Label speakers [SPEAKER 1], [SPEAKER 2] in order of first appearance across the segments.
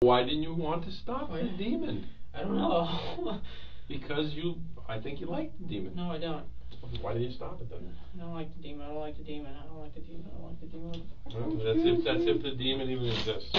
[SPEAKER 1] Why didn't you want to stop the demon?
[SPEAKER 2] I don't know.
[SPEAKER 1] Because I think you like the demon.
[SPEAKER 2] No, I don't.
[SPEAKER 1] Why did you stop it then?
[SPEAKER 2] I don't like the demon. I don't like the demon. I don't like the demon. I don't like the demon.
[SPEAKER 1] Well, that's if the demon even exists.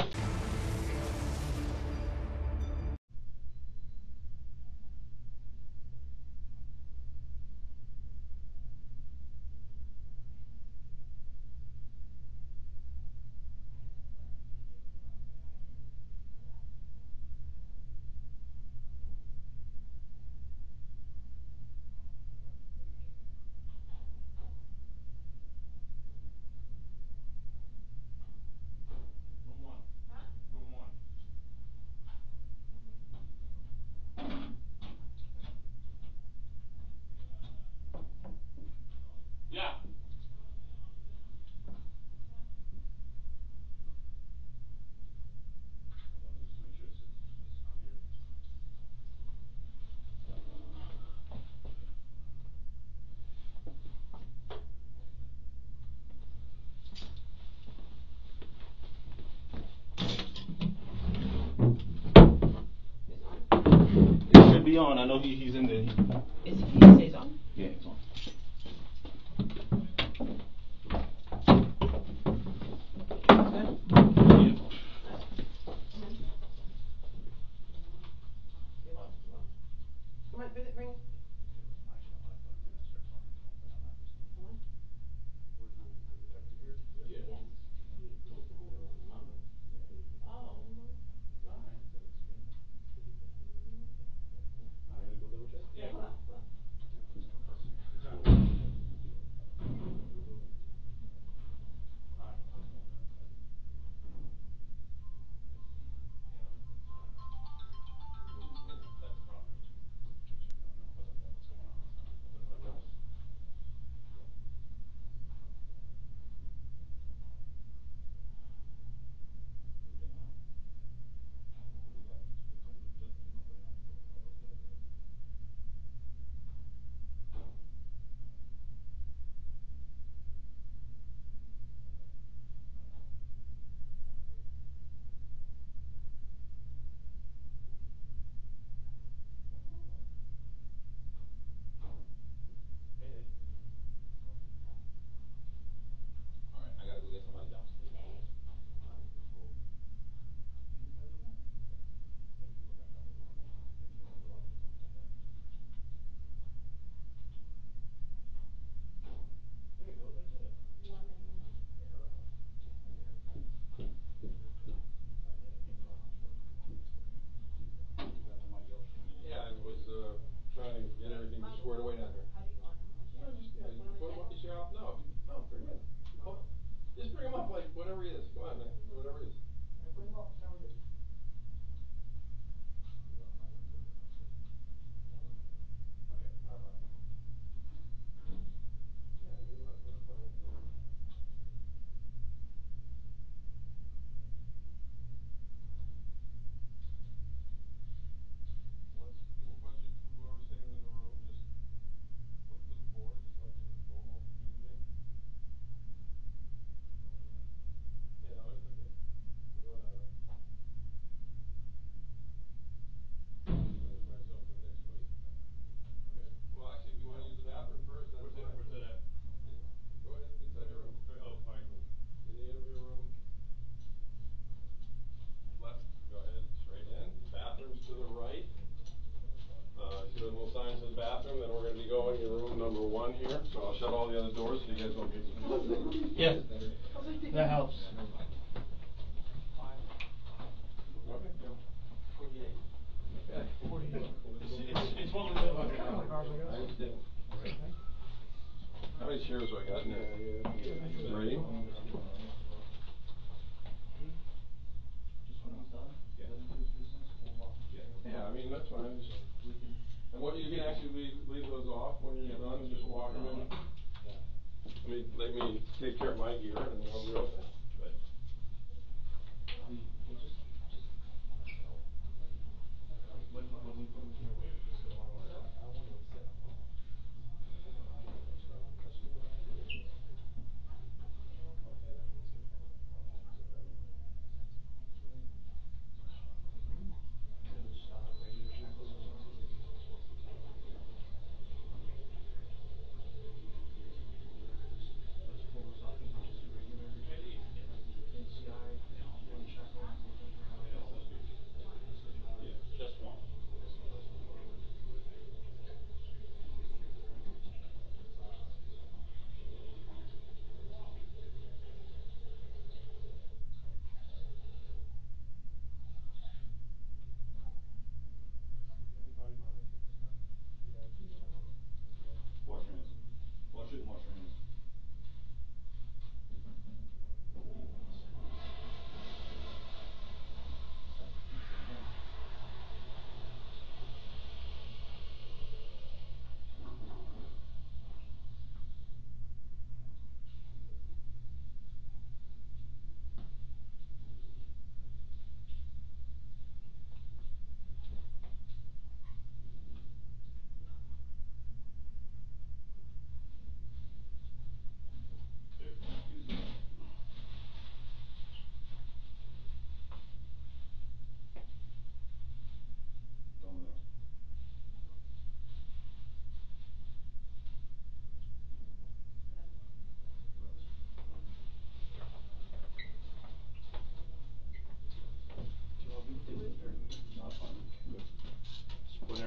[SPEAKER 1] Yeah.
[SPEAKER 3] It should be on. I know he's in there.
[SPEAKER 2] He stays on?
[SPEAKER 3] Yeah, it's on.
[SPEAKER 2] Come on, visit, ring.
[SPEAKER 1] Yeah, I was trying to get everything squared away down here. No, just put him up. You see how? No, bring him in. Just bring him up like whatever he is. Come on, man. Whatever he is.
[SPEAKER 2] Bring him up, how are you?
[SPEAKER 1] Whoever's taking him in the room, just look to the floor, just like a normal human being. Yeah, no, it's okay. We're going out of it. Myself for next week. Okay. Well, actually, if you want to use the bathroom first, that's fine. Where's that at? Go ahead, inside your room. Oh, fine. In the interview room. Left. Go ahead, straight in. Bathroom's to the right. See the little sign that says bathroom, then we're going to be going in room number 1 here. So I'll shut all the other doors so you guys don't get confused.
[SPEAKER 3] Yeah, that helps. It's what we live on.
[SPEAKER 1] How many chairs do I got in there? 3? Yeah, I mean, that's fine. And what you can actually leave those off when you're done and just walk them in. Let me take care of my gear and I'll do it.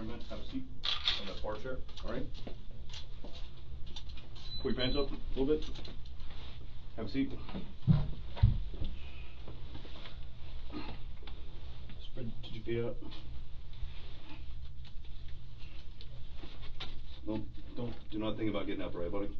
[SPEAKER 3] there, man. Have a seat on that bar chair. All right. Pull your pants up a little bit. Have a seat. Spread your feet out. Do not think about getting up, right, buddy?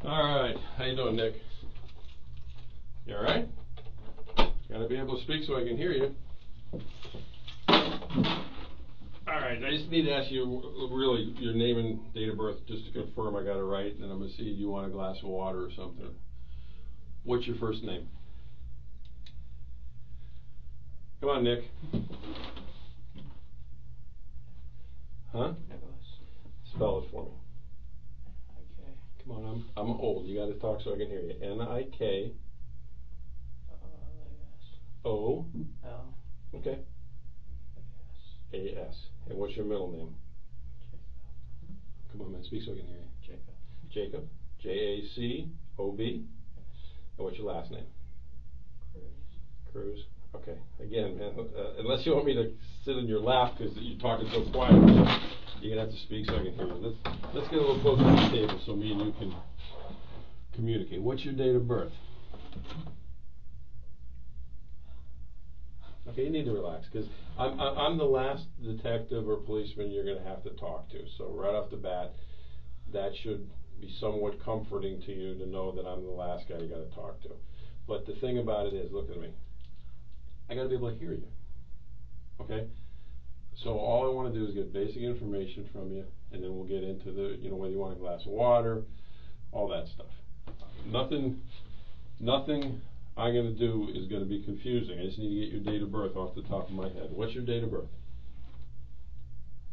[SPEAKER 1] Alright, how you doing, Nick? You alright? Gotta be able to speak so I can hear you. Alright, I just need to ask you really your name and date of birth just to confirm I got it right, and then I'm gonna see if you want a glass of water or something. What's your first name? Come on, Nick. Huh?
[SPEAKER 2] Nikolas.
[SPEAKER 1] Spell it for me.
[SPEAKER 2] Okay.
[SPEAKER 1] Come on, I'm old. You gotta talk so I can hear you. N-I-K. O.
[SPEAKER 2] L.
[SPEAKER 1] Okay.
[SPEAKER 2] A-S.
[SPEAKER 1] A-S. And what's your middle name?
[SPEAKER 2] Jacob.
[SPEAKER 1] Come on, man, speak so I can hear you.
[SPEAKER 2] Jacob.
[SPEAKER 1] Jacob. J-A-C-O-B.
[SPEAKER 2] Yes.
[SPEAKER 1] And what's your last name?
[SPEAKER 2] Cruz.
[SPEAKER 1] Cruz. Okay. Again, man, unless you want me to sit in your lap because you're talking so quiet, you're gonna have to speak so I can hear you. Let's get a little closer to the table so me and you can communicate. What's your date of birth? Okay, you need to relax, because I'm the last detective or policeman you're going to have to talk to. So right off the bat, that should be somewhat comforting to you to know that I'm the last guy you got to talk to. But the thing about it is, look at me. I got to be able to hear you. Okay? So all I want to do is get basic information from you, and then we'll get into the, whether you want a glass of water, all that stuff. Nothing I'm going to do is going to be confusing. I just need to get your date of birth off the top of my head. What's your date of birth?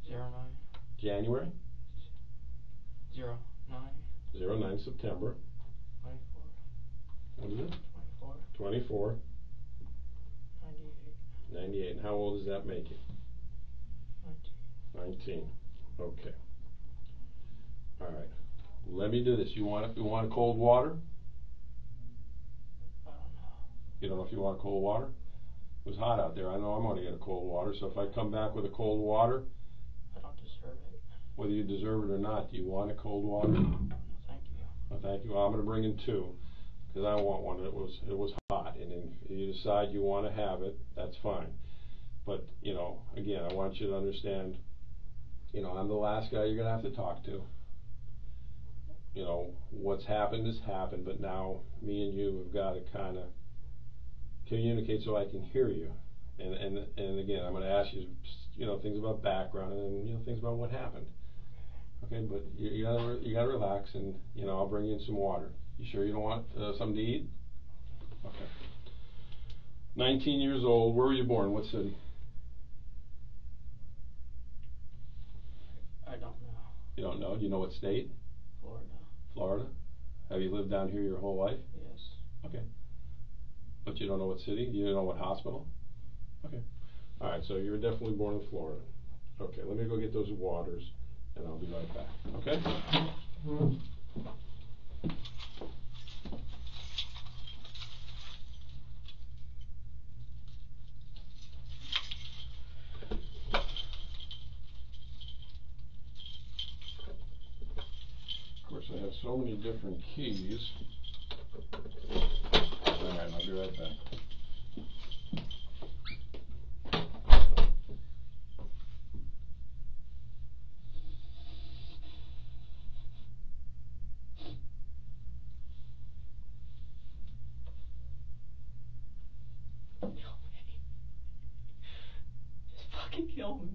[SPEAKER 2] 09.
[SPEAKER 1] January?
[SPEAKER 2] 09.
[SPEAKER 1] 09 September.
[SPEAKER 2] 24.
[SPEAKER 1] What is it?
[SPEAKER 2] 24.
[SPEAKER 1] 24.
[SPEAKER 2] 98.
[SPEAKER 1] 98. And how old does that make you?
[SPEAKER 2] 19.
[SPEAKER 1] 19. Okay. All right. Let me do this. You want cold water?
[SPEAKER 2] I don't know.
[SPEAKER 1] You don't know if you want cold water? It was hot out there. I know I'm going to get a cold water. So if I come back with a cold water,
[SPEAKER 2] I don't deserve it.
[SPEAKER 1] whether you deserve it or not, do you want a cold water?
[SPEAKER 2] Thank you.
[SPEAKER 1] Well, thank you. Well, I'm going to bring in 2, because I want one. It was hot, and if you decide you want to have it, that's fine. But again, I want you to understand. I'm the last guy you're going to have to talk to. What's happened has happened, but now me and you have got to kind of communicate so I can hear you. And again, I'm going to ask you, things about background and things about what happened. Okay, but you gotta relax, and I'll bring you in some water. You sure you don't want something to eat? Okay. 19 years old. Where were you born? What city?
[SPEAKER 2] I don't know.
[SPEAKER 1] You don't know? Do you know what state?
[SPEAKER 2] Florida.
[SPEAKER 1] Florida. Have you lived down here your whole life?
[SPEAKER 2] Yes.
[SPEAKER 1] Okay. But you don't know what city? You don't know what hospital? Okay. All right, so you were definitely born in Florida. Okay, let me go get those waters, and I'll be right back. Okay? Of course, I have so many different keys. All right, I'll be right back.
[SPEAKER 2] Just fucking kill me.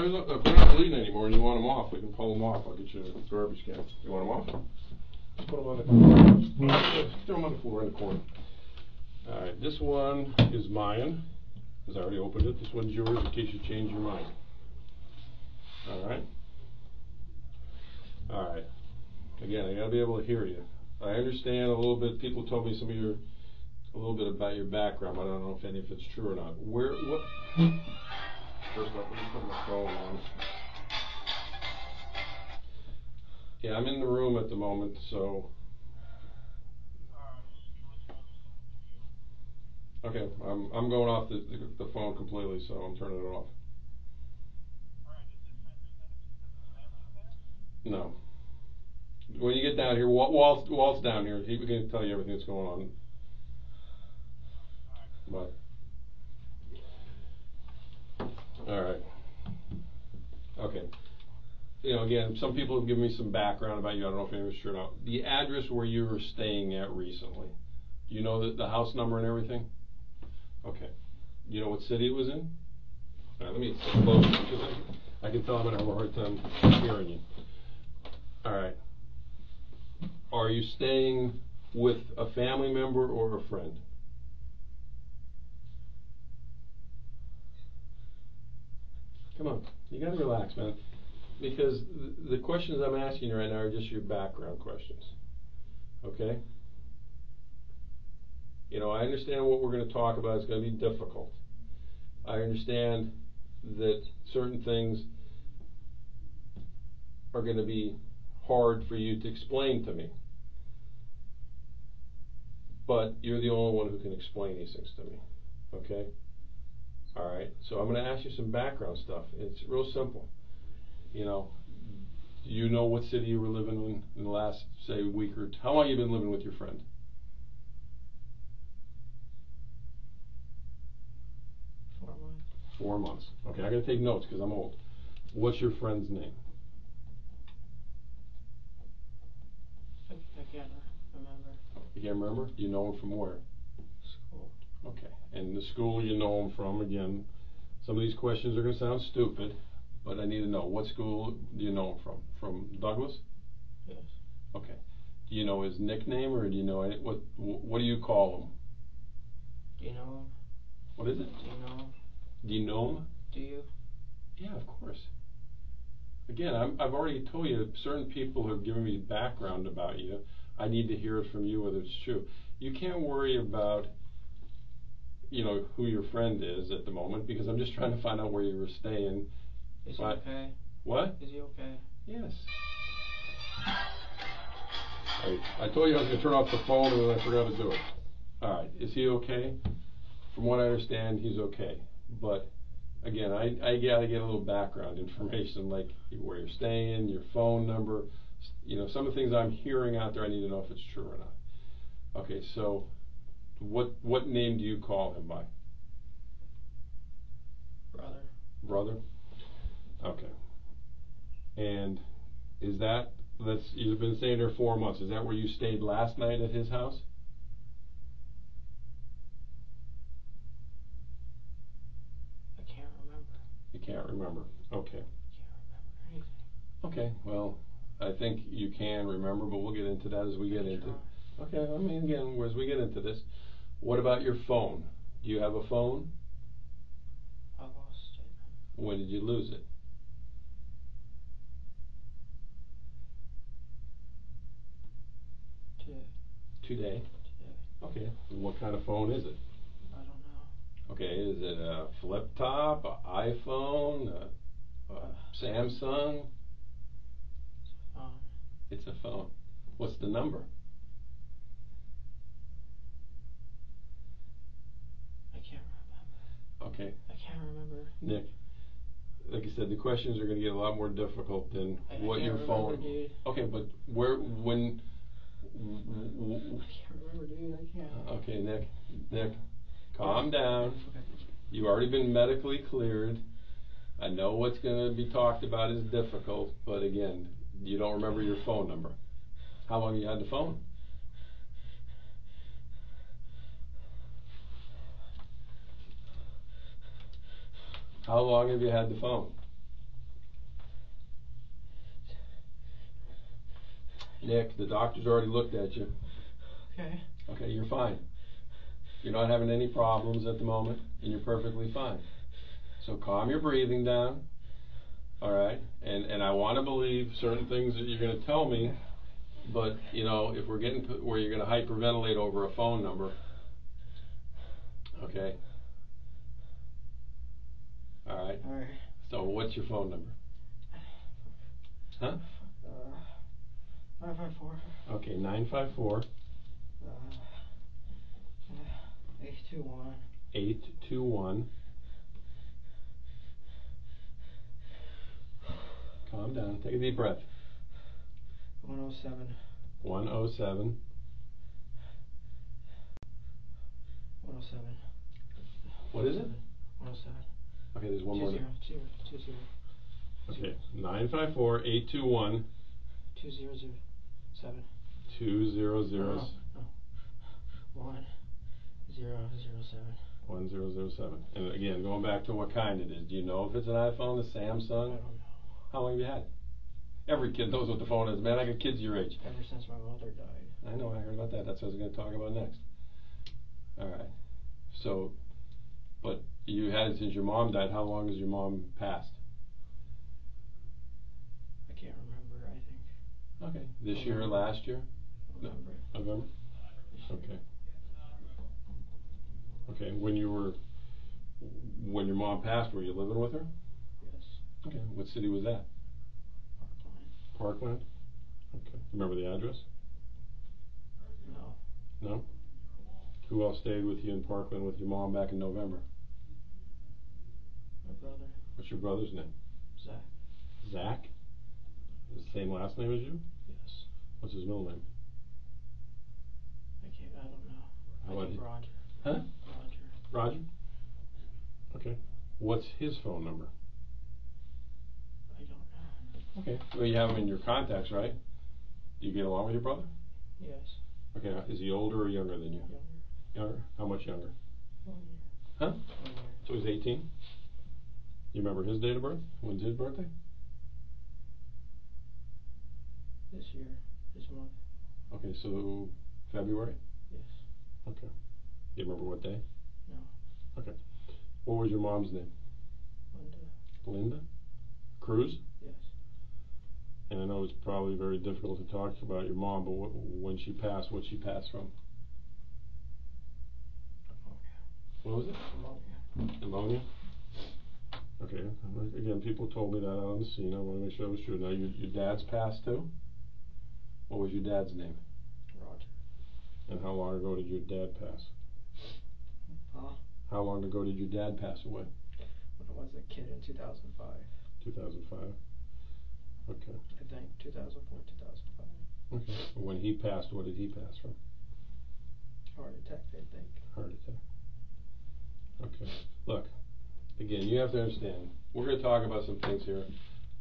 [SPEAKER 1] if they're not bleeding anymore and you want them off, we can pull them off. I'll get you a garbage can. You want them off? Just put them on the floor. Throw them on the floor in the corner. Alright, this one is mine, because I already opened it. This one's yours in case you change your mind. Alright? Alright. Again, I gotta be able to hear you. I understand a little bit, people told me a little bit about your background, but I don't know if any of it's true or not. First off, let me put my phone on. Yeah, I'm in the room at the moment, so. Okay, I'm going off the phone completely, so I'm turning it off. No. When you get down here, Walt's down here. He can tell you everything that's going on. But. Alright. Okay. You know, again, some people have given me some background about you. I don't know if anyone's sure or not. The address where you were staying at recently, do you know the house number and everything? Okay. You know what city it was in? Alright, let me get closer because I can tell I'm going to have a hard time hearing you. Alright. Are you staying with a family member or a friend? Come on, you gotta relax, man. Because the questions I'm asking you right now are just your background questions. Okay? You know, I understand what we're going to talk about is going to be difficult. I understand that certain things are going to be hard for you to explain to me. But you're the only one who can explain these things to me. Okay? Alright, so I'm going to ask you some background stuff. It's real simple. You know, do you know what city you were living in the last, say, week or two? How long have you been living with your friend?
[SPEAKER 2] 4 months.
[SPEAKER 1] 4 months. Okay, I got to take notes because I'm old. What's your friend's name?
[SPEAKER 2] I can't remember.
[SPEAKER 1] You can't remember? Do you know him from where?
[SPEAKER 2] School.
[SPEAKER 1] Okay, and the school you know him from, again, some of these questions are going to sound stupid, but I need to know. What school do you know him from? From Douglas?
[SPEAKER 2] Yes.
[SPEAKER 1] Okay. Do you know his nickname, or do you know what do you call him?
[SPEAKER 2] Do you know him?
[SPEAKER 1] What is it?
[SPEAKER 2] Do you know him?
[SPEAKER 1] Do you know him?
[SPEAKER 2] Do you?
[SPEAKER 1] Yeah, of course. Again, I've already told you certain people have given me background about you. I need to hear it from you whether it's true. You can't worry about, you know, who your friend is at the moment, because I'm just trying to find out where you were staying.
[SPEAKER 2] Is he okay?
[SPEAKER 1] What?
[SPEAKER 2] Is he okay?
[SPEAKER 1] Yes. I told you I was going to turn off the phone and then I forgot to do it. Alright, is he okay? From what I understand, he's okay. But, again, I gotta get a little background information, like where you're staying, your phone number. You know, some of the things I'm hearing out there, I need to know if it's true or not. Okay, so, what name do you call him by?
[SPEAKER 2] Brother.
[SPEAKER 1] Brother? Okay. And you've been staying there 4 months. Is that where you stayed last night at his house?
[SPEAKER 2] I can't remember.
[SPEAKER 1] You can't remember. Okay.
[SPEAKER 2] I can't remember anything.
[SPEAKER 1] Okay, well, I think you can remember, but we'll get into that as we get into it. Okay, I mean, again, as we get into this, what about your phone? Do you have a phone?
[SPEAKER 2] I lost it.
[SPEAKER 1] When did you lose it? Today?
[SPEAKER 2] Today.
[SPEAKER 1] Okay. What kind of phone is it?
[SPEAKER 2] I don't know.
[SPEAKER 1] Okay, is it a flip top, an iPhone, a Samsung?
[SPEAKER 2] It's a phone.
[SPEAKER 1] It's a phone. What's the number?
[SPEAKER 2] I can't remember.
[SPEAKER 1] Okay.
[SPEAKER 2] I can't remember.
[SPEAKER 1] Nick, like I said, the questions are going to get a lot more difficult than what your phone.
[SPEAKER 2] Dude.
[SPEAKER 1] Okay, but when?
[SPEAKER 2] I can't remember, dude. I can't.
[SPEAKER 1] Okay, Nick, calm down.
[SPEAKER 2] Okay.
[SPEAKER 1] You've already been medically cleared. I know what's going to be talked about is difficult, but again, you don't remember your phone number. How long have you had the phone? How long have you had the phone? Nick, the doctor's already looked at you.
[SPEAKER 2] Okay.
[SPEAKER 1] Okay, you're fine. You're not having any problems at the moment, and you're perfectly fine. So calm your breathing down, all right? And I want to believe certain things that you're going to tell me, but, you know, if we're getting to where you're going to hyperventilate over a phone number, okay? All right?
[SPEAKER 2] All right.
[SPEAKER 1] So what's your phone number? Huh?
[SPEAKER 2] 954.
[SPEAKER 1] Okay, 954.
[SPEAKER 2] 821.
[SPEAKER 1] 821. Calm down. Take a deep breath.
[SPEAKER 2] 107.
[SPEAKER 1] 107.
[SPEAKER 2] 107.
[SPEAKER 1] What is it?
[SPEAKER 2] 107.
[SPEAKER 1] Okay, there's one more.
[SPEAKER 2] 20.
[SPEAKER 1] Okay, 954-821.
[SPEAKER 2] 2007.
[SPEAKER 1] 2007.
[SPEAKER 2] No. 1007.
[SPEAKER 1] 1007. And again, going back to what kind it is. Do you know if it's an iPhone, a Samsung?
[SPEAKER 2] I don't know.
[SPEAKER 1] How long have you had it? Every kid knows what the phone is, man. I got kids your age.
[SPEAKER 2] Ever since my mother died.
[SPEAKER 1] I know, I heard about that. That's what I was going to talk about next. All right. So, but you had it since your mom died. How long has your mom passed?
[SPEAKER 2] I can't remember, I think.
[SPEAKER 1] Okay. This year or last year?
[SPEAKER 2] November.
[SPEAKER 1] November? Okay. Okay. When your mom passed, were you living with her?
[SPEAKER 2] Yes.
[SPEAKER 1] Okay. What city was that?
[SPEAKER 2] Parkland.
[SPEAKER 1] Parkland? Okay. Remember the address?
[SPEAKER 2] No.
[SPEAKER 1] No? Who else stayed with you in Parkland with your mom back in November?
[SPEAKER 2] My brother.
[SPEAKER 1] What's your brother's name?
[SPEAKER 2] Zach.
[SPEAKER 1] Zach? The same last name as you?
[SPEAKER 2] Yes.
[SPEAKER 1] What's his middle name?
[SPEAKER 2] I don't know.
[SPEAKER 1] How
[SPEAKER 2] I
[SPEAKER 1] about
[SPEAKER 2] think
[SPEAKER 1] he-
[SPEAKER 2] Roger.
[SPEAKER 1] Huh?
[SPEAKER 2] Roger.
[SPEAKER 1] Roger? Okay. What's his phone number?
[SPEAKER 2] I don't know.
[SPEAKER 1] Okay. Well, you have him in your contacts, right? Do you get along with your brother?
[SPEAKER 2] Yes.
[SPEAKER 1] Okay. Is he older or younger than you?
[SPEAKER 2] Younger.
[SPEAKER 1] Younger? How much younger?
[SPEAKER 2] 1 year.
[SPEAKER 1] Huh?
[SPEAKER 2] 1 year.
[SPEAKER 1] So he's 18? You remember his date of birth? When's his birthday?
[SPEAKER 2] This year. This month.
[SPEAKER 1] Okay, so February?
[SPEAKER 2] Yes.
[SPEAKER 1] Okay. Do you remember what day?
[SPEAKER 2] No.
[SPEAKER 1] Okay. What was your mom's name?
[SPEAKER 2] Linda.
[SPEAKER 1] Linda? Cruz?
[SPEAKER 2] Yes.
[SPEAKER 1] And I know it's probably very difficult to talk about your mom, but when she passed, what'd she pass from?
[SPEAKER 2] Pneumonia.
[SPEAKER 1] What was it?
[SPEAKER 2] Pneumonia.
[SPEAKER 1] Pneumonia? Okay. Again, people told me that out on the scene. I want to make sure it was true. Now, your dad's passed too? What was your dad's name?
[SPEAKER 2] Roger.
[SPEAKER 1] And how long ago did your dad pass?
[SPEAKER 2] Huh?
[SPEAKER 1] How long ago did your dad pass away?
[SPEAKER 2] When I was a kid in 2005.
[SPEAKER 1] 2005. Okay.
[SPEAKER 2] I think 2004, 2005.
[SPEAKER 1] Okay. When he passed, what did he pass from?
[SPEAKER 2] Heart attack, I think.
[SPEAKER 1] Heart attack. Okay. Look, again, you have to understand, we're going to talk about some things here,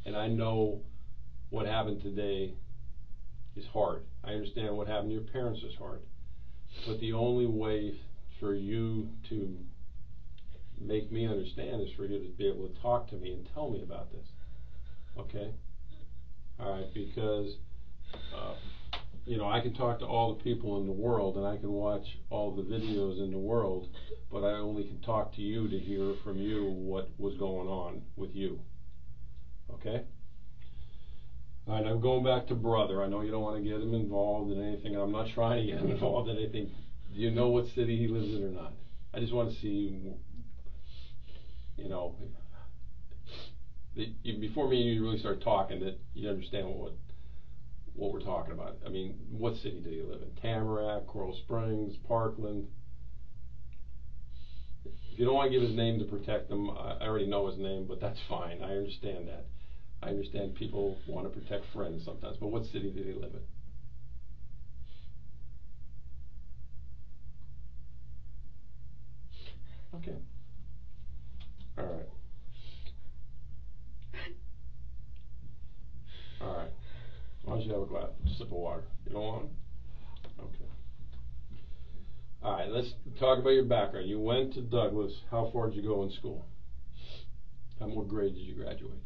[SPEAKER 1] and I know what happened today is hard. I understand what happened to your parents is hard. But the only way for you to make me understand is for you to be able to talk to me and tell me about this. Okay? All right, because you know, I can talk to all the people in the world and I can watch all the videos in the world, but I only can talk to you to hear from you what was going on with you. Okay? All right, I'm going back to brother. I know you don't want to get him involved in anything. I'm not trying to get him involved in anything. Do you know what city he lives in or not? I just want to see, you know, before me and you really start talking, that you understand what we're talking about. I mean, what city do you live in? Tamarack, Coral Springs, Parkland? If you don't want to give his name to protect him, I already know his name, but that's fine. I understand that. I understand people want to protect friends sometimes, but what city did he live in? Okay. All right. All right. Why don't you have a glass, sip of water? You don't want one? Okay. All right, let's talk about your background. You went to Douglas. How far did you go in school? What grade did you graduate?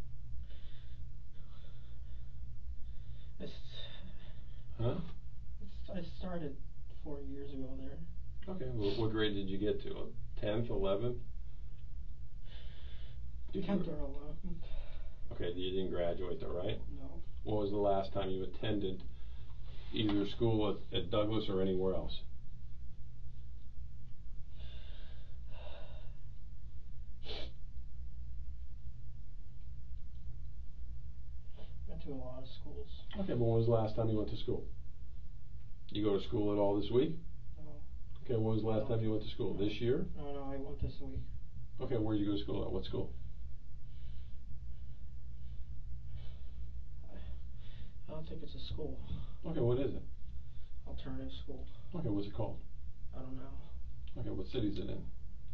[SPEAKER 3] Huh?
[SPEAKER 2] I started 4 years ago there.
[SPEAKER 3] Okay, well, what grade did you get to? 10th, 11th?
[SPEAKER 2] 10th or 11th.
[SPEAKER 3] Okay, you didn't graduate though, right?
[SPEAKER 2] No.
[SPEAKER 3] What was the last time you attended either school at Douglas or anywhere else?
[SPEAKER 2] Went to a lot of schools.
[SPEAKER 3] Okay, but when was the last time you went to school? You go to school at all this week?
[SPEAKER 2] No.
[SPEAKER 3] Okay, when was the last time you went to school? This year?
[SPEAKER 2] No, I went this week.
[SPEAKER 3] Okay, where did you go to school at? What school?
[SPEAKER 2] I don't think it's a school.
[SPEAKER 3] Okay, what is it?
[SPEAKER 2] Alternative school.
[SPEAKER 3] Okay, what's it called?
[SPEAKER 2] I don't know.
[SPEAKER 3] Okay, what city is it in?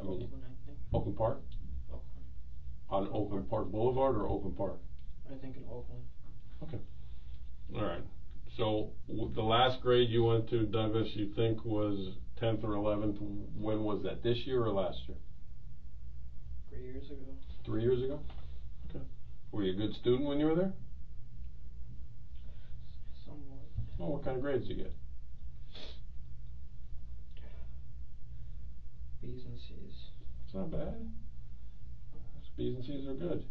[SPEAKER 2] Oakland, I think.
[SPEAKER 3] Oakland Park?
[SPEAKER 2] Oakland.
[SPEAKER 3] On Oakland Park Boulevard or Oakland Park?
[SPEAKER 2] I think in Oakland.
[SPEAKER 3] Okay. All right. So the last grade you went to, Douglas, you think was 10th or 11th. When was that? This year or last year?
[SPEAKER 2] 3 years ago.
[SPEAKER 3] 3 years ago? Okay. Were you a good student when you were there?
[SPEAKER 2] Somewhat.
[SPEAKER 3] Oh, what kind of grades did you get?
[SPEAKER 2] B's and C's.
[SPEAKER 3] It's not bad. B's and C's are good.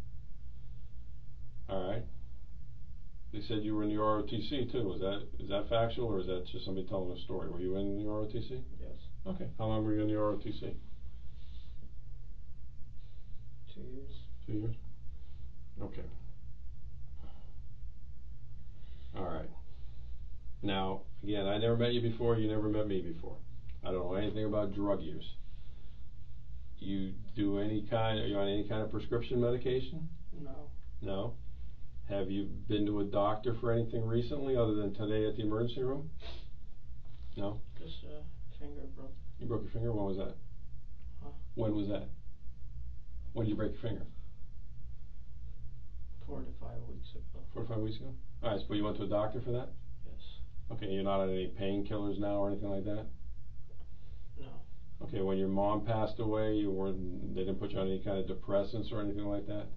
[SPEAKER 3] All right. They said you were in the ROTC too. Is that factual or is that just somebody telling a story? Were you in the ROTC?
[SPEAKER 2] Yes.
[SPEAKER 3] Okay. How long were you in the ROTC?
[SPEAKER 2] 2 years.
[SPEAKER 3] 2 years? Okay. All right. Now, again, I never met you before. You never met me before. I don't know anything about drug use. Are you on any kind of prescription medication?
[SPEAKER 2] No.
[SPEAKER 3] No? Have you been to a doctor for anything recently other than today at the emergency room? No?
[SPEAKER 2] Just a finger broke.
[SPEAKER 3] You broke your finger? When was that?
[SPEAKER 2] Huh?
[SPEAKER 3] When was that? When did you break your finger?
[SPEAKER 2] 4 to 5 weeks ago.
[SPEAKER 3] 4 to 5 weeks ago? Alright, so you went to a doctor for that?
[SPEAKER 2] Yes.
[SPEAKER 3] Okay, you're not on any painkillers now or anything like that?
[SPEAKER 2] No.
[SPEAKER 3] Okay, when your mom passed away, they didn't put you on any kind of depressants or anything like that?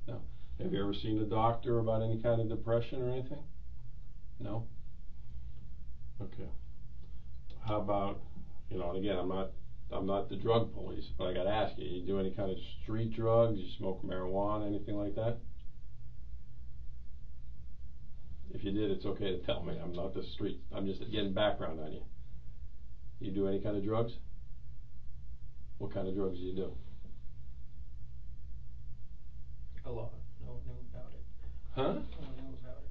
[SPEAKER 3] No. Have you ever seen a doctor about any kind of depression or anything? No? Okay. How about, and again, I'm not the drug police, but I gotta ask you, you do any kind of street drugs, you smoke marijuana, anything like that? If you did, it's okay to tell me. I'm not the street. I'm just getting background on you. You do any kind of drugs? What kind of drugs do you do?
[SPEAKER 2] A lot. No one knew about it.
[SPEAKER 3] Huh?
[SPEAKER 2] No one knew about it.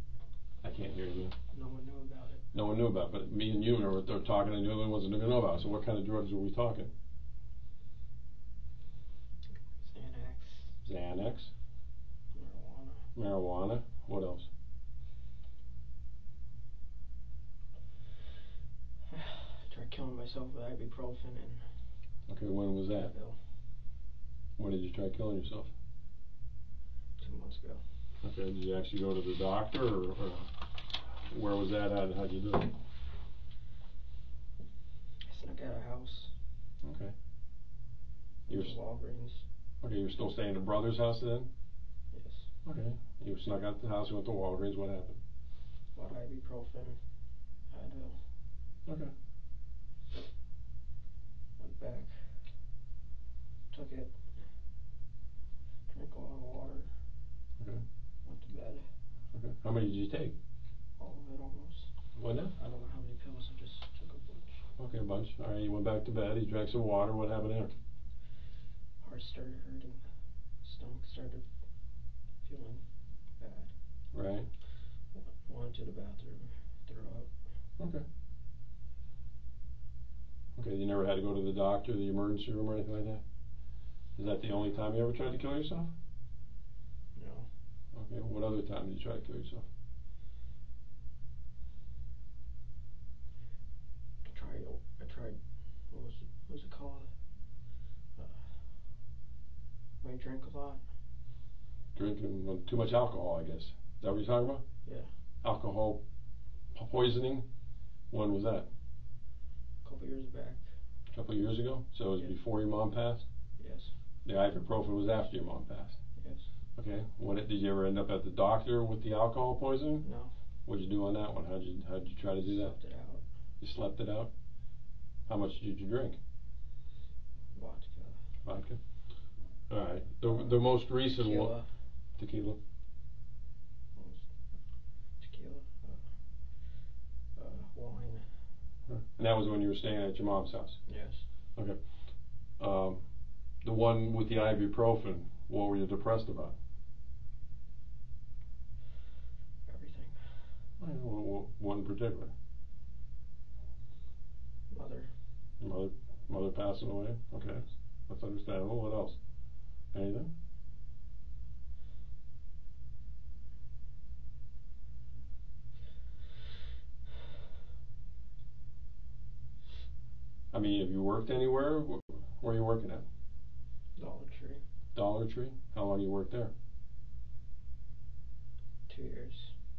[SPEAKER 3] I can't hear you.
[SPEAKER 2] No one knew about it.
[SPEAKER 3] No one knew about it, but me and you are talking and the other ones are going to know about it. So what kind of drugs are we talking?
[SPEAKER 2] Xanax.
[SPEAKER 3] Xanax?
[SPEAKER 2] Marijuana.
[SPEAKER 3] Marijuana? What else?
[SPEAKER 2] I tried killing myself with ibuprofen and
[SPEAKER 3] Okay, when was that?
[SPEAKER 2] Advil.
[SPEAKER 3] When did you try killing yourself?
[SPEAKER 2] 2 months ago.
[SPEAKER 3] Okay, did you actually go to the doctor or where was that at and how'd you do it?
[SPEAKER 2] I snuck out of house.
[SPEAKER 3] Okay.
[SPEAKER 2] Went to Walgreens.
[SPEAKER 3] Okay, you were still staying at a brother's house then?
[SPEAKER 2] Yes.
[SPEAKER 3] Okay. You snuck out the house, you went to Walgreens, what happened?
[SPEAKER 2] Bought ibuprofen, Advil.
[SPEAKER 3] Okay.
[SPEAKER 2] Went back. Took it. Drank a lot of water.
[SPEAKER 3] Okay.
[SPEAKER 2] Went to bed.
[SPEAKER 3] Okay. How many did you take?
[SPEAKER 2] All of it almost.
[SPEAKER 3] What now?
[SPEAKER 2] I don't know how many pills, I just took a bunch.
[SPEAKER 3] Okay, a bunch. Alright, you went back to bed, you drank some water, what happened there?
[SPEAKER 2] Heart started hurting. Stomach started feeling bad.
[SPEAKER 3] Right.
[SPEAKER 2] Went to the bathroom, threw up.
[SPEAKER 3] Okay. Okay, you never had to go to the doctor, the emergency room or anything like that? Is that the only time you ever tried to kill yourself?
[SPEAKER 2] No.
[SPEAKER 3] Okay, what other time did you try to kill yourself?
[SPEAKER 2] I tried, what was it called? When I drank a lot.
[SPEAKER 3] Drinking too much alcohol, I guess. Is that what you're talking about?
[SPEAKER 2] Yeah.
[SPEAKER 3] Alcohol poisoning? When was that?
[SPEAKER 2] A couple years back.
[SPEAKER 3] A couple of years ago? So it was before your mom passed?
[SPEAKER 2] Yes.
[SPEAKER 3] The ibuprofen was after your mom passed?
[SPEAKER 2] Yes.
[SPEAKER 3] Okay. Did you ever end up at the doctor with the alcohol poisoning?
[SPEAKER 2] No.
[SPEAKER 3] What'd you do on that one? How'd you try to do that?
[SPEAKER 2] Slept it out.
[SPEAKER 3] You slept it out? How much did you drink? Vodka? Alright. The most recent one. Tequila.
[SPEAKER 2] Tequila. Wine.
[SPEAKER 3] And that was when you were staying at your mom's house?
[SPEAKER 2] Yes.
[SPEAKER 3] Okay. The one with the ibuprofen, what were you depressed about?
[SPEAKER 2] Everything.
[SPEAKER 3] What in particular? Mother passing away? Okay. That's understandable. What else? Anything? I mean, have you worked anywhere? Where are you working at?
[SPEAKER 2] Dollar Tree.
[SPEAKER 3] Dollar Tree? How long you worked there?
[SPEAKER 2] 2 years.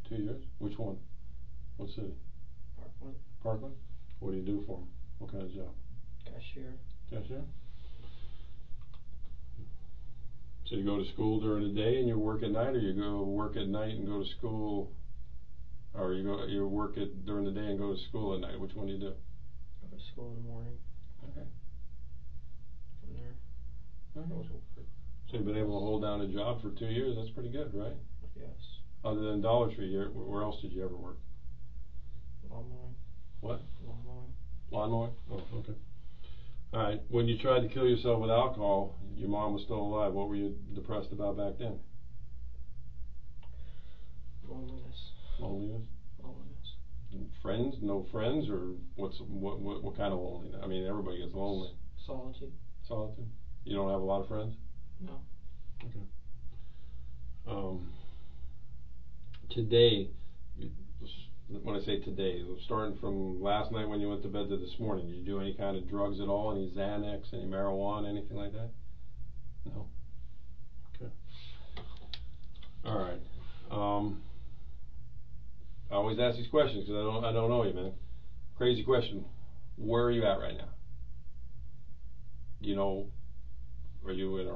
[SPEAKER 3] 2 years? Which one? What city?
[SPEAKER 2] Parkland.
[SPEAKER 3] Parkland? What do you do for them? What kind of job?
[SPEAKER 2] Cashier.
[SPEAKER 3] Cashier? So you go to school during the day and you work at night, or you go work at night and go to school, or you work during the day and go to school at night? Which one do you do?
[SPEAKER 2] Go to school in the morning.
[SPEAKER 3] Okay.
[SPEAKER 2] From there.
[SPEAKER 3] Okay.
[SPEAKER 2] Go to work.
[SPEAKER 3] So you've been able to hold down a job for 2 years. That's pretty good, right?
[SPEAKER 2] Yes.
[SPEAKER 3] Other than Dollar Tree, where else did you ever work?
[SPEAKER 2] Lawn mowing.
[SPEAKER 3] What?
[SPEAKER 2] Lawn mowing.
[SPEAKER 3] Lawn mowing? Oh, okay. All right. When you tried to kill yourself with alcohol, your mom was still alive. What were you depressed about back then?
[SPEAKER 2] Loneliness.
[SPEAKER 3] Loneliness?
[SPEAKER 2] Loneliness.
[SPEAKER 3] Friends? No friends? Or what kind of loneliness? I mean, everybody gets lonely.
[SPEAKER 2] Solitude.
[SPEAKER 3] Solitude? You don't have a lot of friends?
[SPEAKER 2] No.
[SPEAKER 3] Okay. Today, when I say today, starting from last night when you went to bed to this morning, did you do any kind of drugs at all? Any Xanax, any marijuana, anything like that? No? Okay. All right. I always ask these questions because I don't know you, man. Crazy question. Where are you at right now? Do you know, are you in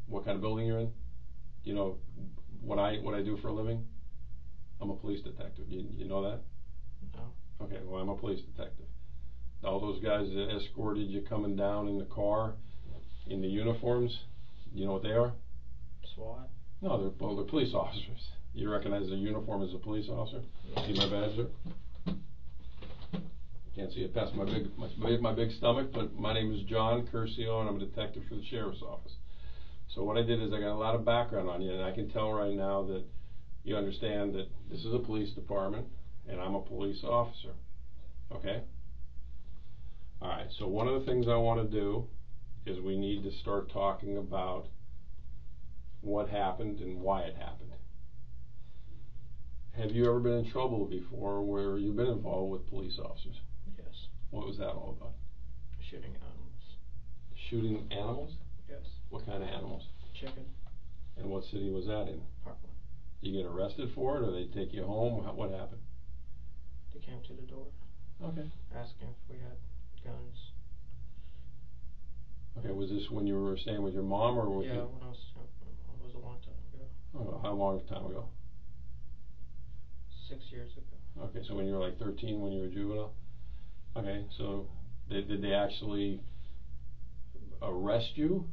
[SPEAKER 3] what kind of building you're in? Do you know what I do for a living? I'm a police detective. You know that?
[SPEAKER 2] No.
[SPEAKER 3] Okay, well, I'm a police detective. All those guys that escorted you coming down in the car in the uniforms, you know what they are?
[SPEAKER 2] SWAT?
[SPEAKER 3] No, they're police officers. You recognize their uniform as a police officer?
[SPEAKER 2] Yeah.
[SPEAKER 3] See my badge there? Can't see it past my big stomach, but my name is John Curcio, and I'm a detective for the Sheriff's Office. So what I did is I got a lot of background on you, and I can tell right now that you understand that this is a police department, and I'm a police officer. Okay? Alright, so one of the things I want to do is we need to start talking about what happened and why it happened. Have you ever been in trouble before where you've been involved with police officers?
[SPEAKER 2] Yes.
[SPEAKER 3] What was that all about?
[SPEAKER 2] Shooting animals.
[SPEAKER 3] Shooting animals?
[SPEAKER 2] Yes.
[SPEAKER 3] What kind of animals?
[SPEAKER 2] Chicken.
[SPEAKER 3] And what city was that in?
[SPEAKER 2] Parkland.
[SPEAKER 3] Did you get arrested for it, or they take you home? What happened?
[SPEAKER 2] They came to the door.
[SPEAKER 3] Okay.
[SPEAKER 2] Asking if we had guns.
[SPEAKER 3] Okay, was this when you were staying with your mom, or was
[SPEAKER 2] when I was a long time ago.
[SPEAKER 3] Oh, how long time ago?
[SPEAKER 2] 6 years ago.
[SPEAKER 3] Okay, so when you were like 13, when you were a juvenile? Okay, so did they actually arrest you?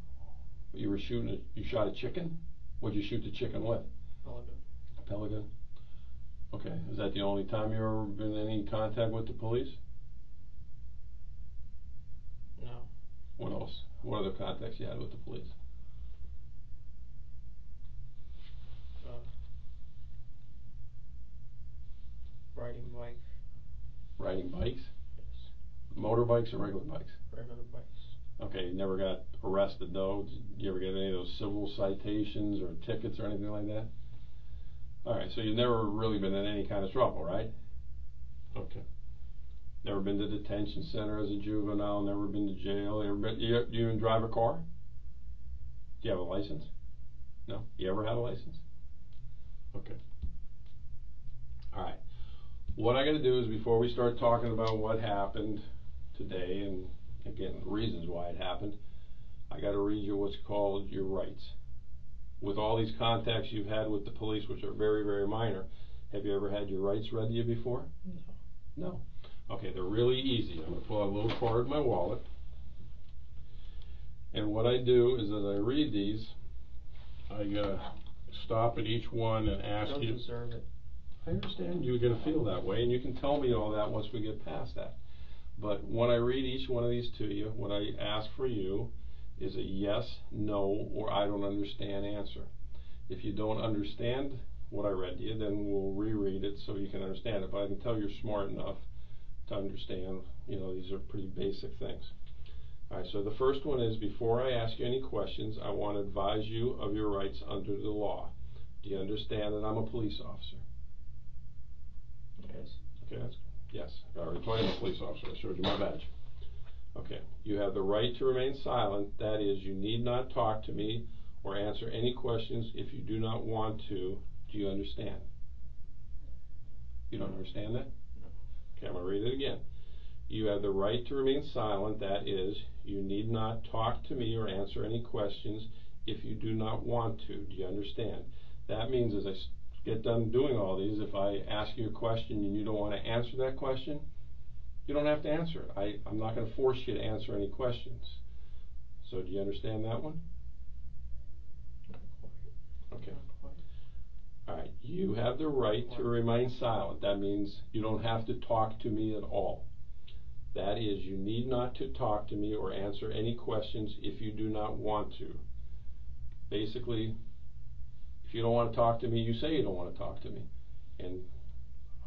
[SPEAKER 3] You were shooting you shot a chicken? What'd you shoot the chicken with?
[SPEAKER 2] Pelican.
[SPEAKER 3] A pelican? Okay, is that the only time you ever been in any contact with the police?
[SPEAKER 2] No.
[SPEAKER 3] What else? What other contacts you had with the police?
[SPEAKER 2] Riding bike.
[SPEAKER 3] Riding bikes?
[SPEAKER 2] Yes.
[SPEAKER 3] Motorbikes or regular bikes?
[SPEAKER 2] Regular bikes.
[SPEAKER 3] Okay, you never got arrested though? Did you ever get any of those civil citations or tickets or anything like that? Alright, so you've never really been in any kind of trouble, right? Okay. Never been to detention center as a juvenile, never been to jail, you even drive a car? Do you have a license? No? You ever had a license? Okay. Alright. What I gotta do is, before we start talking about what happened today and again reasons why it happened, I gotta read you what's called your rights. With all these contacts you've had with the police, which are very, very minor, Have you ever had your rights read to you before?
[SPEAKER 2] No.
[SPEAKER 3] No. Okay, they're really easy. I'm going to pull out a little card in my wallet. And what I do is as I read these, I stop at each one and ask
[SPEAKER 2] Don't
[SPEAKER 3] you.
[SPEAKER 2] deserve it.
[SPEAKER 3] I understand you're going to feel that way, and you can tell me all that once we get past that. But when I read each one of these to you, what I ask for you is a yes, no, or I don't understand answer. If you don't understand what I read to you, then we'll reread it so you can understand it. But I can tell you're smart enough to understand, these are pretty basic things. All right, so the first one is, before I ask you any questions, I want to advise you of your rights under the law. Do you understand that I'm a police officer?
[SPEAKER 2] Yes.
[SPEAKER 3] Okay, yes. I already told you I'm a police officer. I showed you my badge. Okay, you have the right to remain silent. That is, you need not talk to me or answer any questions if you do not want to. Do you understand? You don't understand that?
[SPEAKER 2] No.
[SPEAKER 3] Okay, I'm going to read it again. You have the right to remain silent. That is, you need not talk to me or answer any questions if you do not want to. Do you understand? That means as I get done doing all these, if I ask you a question and you don't want to answer that question, you don't have to answer it. I'm not going to force you to answer any questions. So do you understand that one?
[SPEAKER 2] Not quite.
[SPEAKER 3] Okay.
[SPEAKER 2] Not quite.
[SPEAKER 3] All right. You have the right to remain silent. That means you don't have to talk to me at all. That is, you need not to talk to me or answer any questions if you do not want to. Basically, if you don't want to talk to me, you say you don't want to talk to me. And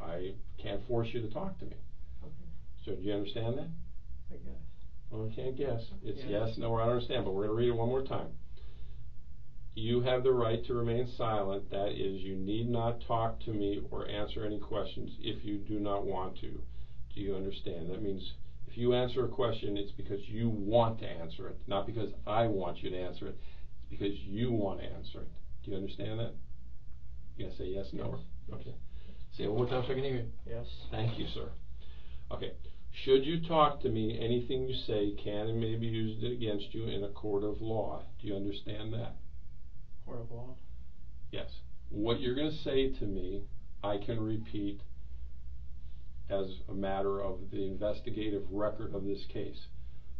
[SPEAKER 3] I can't force you to talk to me.
[SPEAKER 2] Okay.
[SPEAKER 3] So do you understand that?
[SPEAKER 2] I guess.
[SPEAKER 3] Well, I can't guess. It's
[SPEAKER 2] Yeah.
[SPEAKER 3] yes, no, or I don't understand, but we're going to read it one more time. You have the right to remain silent. That is, you need not talk to me or answer any questions if you do not want to. Do you understand? That means if you answer a question, it's because you want to answer it, not because I want you to answer it. It's because you want to answer it. Do you understand that? You gotta say yes, no, or okay. Say it one more time so I can hear you.
[SPEAKER 2] Yes.
[SPEAKER 3] Thank you, sir. Okay. Should you talk to me, anything you say can and may be used against you in a court of law. Do you understand that?
[SPEAKER 2] Court of law?
[SPEAKER 3] Yes. What you're going to say to me, I can repeat as a matter of the investigative record of this case.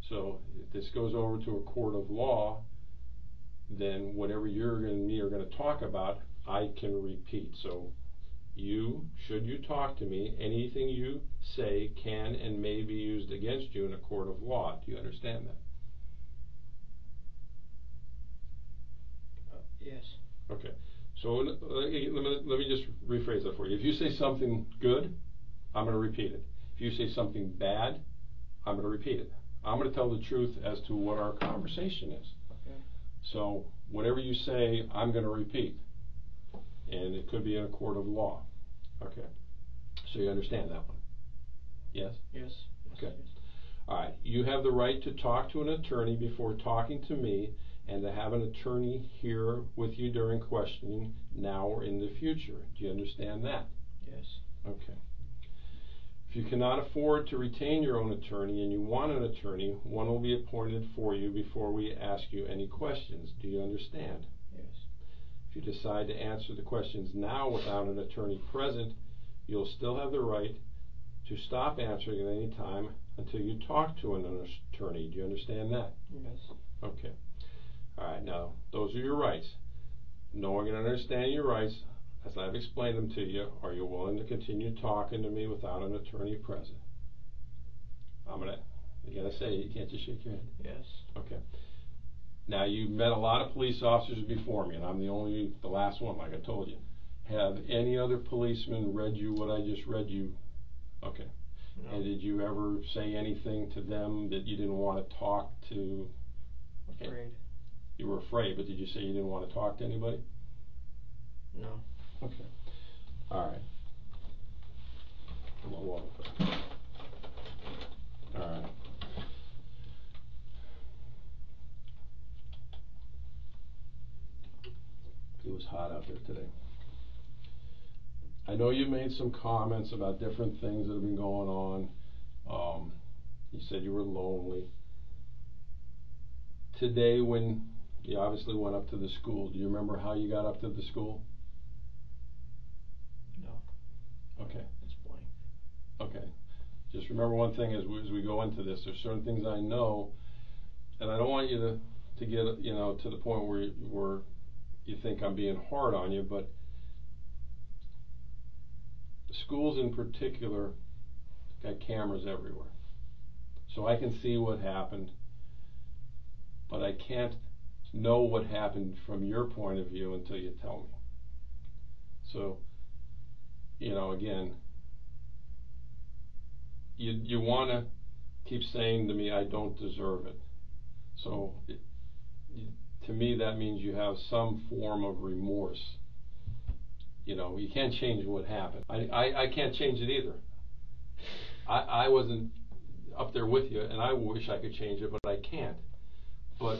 [SPEAKER 3] So if this goes over to a court of law, then whatever you and me are going to talk about, I can repeat. So should you talk to me, anything you say can and may be used against you in a court of law. Do you understand that?
[SPEAKER 2] Yes.
[SPEAKER 3] Okay. So let me just rephrase that for you. If you say something good, I'm going to repeat it. If you say something bad, I'm going to repeat it. I'm going to tell the truth as to what our conversation is.
[SPEAKER 2] Okay.
[SPEAKER 3] So whatever you say, I'm going to repeat. And it could be in a court of law. Okay. So you understand that one? Yes?
[SPEAKER 2] Yes.
[SPEAKER 3] Okay.
[SPEAKER 2] Yes.
[SPEAKER 3] All right. You have the right to talk to an attorney before talking to me and to have an attorney here with you during questioning now or in the future. Do you understand that?
[SPEAKER 2] Yes.
[SPEAKER 3] Okay. If you cannot afford to retain your own attorney and you want an attorney, one will be appointed for you before we ask you any questions. Do you understand?
[SPEAKER 2] Yes.
[SPEAKER 3] If you decide to answer the questions now without an attorney present, you'll still have the right to stop answering at any time until you talk to an attorney. Do you understand that?
[SPEAKER 2] Yes.
[SPEAKER 3] Okay. All right, now, those are your rights. Knowing and understanding your rights, as I've explained them to you, are you willing to continue talking to me without an attorney present? You gotta say it, you can't just shake your head.
[SPEAKER 2] Yes.
[SPEAKER 3] Okay. Now, you've met a lot of police officers before me, and I'm the last one, like I told you. Have any other policemen read you what I just read you? Okay.
[SPEAKER 2] No.
[SPEAKER 3] And did you ever say anything to them that you didn't want to talk to? Okay.
[SPEAKER 2] Afraid.
[SPEAKER 3] You were afraid, but did you say you didn't want to talk to anybody?
[SPEAKER 2] No.
[SPEAKER 3] Okay. All right. Come on, water. All right. It was hot out there today. I know you made some comments about different things that have been going on. You said you were lonely. Today, when you obviously went up to the school, do you remember how you got up to the school?
[SPEAKER 2] No.
[SPEAKER 3] Okay.
[SPEAKER 2] It's blank.
[SPEAKER 3] Okay. Just remember one thing as we go into this. There's certain things I know, and I don't want you to get to the point where you think I'm being hard on you, but schools in particular got cameras everywhere, so I can see what happened, but I can't know what happened from your point of view until you tell me. So, again, you want to keep saying to me, I don't deserve it. So, to me, that means you have some form of remorse. You can't change what happened. I can't change it either. I wasn't up there with you, and I wish I could change it, but I can't. But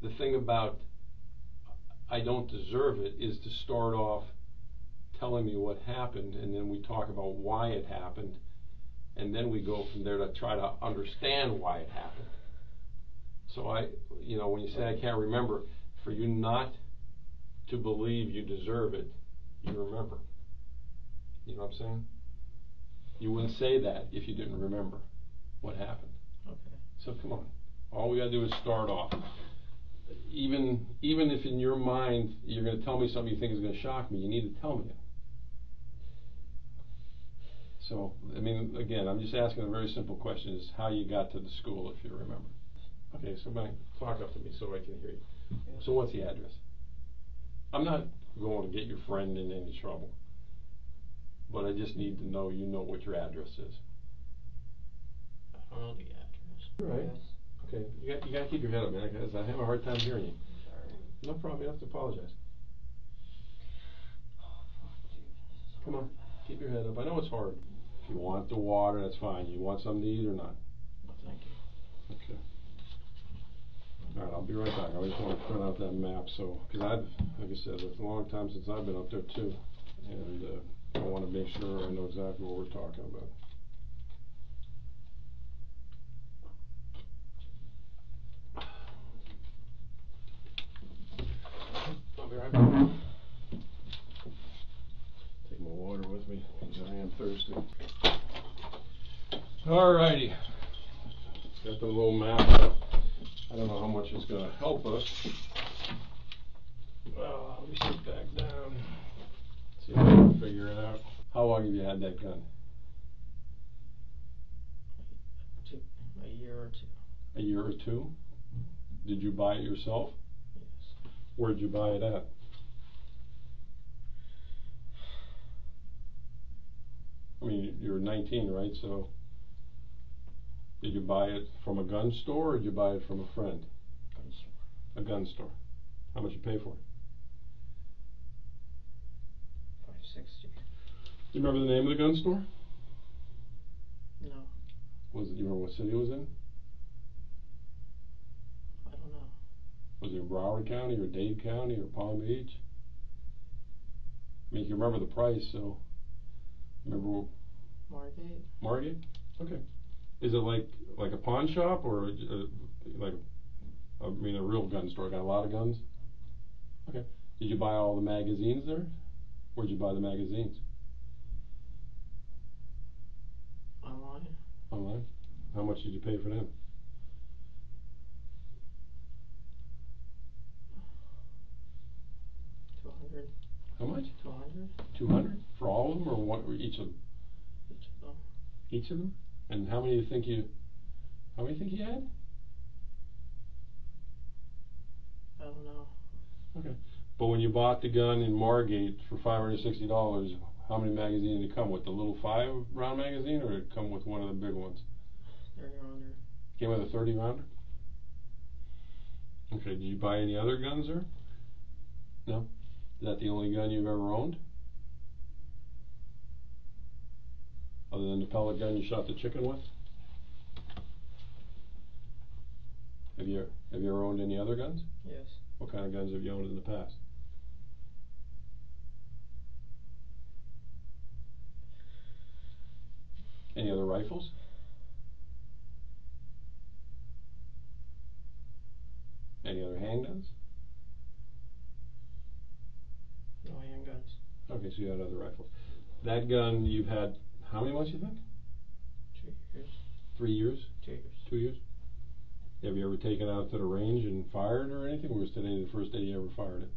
[SPEAKER 3] the thing about I don't deserve it is to start off telling me what happened, and then we talk about why it happened, and then we go from there to try to understand why it happened. So when you say I can't remember, for you not to believe you deserve it, you remember. You know what I'm saying? You wouldn't say that if you didn't remember what happened.
[SPEAKER 2] Okay.
[SPEAKER 3] So come on. All we gotta do is start off. Even if in your mind you're gonna tell me something you think is gonna shock me, you need to tell me it. So, again, I'm just asking a very simple question, is how you got to the school, if you remember. Okay, so talk up to me so I can hear you.
[SPEAKER 2] Yeah.
[SPEAKER 3] So what's the address? I'm not going to get your friend in any trouble, but I just need to know you know what your address is.
[SPEAKER 2] I don't know the address.
[SPEAKER 3] All right.
[SPEAKER 2] Yes.
[SPEAKER 3] Okay, you got to keep your head up, man, because I have a hard time hearing you.
[SPEAKER 2] Sorry.
[SPEAKER 3] No problem, you don't have to apologize.
[SPEAKER 2] Oh, fuck, dude. This is
[SPEAKER 3] Come on,
[SPEAKER 2] hard.
[SPEAKER 3] keep your head up. I know it's hard. If you want the water, that's fine. You want something to eat or not?
[SPEAKER 2] No, thank you.
[SPEAKER 3] Okay. All right, I'll be right back. I just want to print out that map, because like I said, it's a long time since I've been up there too, and I want to make sure I know exactly what we're talking about. I'll be right back. Take my water with me, because I am thirsty. All righty. Got the little map up. I don't know how much it's going to help us. Let me sit back down. See if I can figure it out. How long have you had that gun?
[SPEAKER 2] A year or two.
[SPEAKER 3] A year or two? Did you buy it yourself?
[SPEAKER 2] Yes.
[SPEAKER 3] Where'd you buy it at? You're 19, right? So, did you buy it from a gun store or did you buy it from a friend?
[SPEAKER 2] Gun store.
[SPEAKER 3] A gun store. How much you pay for it?
[SPEAKER 2] $5.60.
[SPEAKER 3] Do you remember the name of the gun store?
[SPEAKER 2] No.
[SPEAKER 3] Do you remember what city it was in?
[SPEAKER 2] I don't know.
[SPEAKER 3] Was it in Broward County or Dade County or Palm Beach? You can remember the price, so remember.
[SPEAKER 2] Margate.
[SPEAKER 3] Margate? Okay. Is it like a pawn shop or a real gun store? Got a lot of guns? Okay. Did you buy all the magazines there? Where'd you buy the magazines?
[SPEAKER 2] Online.
[SPEAKER 3] Online? How much did you pay for them?
[SPEAKER 2] $200.
[SPEAKER 3] How much?
[SPEAKER 2] $200.
[SPEAKER 3] $200 for all of them, or what? Or each of them?
[SPEAKER 2] Each of them.
[SPEAKER 3] Each of them? And how many think you had?
[SPEAKER 2] I don't know.
[SPEAKER 3] Okay. But when you bought the gun in Margate for $560, how many magazines did it come with? The little 5-round magazine, or did it come with one of the big ones?
[SPEAKER 2] 30-rounder.
[SPEAKER 3] Came with a 30-rounder? Okay, did you buy any other guns there? No? Is that the only gun you've ever owned? Other than the pellet gun you shot the chicken with? Have you ever owned any other guns?
[SPEAKER 2] Yes.
[SPEAKER 3] What kind of guns have you owned in the past? Any other rifles? Any other handguns?
[SPEAKER 2] No handguns.
[SPEAKER 3] Okay, so you had other rifles. That gun you've had how many months, you think?
[SPEAKER 2] 2 years.
[SPEAKER 3] 3 years?
[SPEAKER 2] 2 years.
[SPEAKER 3] 2 years? Have you ever taken it out to the range and fired or anything? Or was today the first day you ever fired it?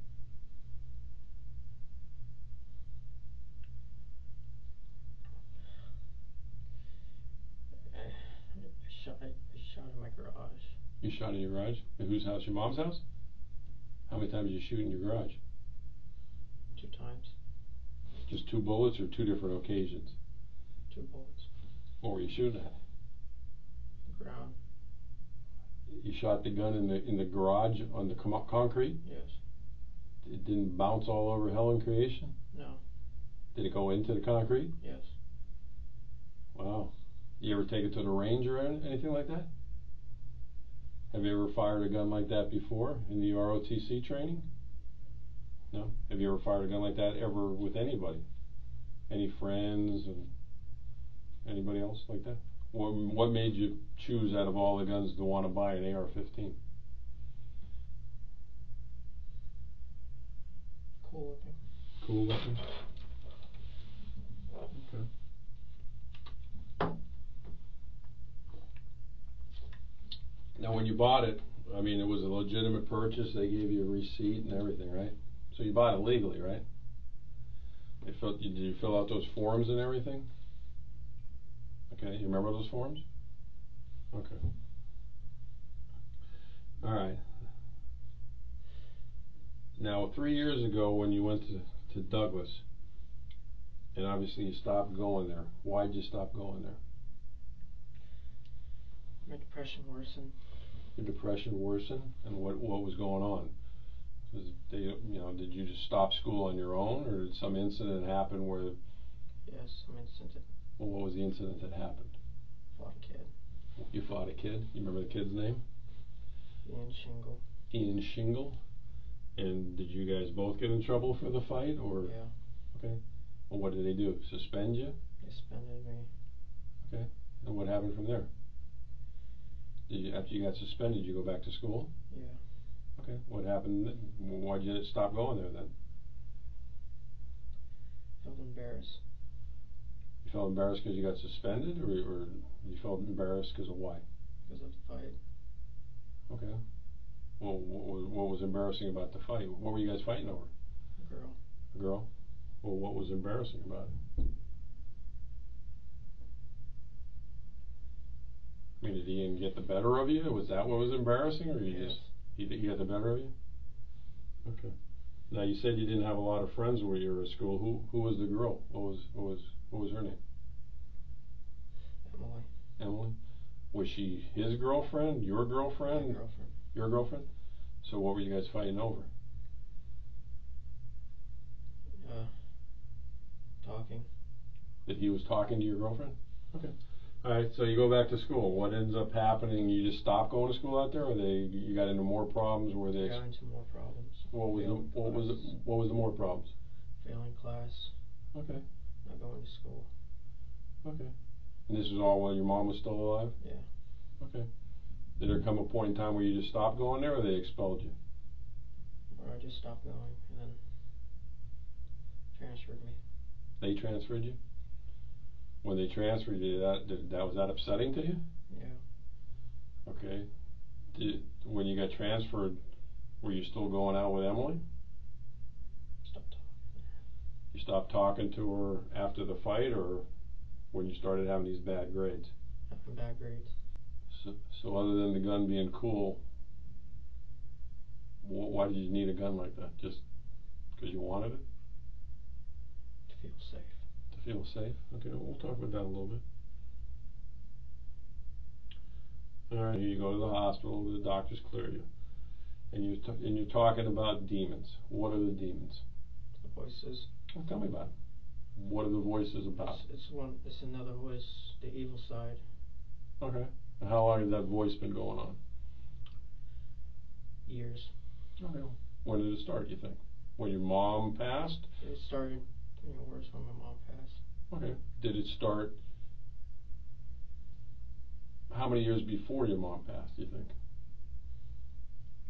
[SPEAKER 2] I shot in my garage.
[SPEAKER 3] You shot in your garage? At whose house? Your mom's house? How many times did you shoot in your garage?
[SPEAKER 2] 2 times.
[SPEAKER 3] Just 2 bullets or 2 different occasions?
[SPEAKER 2] 2 bullets.
[SPEAKER 3] What were you shooting at?
[SPEAKER 2] The ground.
[SPEAKER 3] You shot the gun in the garage on the concrete?
[SPEAKER 2] Yes.
[SPEAKER 3] It didn't bounce all over hell in creation?
[SPEAKER 2] No.
[SPEAKER 3] Did it go into the concrete?
[SPEAKER 2] Yes.
[SPEAKER 3] Wow. You ever take it to the range or anything like that? Have you ever fired a gun like that before in the ROTC training? No? Have you ever fired a gun like that ever with anybody? Any friends and anybody else like that? What made you choose out of all the guns to want to buy an AR-15?
[SPEAKER 2] Cool looking.
[SPEAKER 3] Cool looking? Okay. Now when you bought it, I mean, it was a legitimate purchase. They gave you a receipt and everything, right? So you bought it legally, right? Did you fill out those forms and everything? Okay, you remember those forms? Okay. All right. Now, 3 years ago when you went to Douglas, and obviously you stopped going there, why'd you stop going there?
[SPEAKER 2] My depression worsened.
[SPEAKER 3] Your depression worsened? And what was going on? Did you just stop school on your own, or did some incident happen where...
[SPEAKER 2] Yes, some incident.
[SPEAKER 3] Well, what was the incident that happened?
[SPEAKER 2] Fought a kid.
[SPEAKER 3] You fought a kid? You remember the kid's name?
[SPEAKER 2] Ian Shingle.
[SPEAKER 3] Ian Shingle? And did you guys both get in trouble for the fight, or?
[SPEAKER 2] Yeah.
[SPEAKER 3] Okay. Well, what did they do? Suspend you?
[SPEAKER 2] They suspended me.
[SPEAKER 3] Okay. And what happened from there? After you got suspended, you go back to school?
[SPEAKER 2] Yeah.
[SPEAKER 3] Okay. What happened then? Why'd you stop going there then?
[SPEAKER 2] Felt embarrassed.
[SPEAKER 3] You felt embarrassed because you got suspended, or you felt embarrassed because of why?
[SPEAKER 2] Because of the fight.
[SPEAKER 3] Okay. Well, what was embarrassing about the fight? What were you guys fighting over?
[SPEAKER 2] A girl.
[SPEAKER 3] A girl? Well, what was embarrassing about it? I mean, did Ian get the better of you? Was that what was embarrassing, or you
[SPEAKER 2] Yes.
[SPEAKER 3] just he got the better of you? Okay. Now you said you didn't have a lot of friends when you were at school. Who was the girl? What was her name?
[SPEAKER 2] Emily.
[SPEAKER 3] Emily. Was she his girlfriend? Your girlfriend?
[SPEAKER 2] My girlfriend.
[SPEAKER 3] Your girlfriend? So what were you guys fighting over?
[SPEAKER 2] Talking.
[SPEAKER 3] That he was talking to your girlfriend? Okay. All right. So you go back to school. What ends up happening? You just stop going to school out there, or you got into more problems? Where they
[SPEAKER 2] got into more problems.
[SPEAKER 3] What was the more problems?
[SPEAKER 2] Failing class.
[SPEAKER 3] Okay.
[SPEAKER 2] Not going to school.
[SPEAKER 3] Okay. And this was all while your mom was still alive?
[SPEAKER 2] Yeah.
[SPEAKER 3] Okay. Did there come a point in time where you just stopped going there, or they expelled you?
[SPEAKER 2] Or I just stopped going and then transferred me.
[SPEAKER 3] They transferred you? When they transferred you, was that upsetting to you?
[SPEAKER 2] Yeah.
[SPEAKER 3] Okay. When you got transferred, were you still going out with Emily?
[SPEAKER 2] Stopped talking.
[SPEAKER 3] You stopped talking to her after the fight, or when you started having these bad grades?
[SPEAKER 2] Having bad grades.
[SPEAKER 3] So other than the gun being cool, why did you need a gun like that? Just because you wanted it?
[SPEAKER 2] To feel safe.
[SPEAKER 3] To feel safe? Okay, we'll talk about that a little bit. All right, you go to the hospital, the doctors clear you, and you're talking about demons. What are the demons?
[SPEAKER 2] The voices.
[SPEAKER 3] Well, tell me about it. What are the voices about?
[SPEAKER 2] It's another voice, the evil side.
[SPEAKER 3] Okay. And how long has that voice been going on?
[SPEAKER 2] Years.
[SPEAKER 3] Okay. When did it start, you think? When your mom passed?
[SPEAKER 2] It started getting worse when my mom passed.
[SPEAKER 3] Okay. Did it start how many years before your mom passed, do you think?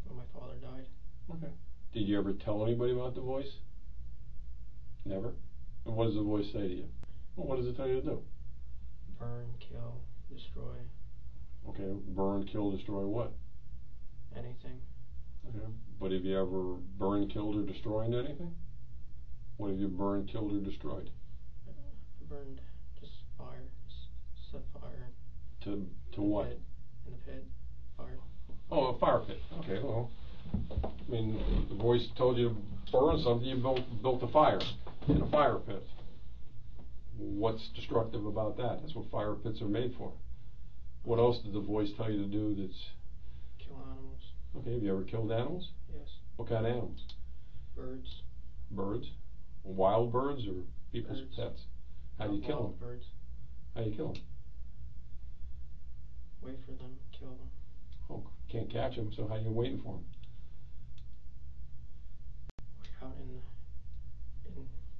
[SPEAKER 2] When my father died.
[SPEAKER 3] Okay. Did you ever tell anybody about the voice? Never? And what does the voice say to you? Well, what does it tell you to do?
[SPEAKER 2] Burn, kill, destroy,
[SPEAKER 3] Okay, burn, kill, destroy what?
[SPEAKER 2] anything.
[SPEAKER 3] Okay, but have you ever burned, killed, or destroyed anything? What have you burned, killed, or destroyed?
[SPEAKER 2] Burned, just fire, set fire.
[SPEAKER 3] To
[SPEAKER 2] in
[SPEAKER 3] what?
[SPEAKER 2] Pit. In the pit, fire.
[SPEAKER 3] Oh, a fire pit. Okay, well, I mean, the voice told you to burn something, you built a fire in a fire pit. What's destructive about that? That's what fire pits are made for. What else did the voice tell you to do that's...
[SPEAKER 2] Kill animals.
[SPEAKER 3] Okay, have you ever killed animals?
[SPEAKER 2] Yes.
[SPEAKER 3] What kind of animals?
[SPEAKER 2] Birds.
[SPEAKER 3] Birds? Wild birds or people's
[SPEAKER 2] Birds.
[SPEAKER 3] pets? How do you kill them?
[SPEAKER 2] Wild birds.
[SPEAKER 3] How do you kill them?
[SPEAKER 2] Wait for them, kill them.
[SPEAKER 3] Oh, can't catch them, so how are you waiting for them?
[SPEAKER 2] Wait out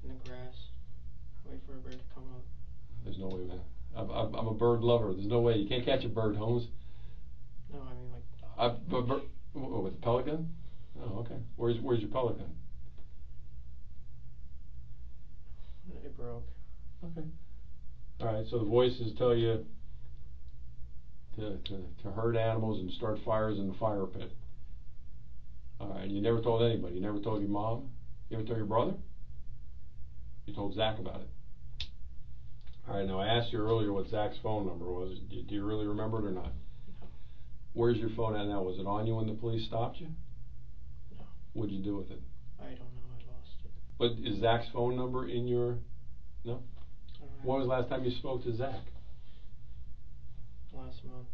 [SPEAKER 2] in the grass. Wait for a bird to come up.
[SPEAKER 3] There's no way, man. I'm a bird lover. There's no way. You can't catch a bird, Holmes.
[SPEAKER 2] No, I mean like.
[SPEAKER 3] With a pelican? Oh, okay. Where's your pelican?
[SPEAKER 2] It broke.
[SPEAKER 3] Okay. All right. So the voices tell you to hurt animals and start fires in the fire pit. All right. You never told anybody. You never told your mom. You ever told your brother? You told Zach about it. All right. Now I asked you earlier what Zach's phone number was. Do you really remember it or not?
[SPEAKER 2] No.
[SPEAKER 3] Where's your phone at now? Was it on you when the police stopped you?
[SPEAKER 2] No.
[SPEAKER 3] What'd you do with it?
[SPEAKER 2] I don't know. I lost it.
[SPEAKER 3] But is Zach's phone number in your... No? When was the last time you spoke to Zach?
[SPEAKER 2] Last month.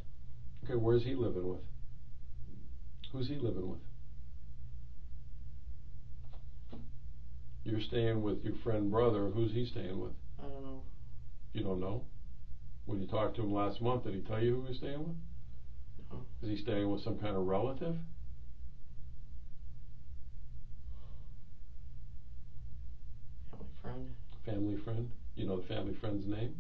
[SPEAKER 3] Okay, where's he living with? Who's he living with? You're staying with your friend brother. Who's he staying with?
[SPEAKER 2] I don't know.
[SPEAKER 3] You don't know? When you talked to him last month, did he tell you who he was staying with?
[SPEAKER 2] No.
[SPEAKER 3] Is he staying with some kind of relative?
[SPEAKER 2] Family friend.
[SPEAKER 3] Family friend? You know the family friend's name?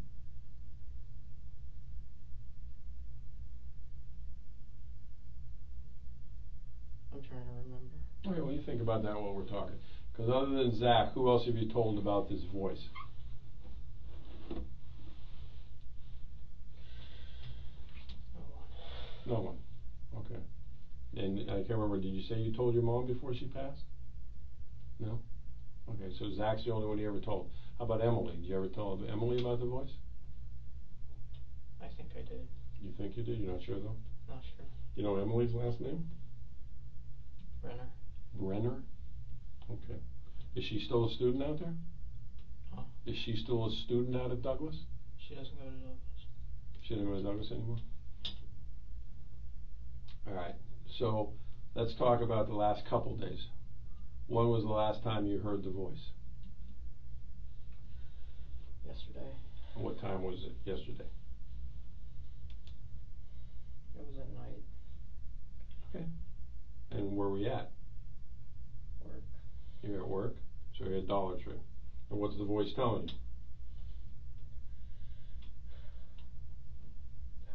[SPEAKER 2] I'm trying to remember.
[SPEAKER 3] Okay, well, you think about that while we're talking. Because other than Zach, who else have you told about this voice?
[SPEAKER 2] No one.
[SPEAKER 3] No one. Okay. And I can't remember, did you say you told your mom before she passed? No? Okay, so Zach's the only one you ever told. How about Emily? Did you ever tell Emily about the voice?
[SPEAKER 2] I think I did.
[SPEAKER 3] You think you did? You're not sure though?
[SPEAKER 2] Not sure.
[SPEAKER 3] You know Emily's last name?
[SPEAKER 2] Renner.
[SPEAKER 3] Brenner? Okay. Is she still a student out there?
[SPEAKER 2] Huh?
[SPEAKER 3] Is she still a student out at Douglas?
[SPEAKER 2] She doesn't go to Douglas.
[SPEAKER 3] She doesn't go to Douglas anymore? Alright, so let's talk about the last couple days. When was the last time you heard the voice?
[SPEAKER 2] Yesterday.
[SPEAKER 3] And what time was it yesterday?
[SPEAKER 2] It was at night.
[SPEAKER 3] Okay. And where were we at?
[SPEAKER 2] Work.
[SPEAKER 3] You're at work, so you're at Dollar Tree. And what's the voice telling you?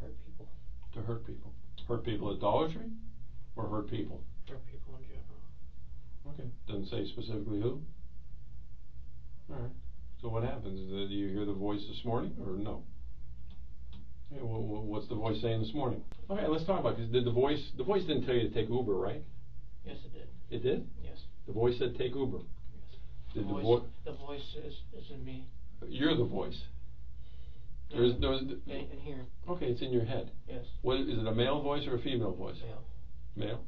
[SPEAKER 2] Hurt people.
[SPEAKER 3] To hurt people. Hurt people at Dollar Tree? Or hurt people?
[SPEAKER 2] Hurt people in general.
[SPEAKER 3] Okay. Doesn't say specifically who? Alright. So what happens? Do you hear the voice this morning or no? Okay, what's the voice saying this morning? Okay, let's talk about it. Did the voice didn't tell you to take Uber, right?
[SPEAKER 2] Yes, it did.
[SPEAKER 3] It did?
[SPEAKER 2] Yes.
[SPEAKER 3] The voice said take Uber.
[SPEAKER 2] Yes.
[SPEAKER 3] Did
[SPEAKER 2] The voice is in me.
[SPEAKER 3] You're the voice.
[SPEAKER 2] No, in here.
[SPEAKER 3] Okay, it's in your head.
[SPEAKER 2] Yes.
[SPEAKER 3] What is it, a male voice or a female voice?
[SPEAKER 2] Male.
[SPEAKER 3] Male?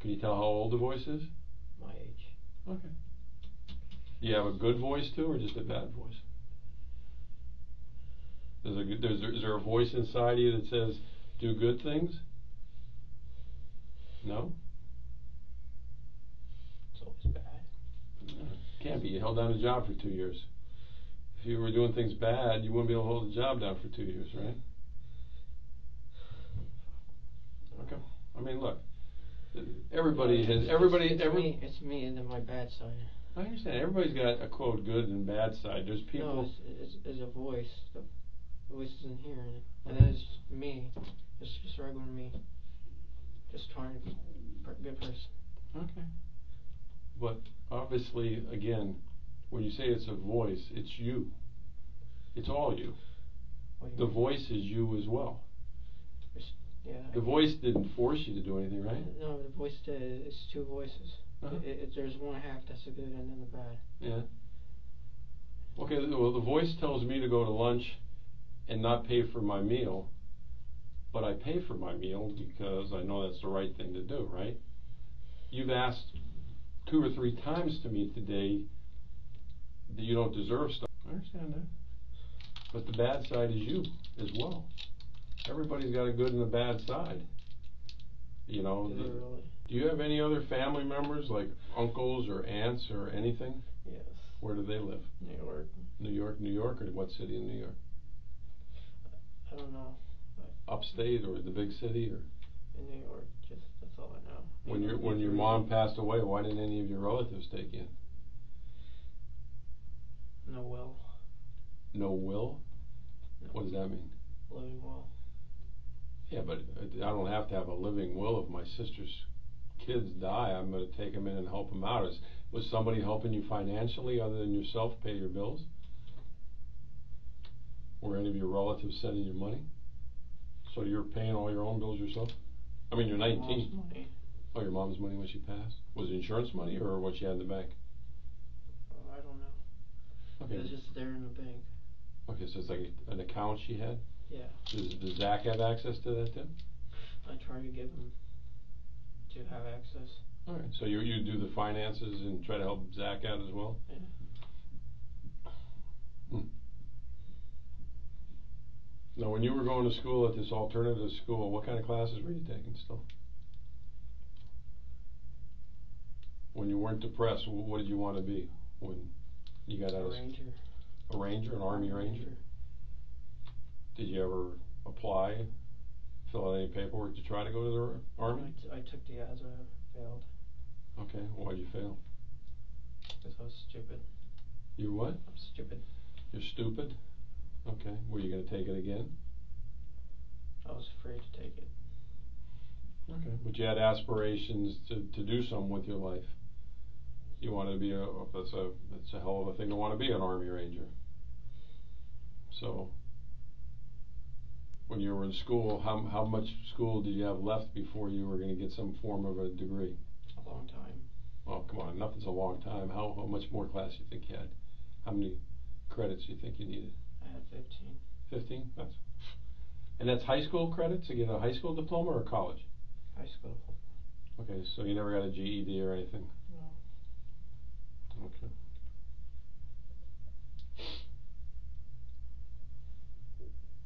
[SPEAKER 3] Can you tell how old the voice is?
[SPEAKER 2] My age.
[SPEAKER 3] Okay. Do you have a good voice too, or just a bad voice? Is there a voice inside you that says, do good things? No?
[SPEAKER 2] It's always bad.
[SPEAKER 3] No, can't be. You held down a job for 2 years. If you were doing things bad, you wouldn't be able to hold the job down for 2 years, right? Okay. I mean, look.
[SPEAKER 2] It's me and then my bad side.
[SPEAKER 3] I understand. Everybody's got a quote good and bad side. There's people.
[SPEAKER 2] No, it's a voice. The voice is in here, and then it's me. It's just regular me. Just trying to be a good person.
[SPEAKER 3] Okay. But obviously, again, When you say it's a voice, it's you. It's all you. The voice is you as well.
[SPEAKER 2] Yeah.
[SPEAKER 3] The voice didn't force you to do anything, right?
[SPEAKER 2] No, the voice did. It's two voices. There's one half that's the good and then the bad.
[SPEAKER 3] Yeah. Okay, well, the voice tells me to go to lunch and not pay for my meal, but I pay for my meal because I know that's the right thing to do, right? You've asked 2 or 3 times to me today that you don't deserve stuff. I understand that. But the bad side is you as well. Everybody's got a good and a bad side. You know, do you have any other family members, like uncles or aunts or anything?
[SPEAKER 2] Yes.
[SPEAKER 3] Where do they live?
[SPEAKER 2] New York.
[SPEAKER 3] New York, or what city in New York?
[SPEAKER 2] I don't know.
[SPEAKER 3] Upstate or the big city, or?
[SPEAKER 2] In New York, that's all I know.
[SPEAKER 3] When your mom passed away, why didn't any of your relatives take you in?
[SPEAKER 2] No will.
[SPEAKER 3] No will?
[SPEAKER 2] No.
[SPEAKER 3] What does that mean?
[SPEAKER 2] Living will.
[SPEAKER 3] Yeah, but I don't have to have a living will. If my sister's kids die, I'm going to take them in and help them out. Was somebody helping you financially other than yourself pay your bills? Were any of your relatives sending you money? So you're paying all your own bills yourself? I mean, you're 19.
[SPEAKER 2] Mom's money.
[SPEAKER 3] Oh, your mom's money when she passed? Was it insurance money or what she had in the bank?
[SPEAKER 2] I don't know.
[SPEAKER 3] Okay.
[SPEAKER 2] It was just there in the bank.
[SPEAKER 3] Okay, so it's like an account she had?
[SPEAKER 2] Yeah.
[SPEAKER 3] Does Zach have access to that too?
[SPEAKER 2] I try to get him to have access.
[SPEAKER 3] All right, so you do the finances and try to help Zach out as well?
[SPEAKER 2] Yeah.
[SPEAKER 3] Now, when you were going to school at this alternative school, what kind of classes were you taking still? When you weren't depressed, what did you want to be when you got out of school?
[SPEAKER 2] Ranger.
[SPEAKER 3] A ranger, an Army Ranger? Did you ever apply, fill out any paperwork to try to go to the Army?
[SPEAKER 2] I took the ASVAB, failed.
[SPEAKER 3] Okay, why'd you fail?
[SPEAKER 2] Because I was stupid.
[SPEAKER 3] You what?
[SPEAKER 2] I'm stupid.
[SPEAKER 3] You're stupid? Okay, were you going to take it again?
[SPEAKER 2] I was afraid to take it.
[SPEAKER 3] Okay, but you had aspirations to do something with your life. You wanted to be that's a hell of a thing to want to be an Army Ranger. So, when you were in school, how much school did you have left before you were going to get some form of a degree?
[SPEAKER 2] A long time.
[SPEAKER 3] Oh, come on, nothing's a long time. How much more class do you think you had? How many credits do you think you needed?
[SPEAKER 2] I had 15.
[SPEAKER 3] 15? And that's high school credits to get a high school diploma or college?
[SPEAKER 2] High school.
[SPEAKER 3] Okay, so you never got a GED or anything?
[SPEAKER 2] No.
[SPEAKER 3] Okay.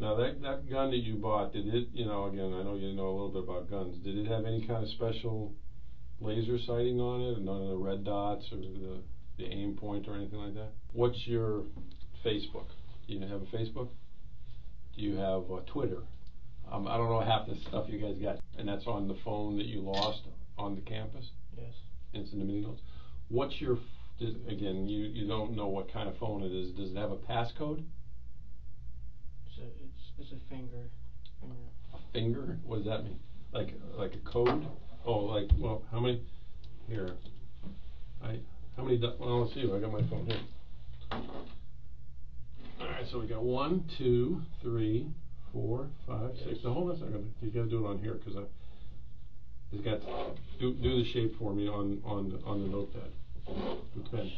[SPEAKER 3] Now that gun that you bought, did it, again, I know you know a little bit about guns, did it have any kind of special laser sighting on it, or none of the red dots or the aim point or anything like that? What's your Facebook? Do you have a Facebook? Do you have Twitter? I don't know half the stuff you guys got. And that's on the phone that you lost on the campus?
[SPEAKER 2] Yes.
[SPEAKER 3] Instant mini notes. What's your, again, you don't know what kind of phone it is. Does it have a passcode?
[SPEAKER 2] It's a finger.
[SPEAKER 3] A finger? What does that mean? Like a code? Oh, well, how many? Here. How many? Well, let's see. I got my phone here. All right, so we got 1, 2, 3, 4, 5, 6. Now hold on a second. You got to do it on here because I just got to do the shape for me on the notepad. The pen.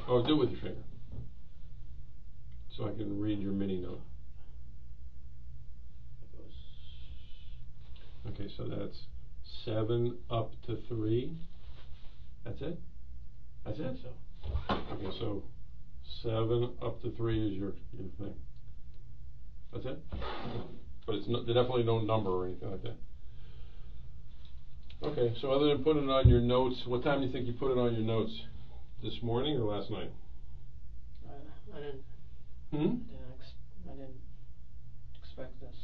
[SPEAKER 3] Oh, do it with your finger, so I can read your mini note. Okay, so that's 7 up to 3. That's it? That's it?
[SPEAKER 2] So.
[SPEAKER 3] Okay, so 7 up to 3 is your thing. That's it? But it's definitely no number or anything like that. Okay, so other than putting it on your notes, what time do you think you put it on your notes? This morning or last night?
[SPEAKER 2] I didn't. I didn't expect this.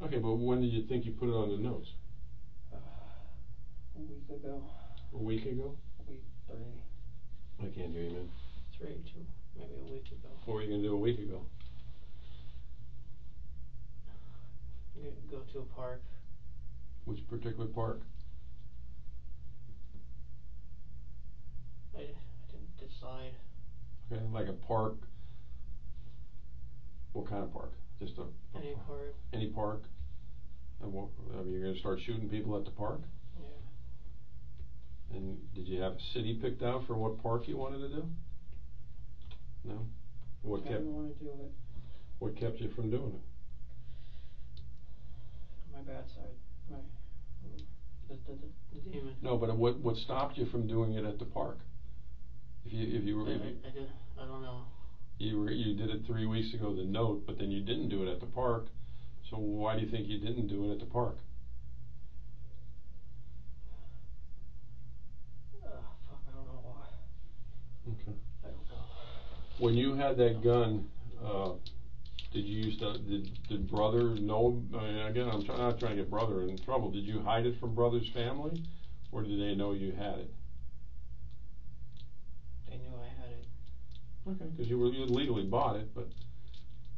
[SPEAKER 3] Okay, but when did you think you put it on the notes?
[SPEAKER 2] A week ago.
[SPEAKER 3] A week ago?
[SPEAKER 2] Week 3.
[SPEAKER 3] I can't hear you, man.
[SPEAKER 2] 3, 2, maybe a week ago.
[SPEAKER 3] What were you going to do a week ago?
[SPEAKER 2] Go to a park.
[SPEAKER 3] Which particular park?
[SPEAKER 2] I didn't decide.
[SPEAKER 3] Okay, like a park. What kind of park? Just
[SPEAKER 2] Any park.
[SPEAKER 3] Any park? And what, I mean, you're going to start shooting people at the park?
[SPEAKER 2] Yeah.
[SPEAKER 3] And did you have a city picked out for what park you wanted to do? No? What
[SPEAKER 2] I didn't want to do it.
[SPEAKER 3] What kept you from doing it?
[SPEAKER 2] My bad side. The demon.
[SPEAKER 3] No, but what stopped you from doing it at the park? I
[SPEAKER 2] don't know.
[SPEAKER 3] You did it 3 weeks ago, the note, but then you didn't do it at the park. So why do you think you didn't do it at the park?
[SPEAKER 2] Fuck, I don't know why.
[SPEAKER 3] Okay.
[SPEAKER 2] I don't know.
[SPEAKER 3] When you had that gun, did brother know? I mean, again, I'm not trying to get brother in trouble. Did you hide it from brother's family, or did they know you had it?
[SPEAKER 2] They knew I had it.
[SPEAKER 3] Okay, because you legally bought it, but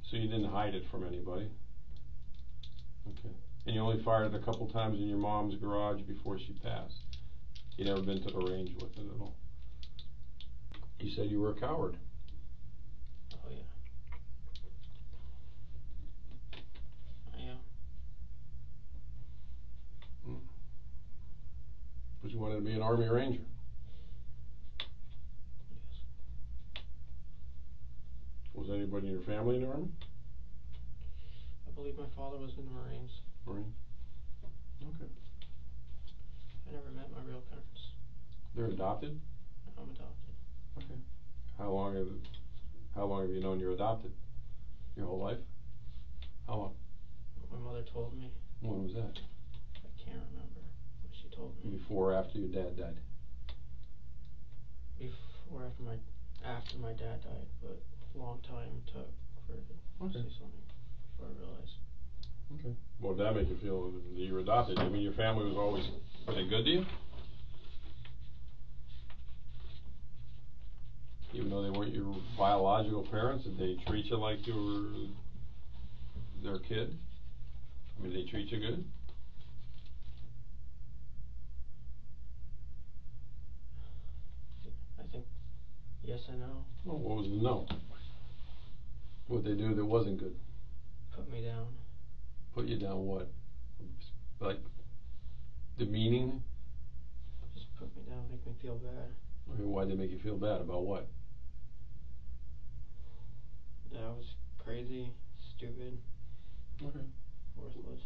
[SPEAKER 3] so you didn't hide it from anybody. Okay, and you only fired it a couple times in your mom's garage before she passed. You never been to the range with it at all. You said you were a coward.
[SPEAKER 2] Oh yeah. I am.
[SPEAKER 3] But you wanted to be an Army Ranger.
[SPEAKER 2] Yes.
[SPEAKER 3] Was anybody in your family in the Army?
[SPEAKER 2] I believe my father was in the Marines.
[SPEAKER 3] Marine? Okay.
[SPEAKER 2] I never met my real parents.
[SPEAKER 3] They're adopted?
[SPEAKER 2] I'm adopted.
[SPEAKER 3] Okay. How long have you known you're adopted? Your whole life? How long?
[SPEAKER 2] My mother told me.
[SPEAKER 3] When was that?
[SPEAKER 2] I can't remember what she told me.
[SPEAKER 3] Before or after your dad died?
[SPEAKER 2] Before after my dad died, but a long time took for her to say something before I realized.
[SPEAKER 3] Okay. What did that make you feel that you were adopted? I mean, your family was always, were they good to you? Even though they weren't your biological parents, did they treat you like you were their kid? I mean, did they treat you good?
[SPEAKER 2] I think yes and no.
[SPEAKER 3] Well, what was the no? What'd they do that wasn't good?
[SPEAKER 2] Put me down.
[SPEAKER 3] Put you down what? Like demeaning?
[SPEAKER 2] Just put me down, make me feel bad.
[SPEAKER 3] Okay, why'd they make you feel bad? About what?
[SPEAKER 2] That I was crazy, stupid.
[SPEAKER 3] Okay.
[SPEAKER 2] Worthless.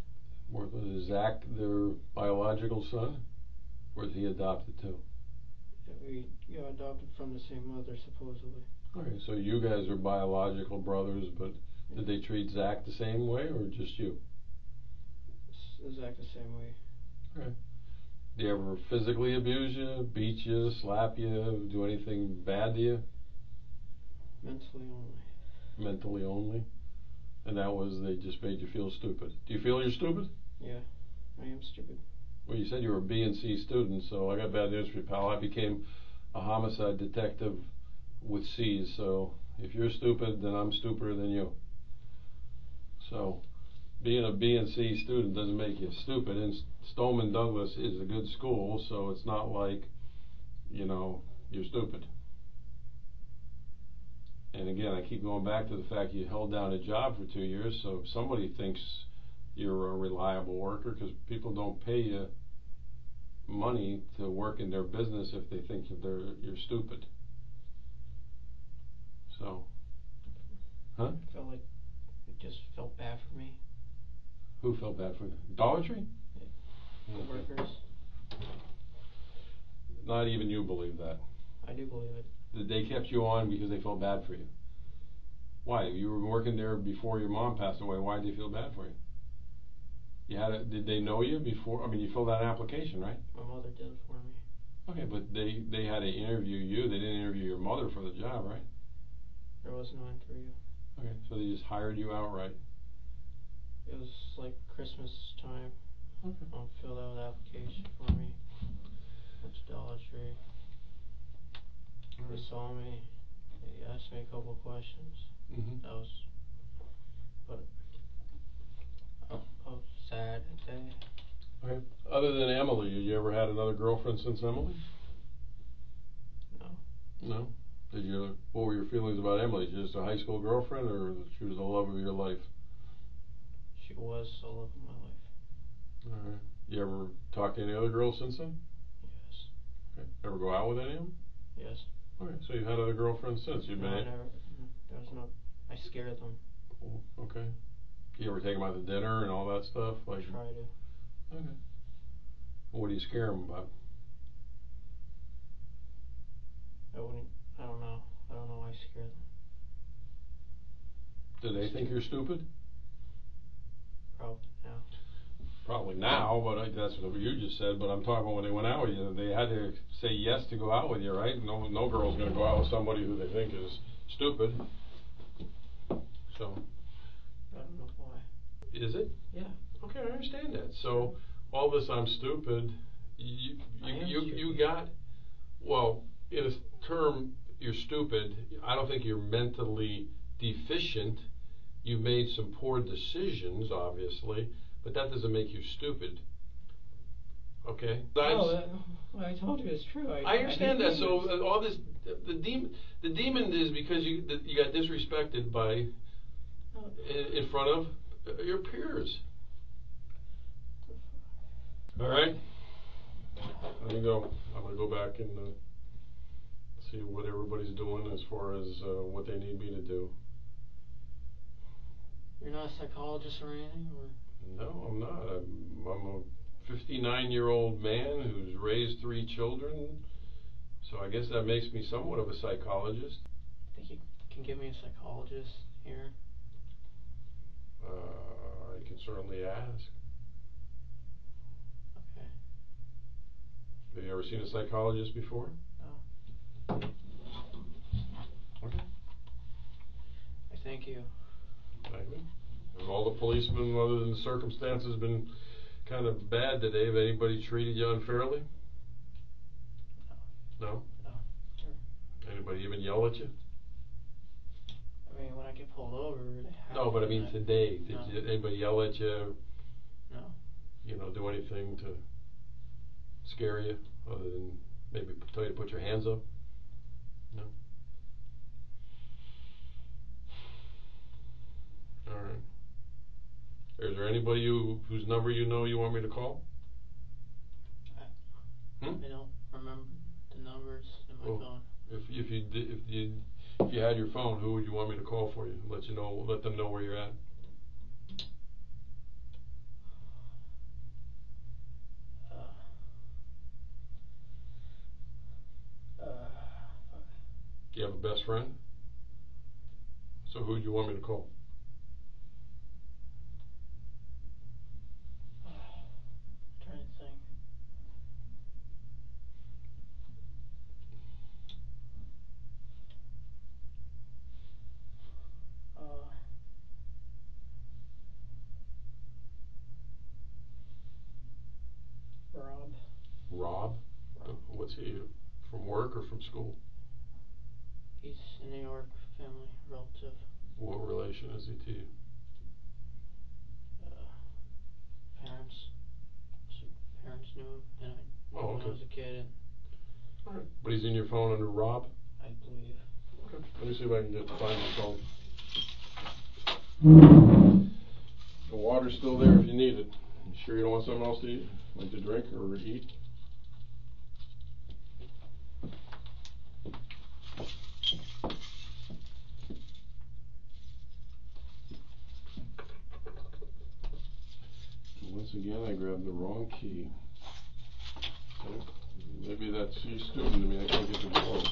[SPEAKER 3] Worthless. Is Zach their biological son? Or is he adopted too?
[SPEAKER 2] Yeah, we got adopted from the same mother, supposedly.
[SPEAKER 3] Okay, so you guys are biological brothers, but did they treat Zach the same way or just you?
[SPEAKER 2] Zach the same way.
[SPEAKER 3] Okay. Do you ever physically abuse you, beat you, slap you, do anything bad to you?
[SPEAKER 2] Mentally only.
[SPEAKER 3] Mentally only? And that was, they just made you feel stupid. Do you feel you're stupid?
[SPEAKER 2] Yeah, I am stupid.
[SPEAKER 3] Well, you said you were a B and C student, so I got bad news for you, pal. I became a homicide detective with C's, so if you're stupid, then I'm stupider than you. So, being a B and C student doesn't make you stupid, and Stoneman Douglas is a good school, so it's not like, you're stupid. And again, I keep going back to the fact you held down a job for 2 years, so if somebody thinks you're a reliable worker, because people don't pay you money to work in their business if they think you're stupid. So, huh?
[SPEAKER 2] I felt like it just felt bad for me.
[SPEAKER 3] Who felt bad for you? Dollar Tree?
[SPEAKER 2] The workers.
[SPEAKER 3] Not even you believe that.
[SPEAKER 2] I do believe it.
[SPEAKER 3] That they kept you on because they felt bad for you. Why? You were working there before your mom passed away. Why did they feel bad for you? Did they know you before? I mean, you filled out an application, right?
[SPEAKER 2] My mother did it for me.
[SPEAKER 3] Okay, but they had to interview you. They didn't interview your mother for the job, right?
[SPEAKER 2] There was no interview.
[SPEAKER 3] Okay, so they just hired you outright.
[SPEAKER 2] It was like Christmas time.
[SPEAKER 3] Okay.
[SPEAKER 2] Filled out an application for me. Went to Dollar Tree. They saw me. They asked me a couple of questions.
[SPEAKER 3] Mm-hmm.
[SPEAKER 2] But I was sad that day.
[SPEAKER 3] Okay. Other than Emily, you ever had another girlfriend since Emily?
[SPEAKER 2] No.
[SPEAKER 3] No? What were your feelings about Emily? Just a high school girlfriend, or she was the love of your life?
[SPEAKER 2] She was the love of my life.
[SPEAKER 3] Alright. You ever talk to any other girls since then?
[SPEAKER 2] Yes.
[SPEAKER 3] Okay. Ever go out with any of them?
[SPEAKER 2] Yes.
[SPEAKER 3] Okay, so you've had other girlfriends since? You've
[SPEAKER 2] No,
[SPEAKER 3] been
[SPEAKER 2] I never. There was no. I scared them.
[SPEAKER 3] Cool. Okay. You ever take them out to dinner and all that stuff? Like.
[SPEAKER 2] Try to.
[SPEAKER 3] Okay. What do you scare them about?
[SPEAKER 2] I don't know. I don't know why I scare them.
[SPEAKER 3] Do they think you're stupid?
[SPEAKER 2] Probably now.
[SPEAKER 3] Probably now, but that's what you just said. But I'm talking about when they went out with you. They had to say yes to go out with you, right? No girl's gonna go out with somebody who they think is stupid. So.
[SPEAKER 2] I don't know why.
[SPEAKER 3] Is it?
[SPEAKER 2] Yeah.
[SPEAKER 3] Okay, I understand that. So all this, I'm stupid. You got. Well, in a term, you're stupid. I don't think you're mentally deficient. You made some poor decisions, obviously, but that doesn't make you stupid. Okay?
[SPEAKER 2] No, what I told you is true.
[SPEAKER 3] I understand that. So all this, the demon is because you got disrespected by in front of your peers. All right. Let me go. I'm gonna go back and see what everybody's doing as far as what they need me to do.
[SPEAKER 2] You're not a psychologist or anything, or?
[SPEAKER 3] No, I'm not. I'm a 59-year-old man who's raised 3 children, so I guess that makes me somewhat of a psychologist.
[SPEAKER 2] Think you can give me a psychologist here?
[SPEAKER 3] I can certainly ask.
[SPEAKER 2] Okay.
[SPEAKER 3] Have you ever seen a psychologist before?
[SPEAKER 2] No.
[SPEAKER 3] Okay.
[SPEAKER 2] I thank you.
[SPEAKER 3] Thank you. Have all the policemen, other than the circumstances, been kind of bad today? Have anybody treated you unfairly? No?
[SPEAKER 2] No. Sure.
[SPEAKER 3] Anybody even yell at you?
[SPEAKER 2] I mean, when I get pulled over, they have
[SPEAKER 3] No, but I mean today. Did anybody yell at you?
[SPEAKER 2] No.
[SPEAKER 3] You know, do anything to scare you, other than maybe tell you to put your hands up? No? All right. Is there anybody whose number you know you want me to call?
[SPEAKER 2] I don't remember the numbers in my phone.
[SPEAKER 3] If you had your phone, who would you want me to call for you? Let them know where you're at. Do you have a best friend? So who do you want me to call?
[SPEAKER 2] Trying to think. Rob.
[SPEAKER 3] Rob? What's he? From work or from school?
[SPEAKER 2] He's a New York family relative.
[SPEAKER 3] What relation is he to you?
[SPEAKER 2] Parents. So parents knew him, and I knew him when I was a kid. And
[SPEAKER 3] all right. But he's in your phone under Rob?
[SPEAKER 2] I believe.
[SPEAKER 3] Okay. Let me see if I can find your phone. The water's still there if you need it. You sure you don't want something else to eat? Like to drink or eat? Once again, I grabbed the wrong key. Okay. Maybe that's you stupid to me. I can't get the door.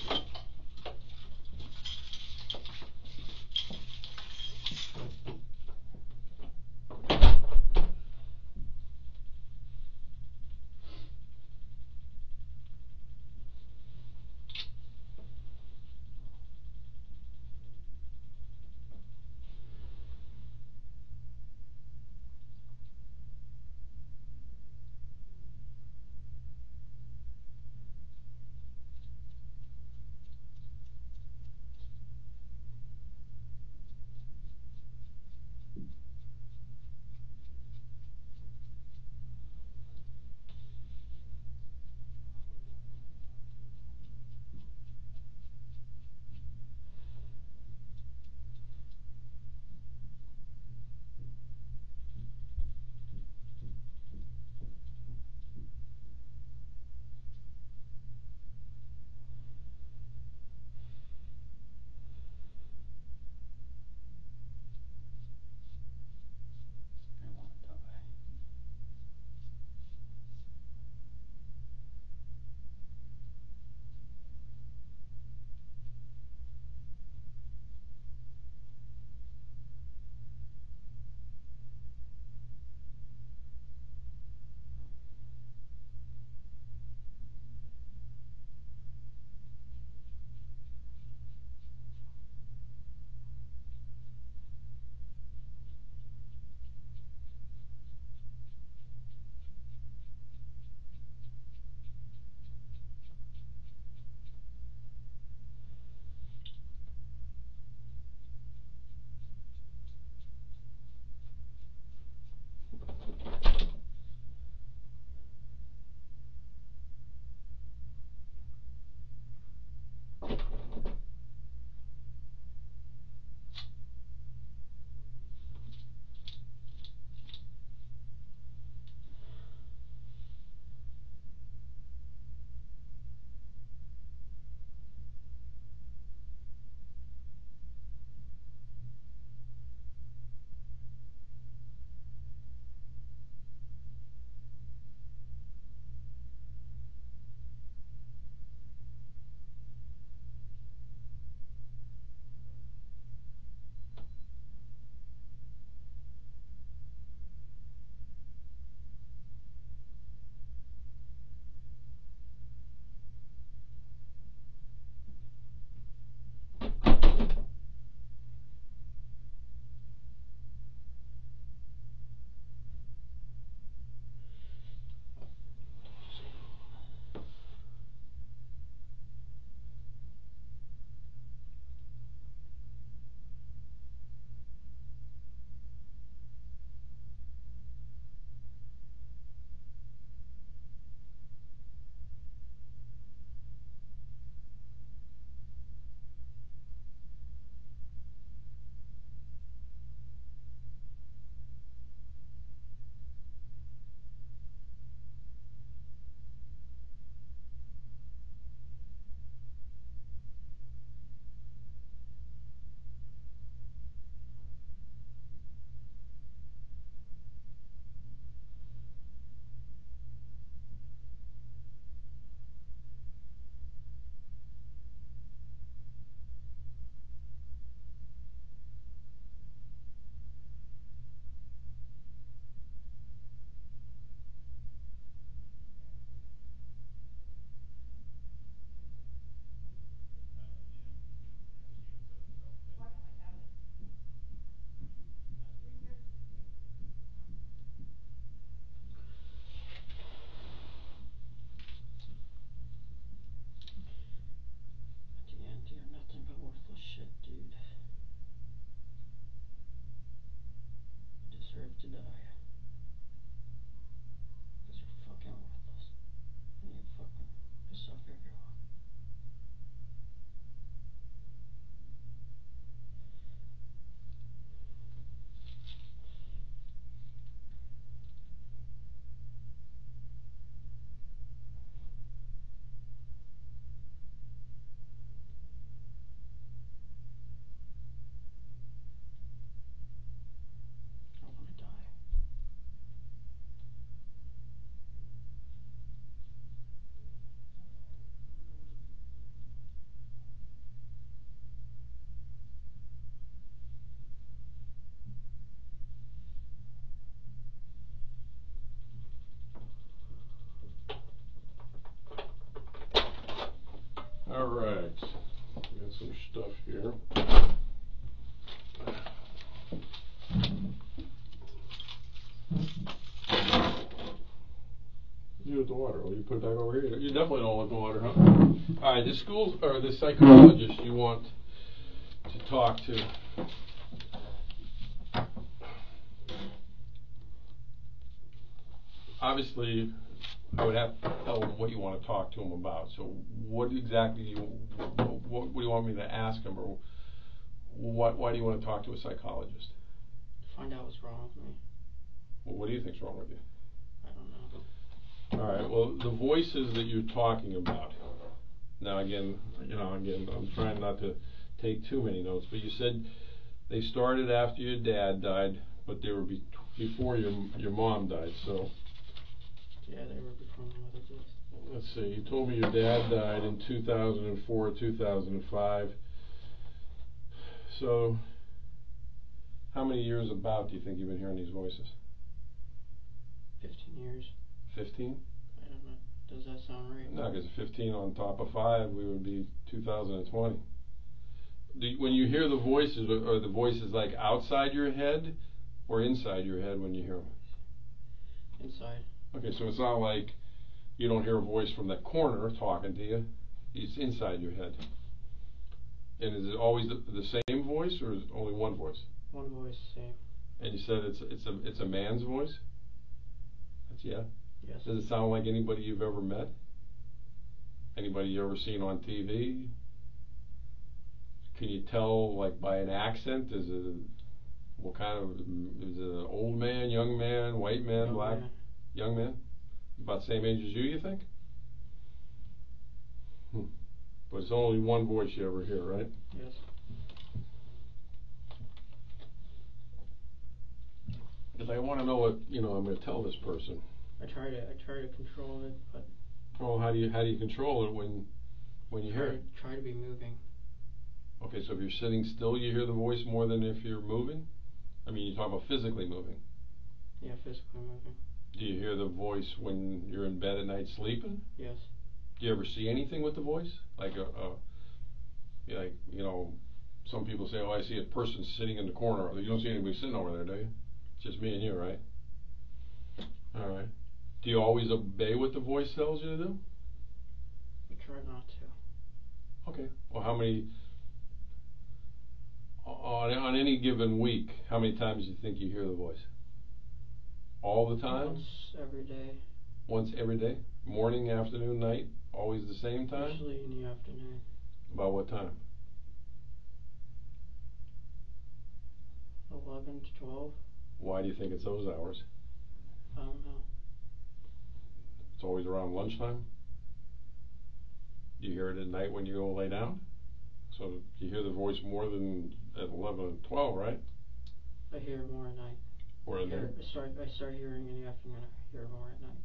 [SPEAKER 3] with the water? Well, you put it back over here. You definitely don't want the water, huh? All right, the schools or the psychologist you want to talk to. Obviously, I would have to tell them what you want to talk to them about. So, what exactly what do you want me to ask them, or why do you want to talk to a psychologist?
[SPEAKER 2] Find out what's wrong with me.
[SPEAKER 3] Well, what do you think's wrong with you?
[SPEAKER 2] I don't know.
[SPEAKER 3] All right. Well, the voices that you're talking about. Now, again, I'm trying not to take too many notes, but you said they started after your dad died, but they were before your mom died. So.
[SPEAKER 2] Yeah, they were before my mother did.
[SPEAKER 3] Let's see. You told me your dad died in 2004, 2005. So, how many years about do you think you've been hearing these voices?
[SPEAKER 2] 15 years.
[SPEAKER 3] 15?
[SPEAKER 2] I don't know. Does that sound right?
[SPEAKER 3] No, because 15 on top of 5, we would be 2020. When you hear the voices, are the voices like outside your head or inside your head when you hear them?
[SPEAKER 2] Inside. Okay,
[SPEAKER 3] so it's not like you don't hear a voice from that corner talking to you. It's inside your head. And is it always the same voice, or is it only one voice?
[SPEAKER 2] One voice, same.
[SPEAKER 3] And you said it's a man's voice? That's yeah?
[SPEAKER 2] Yes.
[SPEAKER 3] Does it sound like anybody you've ever met? Anybody you ever seen on TV? Can you tell, like, by an accent? Is it an old man, young man, white man,
[SPEAKER 2] young
[SPEAKER 3] black?
[SPEAKER 2] Man.
[SPEAKER 3] Young man? About the same age as you think? But it's only one voice you ever hear, right?
[SPEAKER 2] Yes.
[SPEAKER 3] Because I want to know what I'm going to tell this person.
[SPEAKER 2] I try to control it, but.
[SPEAKER 3] Well, how do you control it when you hear it?
[SPEAKER 2] Try to be moving.
[SPEAKER 3] Okay, so if you're sitting still, you hear the voice more than if you're moving? I mean, you talk about physically moving.
[SPEAKER 2] Yeah, physically moving.
[SPEAKER 3] Do you hear the voice when you're in bed at night sleeping?
[SPEAKER 2] Yes.
[SPEAKER 3] Do you ever see anything with the voice? Like some people say, oh, I see a person sitting in the corner. You don't see anybody sitting over there, do you? It's just me and you, right? All right. Do you always obey what the voice tells you to do?
[SPEAKER 2] I try not to.
[SPEAKER 3] Okay. Well, how many, on any given week, how many times do you think you hear the voice? All the time?
[SPEAKER 2] Once every day.
[SPEAKER 3] Once every day? Morning, afternoon, night? Always the same time?
[SPEAKER 2] Usually in the afternoon.
[SPEAKER 3] About what time?
[SPEAKER 2] 11 to 12.
[SPEAKER 3] Why do you think it's those hours?
[SPEAKER 2] I don't know.
[SPEAKER 3] It's always around lunchtime? Do you hear it at night when you go lay down? So you hear the voice more than at 11 and 12, right?
[SPEAKER 2] I hear it more at night.
[SPEAKER 3] Or at night?
[SPEAKER 2] I start hearing in the afternoon. I hear it more at night.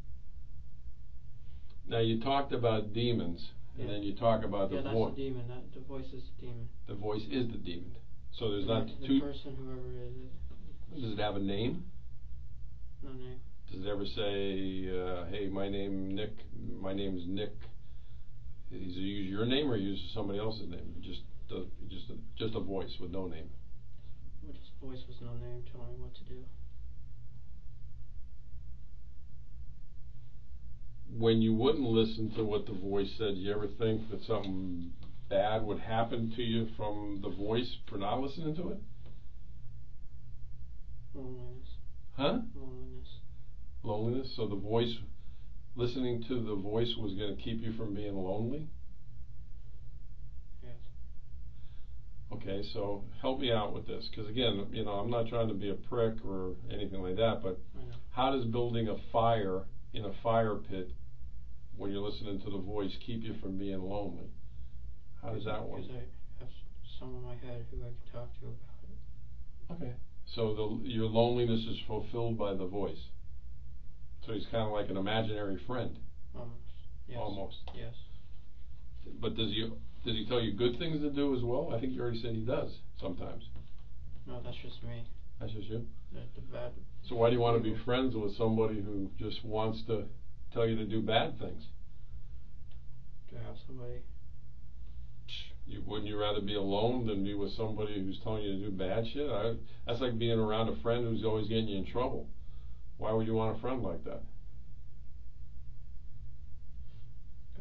[SPEAKER 3] Now you talked about demons, and then you talk about the voice.
[SPEAKER 2] Yeah, that's the demon. The voice is the demon.
[SPEAKER 3] The voice is the demon. So there's
[SPEAKER 2] the
[SPEAKER 3] two.
[SPEAKER 2] Person, whoever it is.
[SPEAKER 3] Does it have a name?
[SPEAKER 2] No name.
[SPEAKER 3] Does it ever say, "Hey, my name's Nick. Does it use your name or use somebody else's name? Just a voice with no name.
[SPEAKER 2] Just a voice with no name telling me what to do.
[SPEAKER 3] When you wouldn't listen to what the voice said, do you ever think that something bad would happen to you from the voice for not listening to it?
[SPEAKER 2] Loneliness.
[SPEAKER 3] Huh?
[SPEAKER 2] Loneliness.
[SPEAKER 3] Loneliness? So the voice, listening to the voice was going to keep you from being lonely?
[SPEAKER 2] Yes.
[SPEAKER 3] Okay, so help me out with this, because again, I'm not trying to be a prick or anything like that, but how does building a fire in a fire pit when you're listening to the voice keep you from being lonely? How does that work?
[SPEAKER 2] Because I have someone in my head who I can talk to about it.
[SPEAKER 3] Okay, so your loneliness is fulfilled by the voice. So he's kind of like an imaginary friend.
[SPEAKER 2] Almost. Yes.
[SPEAKER 3] Almost.
[SPEAKER 2] Yes.
[SPEAKER 3] But does he tell you good things to do as well? I think you already said he does sometimes.
[SPEAKER 2] No, that's just me.
[SPEAKER 3] That's just you?
[SPEAKER 2] The bad.
[SPEAKER 3] So why do you want to be friends with somebody who just wants to tell you to do bad things?
[SPEAKER 2] To have somebody.
[SPEAKER 3] Wouldn't you rather be alone than be with somebody who's telling you to do bad shit? That's like being around a friend who's always getting you in trouble. Why would you want a friend like that?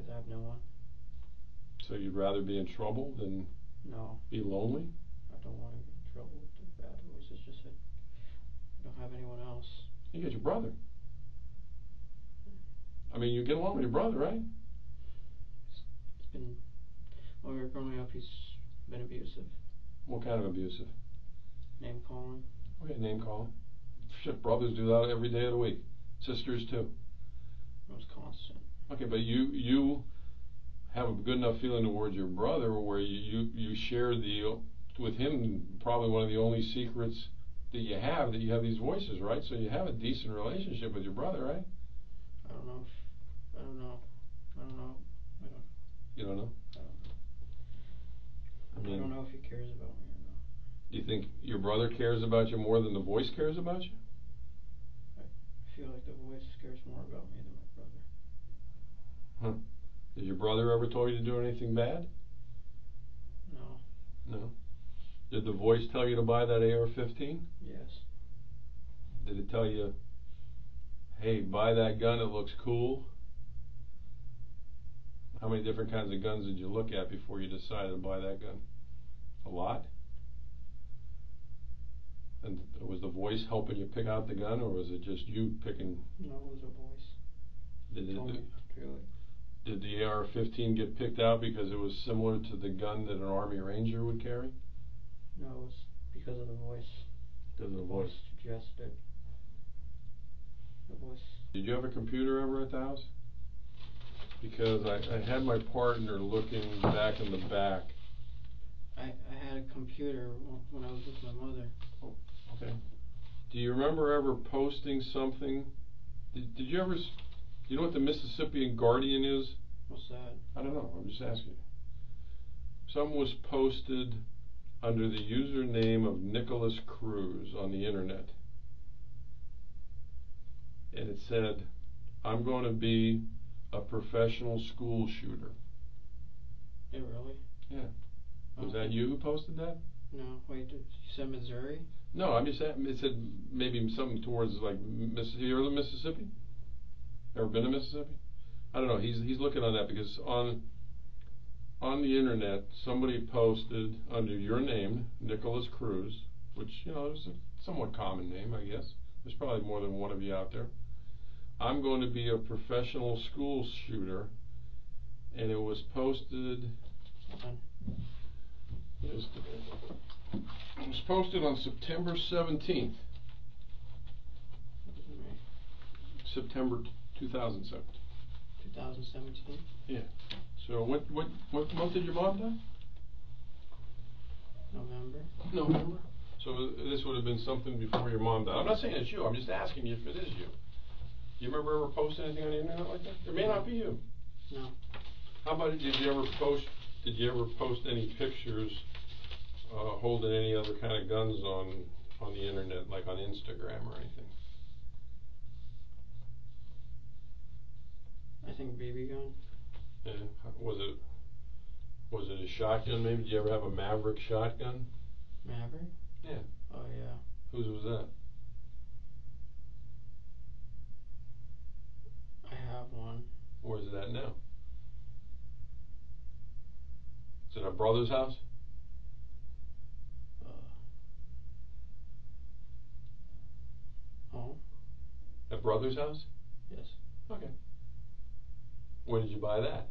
[SPEAKER 2] Because I have no one.
[SPEAKER 3] So you'd rather be in trouble than
[SPEAKER 2] No,
[SPEAKER 3] be lonely?
[SPEAKER 2] I don't want to get in trouble with the bad boys. It's just that I don't have anyone else.
[SPEAKER 3] You got your brother. I mean, you get along with your brother, right?
[SPEAKER 2] It's been, when we were growing up, he's been abusive.
[SPEAKER 3] What kind of abusive?
[SPEAKER 2] Name calling.
[SPEAKER 3] Okay, name calling. Shit, brothers do that every day of the week. Sisters too.
[SPEAKER 2] It was constant.
[SPEAKER 3] Okay, but you have a good enough feeling towards your brother where you share with him probably one of the only secrets that you have these voices, right? So you have a decent relationship with your brother, right?
[SPEAKER 2] I don't know.
[SPEAKER 3] You don't know?
[SPEAKER 2] I don't know if he cares about me or not.
[SPEAKER 3] Do you think your brother cares about you more than the voice cares about you?
[SPEAKER 2] I feel like the voice cares more about me than my brother.
[SPEAKER 3] Huh. Did your brother ever tell you to do anything bad?
[SPEAKER 2] No.
[SPEAKER 3] No. Did the voice tell you to buy that AR-15?
[SPEAKER 2] Yes.
[SPEAKER 3] Did it tell you, hey, buy that gun, it looks cool? How many different kinds of guns did you look at before you decided to buy that gun? A lot? And was the voice helping you pick out the gun, or was it just you picking?
[SPEAKER 2] No, it was a voice.
[SPEAKER 3] Did the AR-15 get picked out because it was similar to the gun that an Army Ranger would carry?
[SPEAKER 2] No, it was because of the voice.
[SPEAKER 3] Because of the voice.
[SPEAKER 2] Suggested. The voice.
[SPEAKER 3] Did you have a computer ever at the house? Because I had my partner looking back in the back.
[SPEAKER 2] I had a computer when I was with my mother.
[SPEAKER 3] Oh, okay. Do you remember ever posting something? Did you ever? You know what the Mississippian Guardian is?
[SPEAKER 2] What's that?
[SPEAKER 3] I don't know. I'm just asking you. Something was posted under the username of Nikolas Cruz on the internet. And it said, I'm going to be a professional school shooter.
[SPEAKER 2] Yeah, really?
[SPEAKER 3] Yeah. Was that you who posted that?
[SPEAKER 2] No. Wait, you said Missouri?
[SPEAKER 3] No, I'm just saying, it said maybe something towards like Mississippi. You ever lived in Mississippi? Ever been to Mississippi? I don't know. He's looking on that because on the internet somebody posted under your name, Nikolas Cruz, which is a somewhat common name, I guess. There's probably more than one of you out there. I'm going to be a professional school shooter, and it was posted. It was posted on September 17th. September 2007.
[SPEAKER 2] 2017?
[SPEAKER 3] Yeah. So what month did your mom die? November. So this would have been something before your mom died. I'm not saying it's you. I'm just asking you if it is you. Do you remember ever posting anything on the internet like that? It may not be you.
[SPEAKER 2] No.
[SPEAKER 3] How about did you ever post any pictures holding any other kind of guns on the internet, like on Instagram or anything?
[SPEAKER 2] I think BB gun.
[SPEAKER 3] Yeah. Was it a shotgun maybe? Did you ever have a Maverick shotgun?
[SPEAKER 2] Maverick?
[SPEAKER 3] Yeah.
[SPEAKER 2] Oh yeah.
[SPEAKER 3] Whose was that?
[SPEAKER 2] I have one.
[SPEAKER 3] Where's it at now? Is it at brother's house?
[SPEAKER 2] Home?
[SPEAKER 3] At brother's house?
[SPEAKER 2] Yes.
[SPEAKER 3] Okay. Where did you buy that?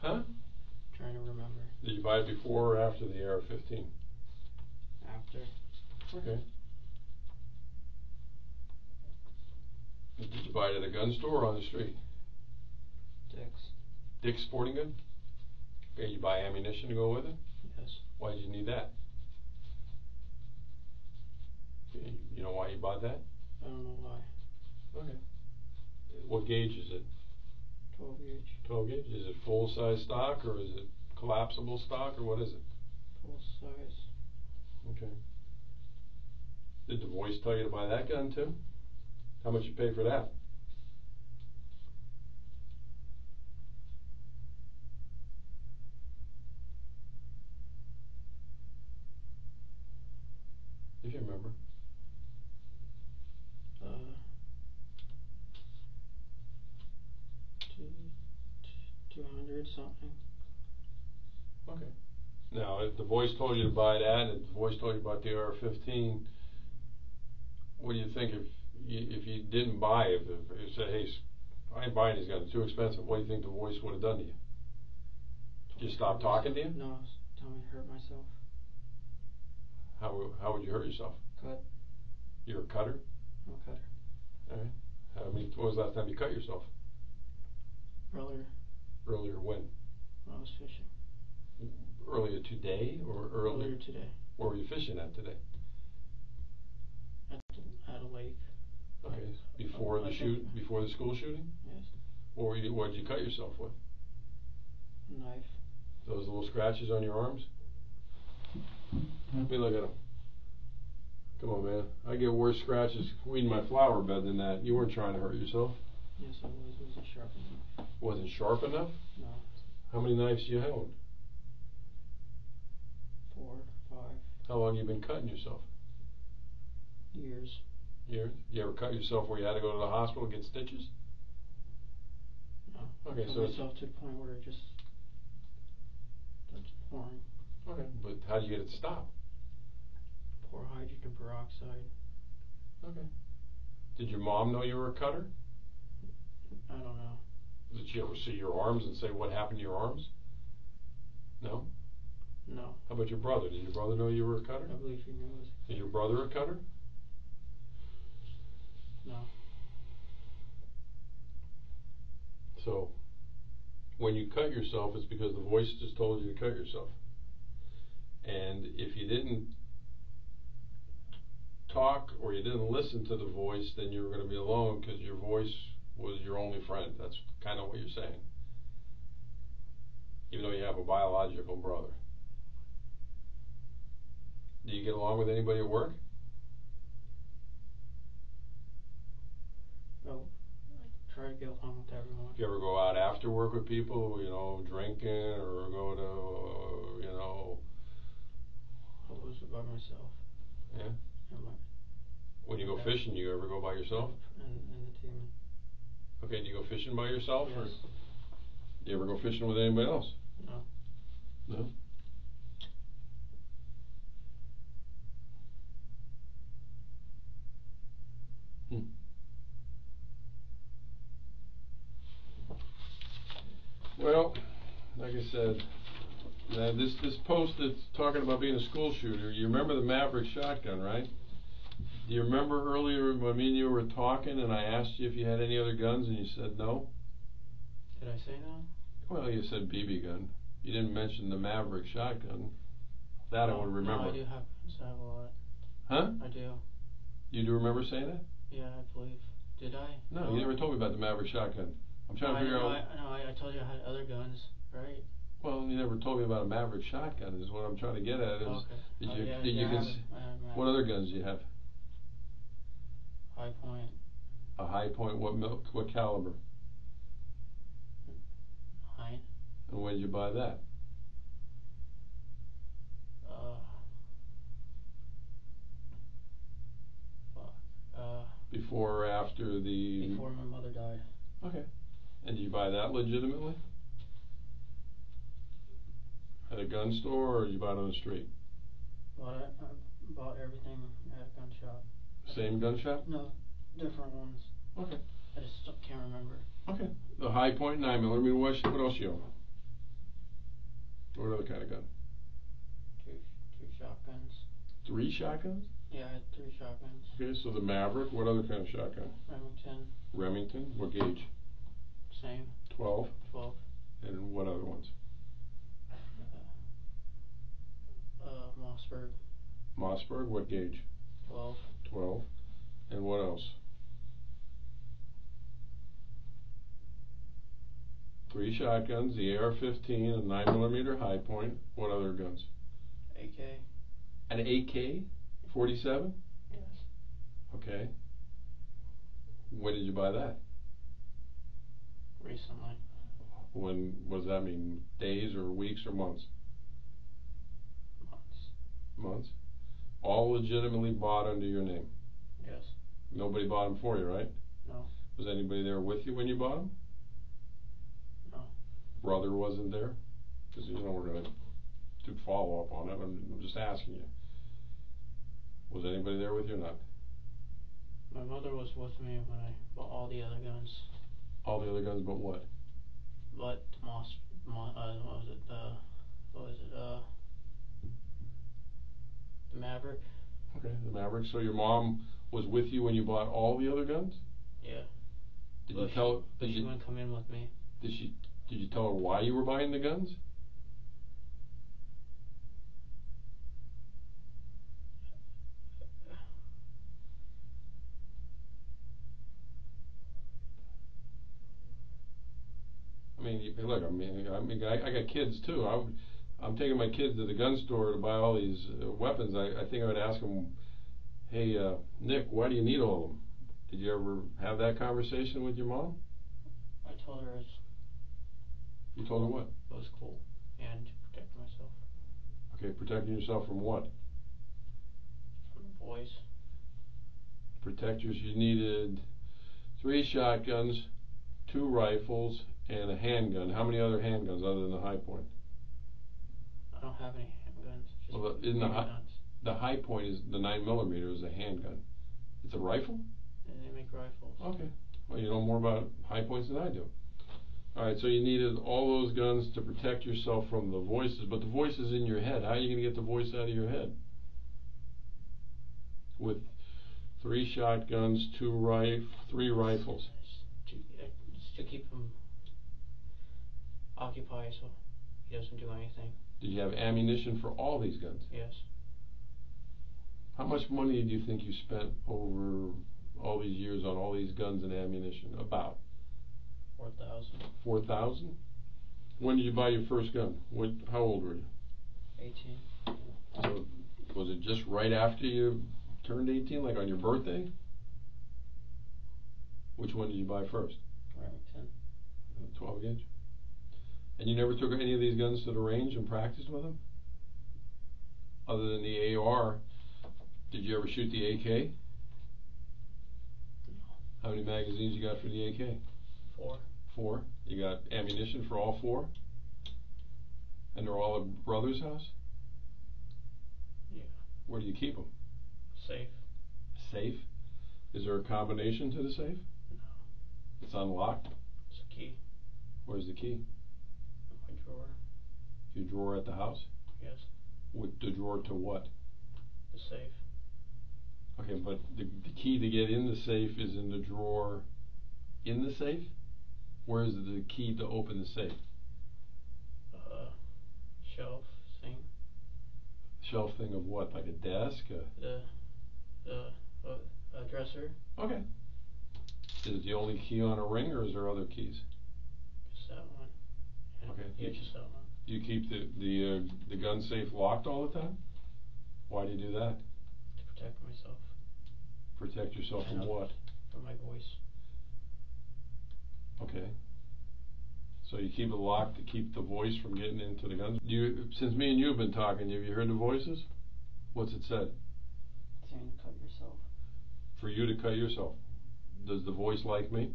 [SPEAKER 3] Huh?
[SPEAKER 2] Trying to remember.
[SPEAKER 3] Did you buy it before or after the AR-15?
[SPEAKER 2] After.
[SPEAKER 3] Okay. Did you buy it at a gun store or on the street? Dick's Sporting Good? Okay, you buy ammunition to go with it?
[SPEAKER 2] Yes.
[SPEAKER 3] Why did you need that? You know why you bought that?
[SPEAKER 2] I don't know why.
[SPEAKER 3] Okay. What gauge is it?
[SPEAKER 2] 12 gauge.
[SPEAKER 3] 12 gauge? Is it full size stock or is it collapsible stock or what is it?
[SPEAKER 2] Full size.
[SPEAKER 3] Okay. Did the voice tell you to buy that gun too? How much you pay for that? If you remember.
[SPEAKER 2] something.
[SPEAKER 3] Okay. Now, if the voice told you to buy that, and if the voice told you about the AR-15, what do you think if you didn't buy it? If you said, hey, I ain't buying these guns, it's too expensive, what do you think the voice would have done to you? Just stop talking to you?
[SPEAKER 2] No, tell me to hurt myself.
[SPEAKER 3] How would you hurt yourself?
[SPEAKER 2] Cut.
[SPEAKER 3] You're a cutter?
[SPEAKER 2] I'm a cutter.
[SPEAKER 3] Alright. When was the last time you cut yourself?
[SPEAKER 2] Earlier.
[SPEAKER 3] Earlier when?
[SPEAKER 2] When I was fishing.
[SPEAKER 3] Earlier today or
[SPEAKER 2] Earlier today.
[SPEAKER 3] Where were you fishing at today?
[SPEAKER 2] At a lake.
[SPEAKER 3] Okay. Before the school shooting?
[SPEAKER 2] Yes.
[SPEAKER 3] What did you cut yourself with?
[SPEAKER 2] A knife.
[SPEAKER 3] Those little scratches on your arms? Let me look at them. Come on, man. I get worse scratches weeding my flower bed than that. You weren't trying to hurt yourself.
[SPEAKER 2] Yes, I was. It wasn't sharp enough.
[SPEAKER 3] Wasn't sharp enough?
[SPEAKER 2] No.
[SPEAKER 3] How many knives do you own?
[SPEAKER 2] 4, 5.
[SPEAKER 3] How long have you been cutting yourself?
[SPEAKER 2] Years.
[SPEAKER 3] Years? You ever cut yourself where you had to go to the hospital and get stitches?
[SPEAKER 2] No.
[SPEAKER 3] Okay,
[SPEAKER 2] I cut myself to the point where it just starts pouring.
[SPEAKER 3] Okay, but how do you get it to stop?
[SPEAKER 2] Pour hydrogen peroxide.
[SPEAKER 3] Okay. Did your mom know you were a cutter?
[SPEAKER 2] I don't know.
[SPEAKER 3] Did she ever see your arms and say what happened to your arms? No?
[SPEAKER 2] No.
[SPEAKER 3] How about your brother? Did your brother know you were a cutter?
[SPEAKER 2] I believe he knows.
[SPEAKER 3] Is your brother a cutter?
[SPEAKER 2] No.
[SPEAKER 3] So, when you cut yourself, it's because the voice just told you to cut yourself. And if you didn't talk or you didn't listen to the voice, then you were going to be alone because your voice was your only friend. That's kind of what you're saying. Even though you have a biological brother. Do you get along with anybody at work?
[SPEAKER 2] Oh, I try to get along with everyone.
[SPEAKER 3] Do you ever go out after work with people, drinking or go to,
[SPEAKER 2] I was by myself.
[SPEAKER 3] Yeah?
[SPEAKER 2] And
[SPEAKER 3] When you go fishing, you ever go by yourself?
[SPEAKER 2] And the team.
[SPEAKER 3] Okay, do you go fishing by yourself?
[SPEAKER 2] Yes.
[SPEAKER 3] Or do you ever go fishing with anybody else?
[SPEAKER 2] No.
[SPEAKER 3] No? Well, like I said, this post that's talking about being a school shooter, you remember the Maverick shotgun, right? Do you remember earlier when me and you were talking and I asked you if you had any other guns and you said no?
[SPEAKER 2] Did I say no?
[SPEAKER 3] Well, you said BB gun. You didn't mention the Maverick shotgun. That I would remember.
[SPEAKER 2] No, I do have guns. I have a lot.
[SPEAKER 3] Huh?
[SPEAKER 2] I do.
[SPEAKER 3] You do remember saying that?
[SPEAKER 2] Yeah, I believe. Did I?
[SPEAKER 3] No, you never told me about the Maverick shotgun. I'm trying to figure out.
[SPEAKER 2] I told you I had other guns, right?
[SPEAKER 3] Well, you never told me about a Maverick shotgun. Is what I'm trying to get at. Is
[SPEAKER 2] okay.
[SPEAKER 3] What other guns do you have?
[SPEAKER 2] High point.
[SPEAKER 3] A high point. What caliber?
[SPEAKER 2] 9.
[SPEAKER 3] And when did you buy that? Before or after the?
[SPEAKER 2] Before my mother died.
[SPEAKER 3] Okay. And did you buy that legitimately? At a gun store, or did you buy it on the street?
[SPEAKER 2] I bought everything at a gun shop.
[SPEAKER 3] Same gun shop?
[SPEAKER 2] No, different ones.
[SPEAKER 3] Okay.
[SPEAKER 2] I just can't remember.
[SPEAKER 3] Okay. The high point 9mm. What else you own? What other kind of gun?
[SPEAKER 2] Two shotguns.
[SPEAKER 3] 3 shotguns?
[SPEAKER 2] Yeah, I had 3 shotguns.
[SPEAKER 3] Okay, so the Maverick. What other kind of shotgun?
[SPEAKER 2] Remington.
[SPEAKER 3] Remington. What gauge?
[SPEAKER 2] Same.
[SPEAKER 3] 12.
[SPEAKER 2] 12.
[SPEAKER 3] And what other ones?
[SPEAKER 2] Mossberg.
[SPEAKER 3] Mossberg. What gauge?
[SPEAKER 2] 12.
[SPEAKER 3] 12. And what else? 3 shotguns, the AR-15, a 9mm high point. What other guns?
[SPEAKER 2] AK.
[SPEAKER 3] An AK-47?
[SPEAKER 2] Yes.
[SPEAKER 3] Okay. When did you buy that?
[SPEAKER 2] Recently.
[SPEAKER 3] What does that mean? Days or weeks or months?
[SPEAKER 2] Months.
[SPEAKER 3] Months? All legitimately bought under your name?
[SPEAKER 2] Yes.
[SPEAKER 3] Nobody bought them for you, right?
[SPEAKER 2] No.
[SPEAKER 3] Was anybody there with you when you bought them?
[SPEAKER 2] No.
[SPEAKER 3] brother wasn't there? Because, you know, we're going to do follow-up on it. I'm just asking you. Was anybody there with you or not?
[SPEAKER 2] My mother was with me when I bought all the other guns.
[SPEAKER 3] All the other guns but what?
[SPEAKER 2] But the Maverick.
[SPEAKER 3] Okay, the Maverick. So your mom was with you when you bought all the other guns?
[SPEAKER 2] Yeah.
[SPEAKER 3] Did you tell?
[SPEAKER 2] But she wouldn't come in with me.
[SPEAKER 3] Did you tell her why you were buying the guns? I mean, look. I got kids too. I'm taking my kids to the gun store to buy all these weapons. I think I would ask them, "Hey, Nick, why do you need all of them?" Did you ever have that conversation with your mom?
[SPEAKER 2] I told her
[SPEAKER 3] You told her what?
[SPEAKER 2] it was cool and to protect myself.
[SPEAKER 3] Okay, protecting yourself from what?
[SPEAKER 2] From the boys.
[SPEAKER 3] Protectors. You needed 3 shotguns, 2 rifles, and a handgun. How many other handguns other than the High Point?
[SPEAKER 2] I don't have any handguns. Just
[SPEAKER 3] Well, isn't
[SPEAKER 2] guns.
[SPEAKER 3] the High Point is the 9mm is a handgun. It's a rifle?
[SPEAKER 2] And they make rifles.
[SPEAKER 3] Okay. Well, you know more about High Points than I do. All right, so you needed all those guns to protect yourself from the voices, but the voice is in your head. How are you going to get the voice out of your head? With 3 shotguns, 3 rifles.
[SPEAKER 2] Just to keep him occupied so he doesn't do anything.
[SPEAKER 3] Did you have ammunition for all these guns?
[SPEAKER 2] Yes.
[SPEAKER 3] How much money do you think you spent over all these years on all these guns and ammunition? About
[SPEAKER 2] 4,000.
[SPEAKER 3] 4,000? When did you buy your first gun? How old were you?
[SPEAKER 2] 18.
[SPEAKER 3] So was it just right after you turned 18, like on your birthday? Which one did you buy first?
[SPEAKER 2] Remington.
[SPEAKER 3] 12 gauge? And you never took any of these guns to the range and practiced with them? Other than the AR, did you ever shoot the AK?
[SPEAKER 2] No.
[SPEAKER 3] How many magazines you got for the AK?
[SPEAKER 2] 4.
[SPEAKER 3] 4? You got ammunition for all 4? And they're all at brother's house?
[SPEAKER 2] Yeah.
[SPEAKER 3] Where do you keep them?
[SPEAKER 2] Safe.
[SPEAKER 3] Safe? Is there a combination to the safe?
[SPEAKER 2] No.
[SPEAKER 3] It's unlocked?
[SPEAKER 2] It's a key.
[SPEAKER 3] Where's the key?
[SPEAKER 2] In my drawer.
[SPEAKER 3] Your drawer at the house?
[SPEAKER 2] Yes.
[SPEAKER 3] With the drawer to what?
[SPEAKER 2] The safe.
[SPEAKER 3] Okay, but the key to get in the safe is in the drawer in the safe? Where is the key to open the safe?
[SPEAKER 2] Shelf thing.
[SPEAKER 3] Shelf thing of what? Like a desk?
[SPEAKER 2] A dresser.
[SPEAKER 3] Okay. Is it the only key on a ring, or is there other keys?
[SPEAKER 2] Just that one. And
[SPEAKER 3] Okay.
[SPEAKER 2] Yeah, just that one.
[SPEAKER 3] Do you keep the gun safe locked all the time? Why do you do that?
[SPEAKER 2] To protect myself.
[SPEAKER 3] Protect yourself from what?
[SPEAKER 2] From my voice.
[SPEAKER 3] Okay. So you keep it locked to keep the voice from getting into the guns? Since me and you have been talking, have you heard the voices? What's it said?
[SPEAKER 2] Saying cut yourself.
[SPEAKER 3] For you to cut yourself. Does the voice like me?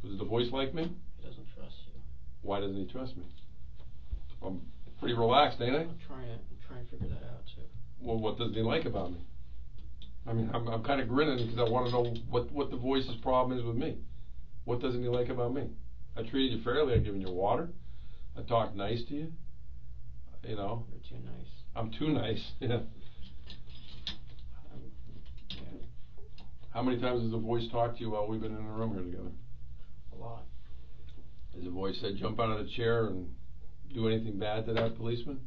[SPEAKER 3] Does the voice like me?
[SPEAKER 2] He doesn't trust you.
[SPEAKER 3] Why doesn't he trust me? I'm pretty relaxed, ain't I?
[SPEAKER 2] I'm trying to figure that out too.
[SPEAKER 3] Well, what doesn't he like about me? I mean, I'm kind of grinning because I want to know what the voice's problem is with me. What doesn't he like about me? I treated you fairly. I've given you water. I talked nice to you. You know.
[SPEAKER 2] You're too nice.
[SPEAKER 3] I'm too nice. Yeah. How many times has the voice talked to you while we've been in the room here together?
[SPEAKER 2] A lot.
[SPEAKER 3] Has the voice said jump out of the chair and do anything bad to that policeman?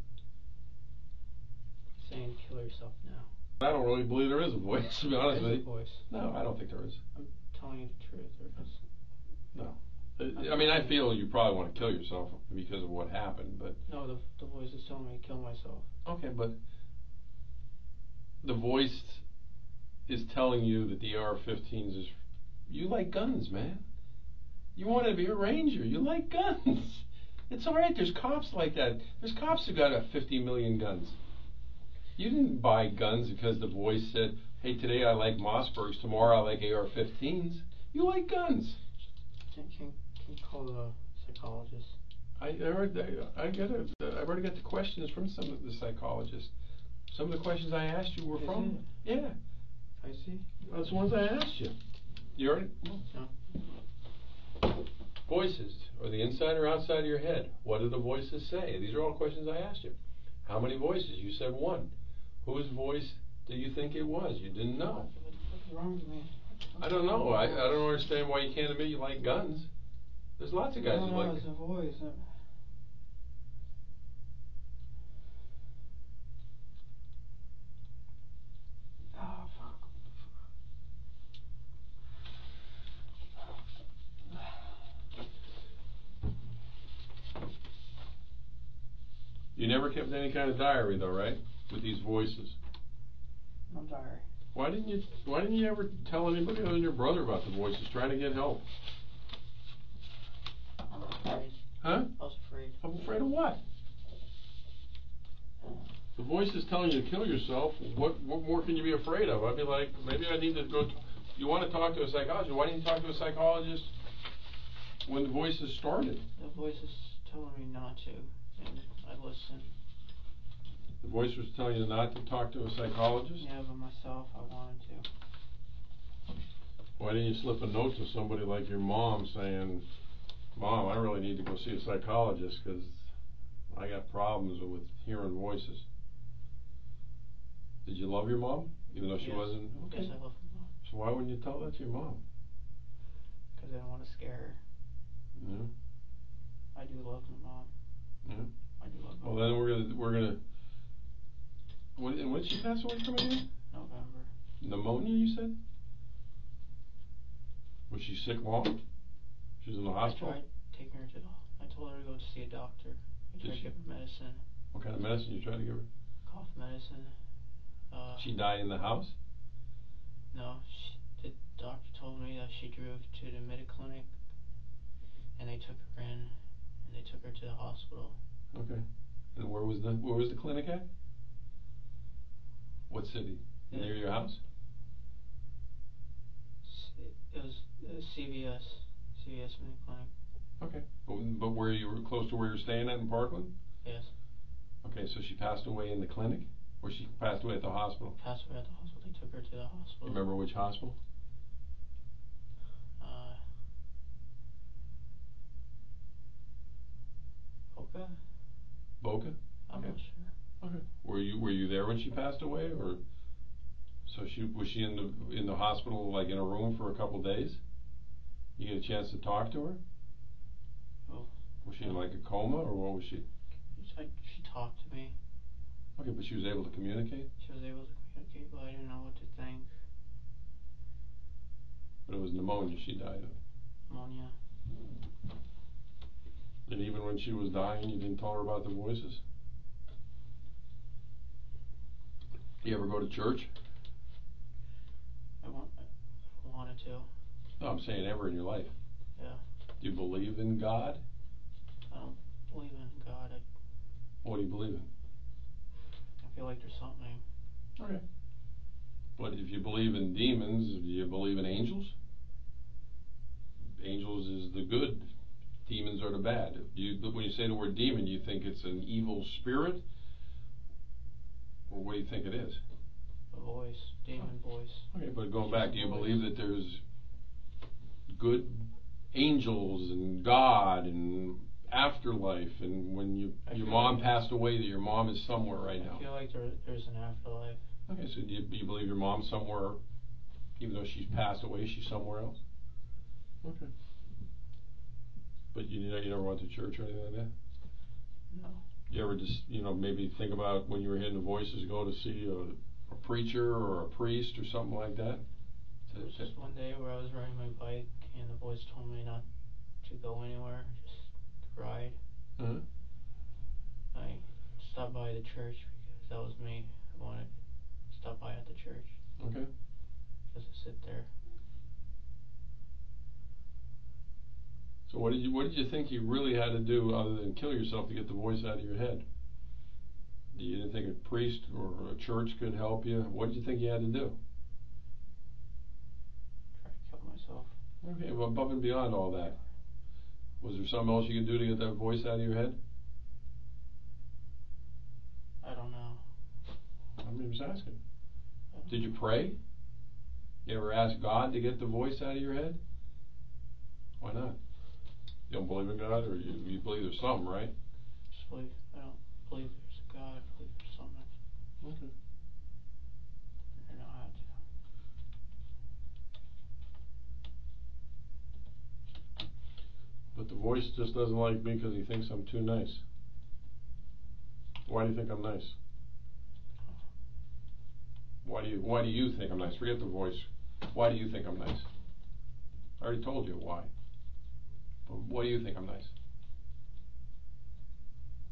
[SPEAKER 2] Saying kill yourself now.
[SPEAKER 3] I don't really believe there is a voice, to be honest with you.
[SPEAKER 2] There is a voice.
[SPEAKER 3] No, I don't think there is.
[SPEAKER 2] I'm telling you the truth. There is.
[SPEAKER 3] No. I mean, I feel you probably want to kill yourself because of what happened, but...
[SPEAKER 2] No, the voice is telling me to kill myself.
[SPEAKER 3] Okay, but the voice is telling you that the AR-15s is... You like guns, man. You want to be a ranger. You like guns. It's all right. There's cops like that. There's cops who got 50 million guns. You didn't buy guns because the voice said, hey, today I like Mossbergs, tomorrow I like AR-15s. You like guns.
[SPEAKER 2] Can you call the psychologist.
[SPEAKER 3] I've already got the questions from some of the psychologists. Some of the questions I asked you were from. Yeah.
[SPEAKER 2] I see.
[SPEAKER 3] That's the ones I asked you. You already?
[SPEAKER 2] No.
[SPEAKER 3] Voices. Are they inside or outside of your head? What do the voices say? These are all questions I asked you. How many voices? You said one. Whose voice do you think it was? You didn't know.
[SPEAKER 2] What's wrong with me?
[SPEAKER 3] I don't know. I don't understand why you can't admit you like guns. There's lots of guys who like.
[SPEAKER 2] No, it's a voice. Oh, fuck.
[SPEAKER 3] You never kept any kind of diary though, right? With these voices.
[SPEAKER 2] No diary.
[SPEAKER 3] Why didn't you ever tell anybody other than your brother about the voices, trying to get help?
[SPEAKER 2] I was afraid.
[SPEAKER 3] Huh?
[SPEAKER 2] I was afraid.
[SPEAKER 3] I'm afraid of what? The voice is telling you to kill yourself. What more can you be afraid of? I'd be like, maybe I need to go. You want to talk to a psychologist? Why didn't you talk to a psychologist when the voices started?
[SPEAKER 2] The voice is telling me not to, and I listen.
[SPEAKER 3] The voice was telling you not to talk to a psychologist?
[SPEAKER 2] Yeah, but myself, I wanted to.
[SPEAKER 3] Why didn't you slip a note to somebody like your mom saying, Mom, I really need to go see a psychologist because I got problems with hearing voices? Did you love your mom, even though she wasn't? Okay.
[SPEAKER 2] Yes, I love my mom.
[SPEAKER 3] So why wouldn't you tell that to your mom?
[SPEAKER 2] Because I don't want to scare her.
[SPEAKER 3] Yeah.
[SPEAKER 2] I do love my mom.
[SPEAKER 3] Yeah.
[SPEAKER 2] I do love my
[SPEAKER 3] Well, then we're gonna. When did she pass away from again?
[SPEAKER 2] November.
[SPEAKER 3] Pneumonia, you said? Was she sick long? She was in the hospital?
[SPEAKER 2] I tried taking her to I told her to go to see a doctor. I tried to give her medicine.
[SPEAKER 3] What kind of medicine you tried to give her?
[SPEAKER 2] Cough medicine.
[SPEAKER 3] She died in the house?
[SPEAKER 2] No, the doctor told me that she drove to the Mediclinic, and they took her in, and they took her to the hospital.
[SPEAKER 3] Okay. And where was the clinic at? What city? Near your house?
[SPEAKER 2] It was CVS Mediclinic.
[SPEAKER 3] Okay. But where you were close to where you're staying at in Parkland?
[SPEAKER 2] Yes.
[SPEAKER 3] Okay, so she passed away in the clinic? Or she passed away at the hospital?
[SPEAKER 2] Passed away at the hospital. They took her to the hospital.
[SPEAKER 3] Remember which hospital?
[SPEAKER 2] Boca?
[SPEAKER 3] Boca?
[SPEAKER 2] I'm not sure.
[SPEAKER 3] Okay. Were you there when she passed away, or so was she in the hospital, like in a room for a couple days? You get a chance to talk to her?
[SPEAKER 2] Oh.
[SPEAKER 3] Was she in like a coma, or what was she?
[SPEAKER 2] She talked to me.
[SPEAKER 3] Okay, but she was able to communicate?
[SPEAKER 2] She was able to communicate, but I didn't know what to think.
[SPEAKER 3] But it was pneumonia she died of.
[SPEAKER 2] Pneumonia.
[SPEAKER 3] And even when she was dying, you didn't tell her about the voices? Do you ever go to church?
[SPEAKER 2] I wanted to.
[SPEAKER 3] No, I'm saying ever in your life.
[SPEAKER 2] Yeah.
[SPEAKER 3] Do you believe in God?
[SPEAKER 2] I don't believe in God.
[SPEAKER 3] What do you believe in?
[SPEAKER 2] I feel like there's something.
[SPEAKER 3] Okay. But if you believe in demons, do you believe in angels? Angels is the good. Demons are the bad. When you say the word demon, do you think it's an evil spirit? Or what do you think it is?
[SPEAKER 2] A voice. Demon voice.
[SPEAKER 3] Okay, but going back, do you believe that there's good angels and God and afterlife, and when your mom passed away, that your mom is somewhere right now?
[SPEAKER 2] I feel like there's an afterlife.
[SPEAKER 3] Okay, so do you believe your mom's somewhere, even though she's passed away, she's somewhere else? Okay. But you never went to church or anything like that?
[SPEAKER 2] No.
[SPEAKER 3] You ever just, maybe think about when you were hearing the voices, go to see a preacher or a priest or something like that?
[SPEAKER 2] It was just one day where I was riding my bike and the voice told me not to go anywhere, just to ride.
[SPEAKER 3] Uh-huh.
[SPEAKER 2] I stopped by the church because that was me. I wanted to stop by at the church.
[SPEAKER 3] Okay.
[SPEAKER 2] Just to sit there.
[SPEAKER 3] So what did you think you really had to do other than kill yourself to get the voice out of your head? You didn't think a priest or a church could help you? What did you think you had to do?
[SPEAKER 2] Try to kill myself.
[SPEAKER 3] Okay, well, above and beyond all that, Was there something else you could do to get that voice out of your head?
[SPEAKER 2] I don't know.
[SPEAKER 3] I'm just asking. Did you pray? You ever ask God to get the voice out of your head? Why not? You don't believe in God, or you believe there's something, right?
[SPEAKER 2] Just believe. I don't believe there's a God. I believe there's something.
[SPEAKER 3] Okay.
[SPEAKER 2] I don't know how to.
[SPEAKER 3] But the voice just doesn't like me because he thinks I'm too nice. Why do you think I'm nice? Why do you think I'm nice? Forget the voice. Why do you think I'm nice? I already told you why. But why do you think I'm nice?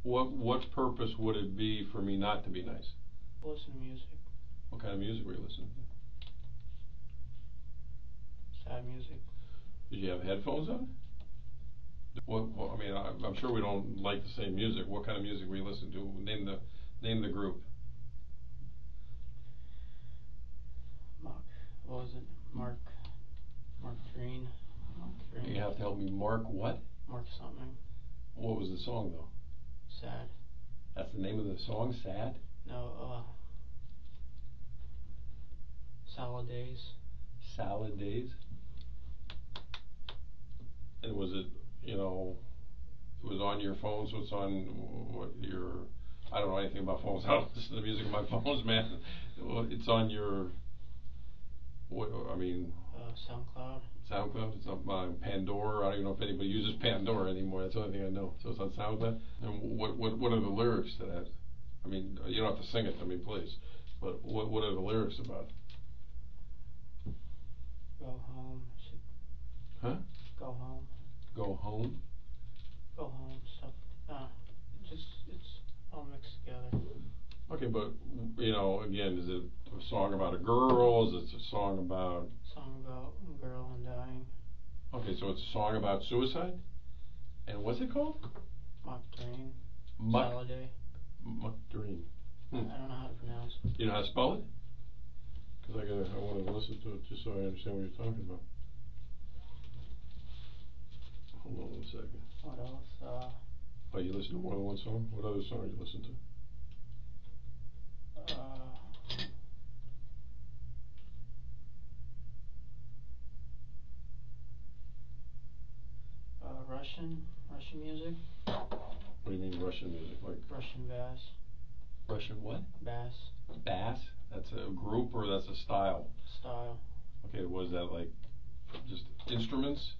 [SPEAKER 3] What purpose would it be for me not to be nice?
[SPEAKER 2] Listen to music.
[SPEAKER 3] What kind of music were you listening to?
[SPEAKER 2] Sad music.
[SPEAKER 3] Did you have headphones on? I mean, I'm sure we don't like the same music. What kind of music were you listening to? Name the group.
[SPEAKER 2] What was it? Mark Green.
[SPEAKER 3] You have to help me. Mark what?
[SPEAKER 2] Mark something.
[SPEAKER 3] What was the song though?
[SPEAKER 2] Sad.
[SPEAKER 3] That's the name of the song? Sad?
[SPEAKER 2] No, Salad Days.
[SPEAKER 3] Salad Days? And was it, it was on your phone, so it's on I don't know anything about phones. I don't listen to music on my phones, man. It's on your,
[SPEAKER 2] SoundCloud.
[SPEAKER 3] SoundCloud? It's on Pandora. I don't even know if anybody uses Pandora anymore. That's the only thing I know. So it's on SoundCloud. And what are the lyrics to that? I mean, you don't have to sing it to me, please. But what are the lyrics about?
[SPEAKER 2] Go home.
[SPEAKER 3] Huh?
[SPEAKER 2] Go home.
[SPEAKER 3] Go home?
[SPEAKER 2] Go home. Stuff. It's all mixed together.
[SPEAKER 3] Okay, but again, is it a song about a girl? Is it a song about?
[SPEAKER 2] Song about a girl and dying.
[SPEAKER 3] Okay, so it's a song about suicide. And what's it called?
[SPEAKER 2] Muck Dream.
[SPEAKER 3] Muck.
[SPEAKER 2] Salad Day.
[SPEAKER 3] Muck Dream.
[SPEAKER 2] I don't know how to pronounce it.
[SPEAKER 3] You know how to spell it? Because I want to listen to it just so I understand what you're talking about. Hold on 1 second.
[SPEAKER 2] What else?
[SPEAKER 3] Oh, you listen to more than one song? What other song you listen to?
[SPEAKER 2] Russian music.
[SPEAKER 3] What do you mean Russian music? Like
[SPEAKER 2] Russian bass.
[SPEAKER 3] Russian what?
[SPEAKER 2] Bass.
[SPEAKER 3] Bass? That's a group or that's a style?
[SPEAKER 2] Style.
[SPEAKER 3] Okay, was that like just instruments?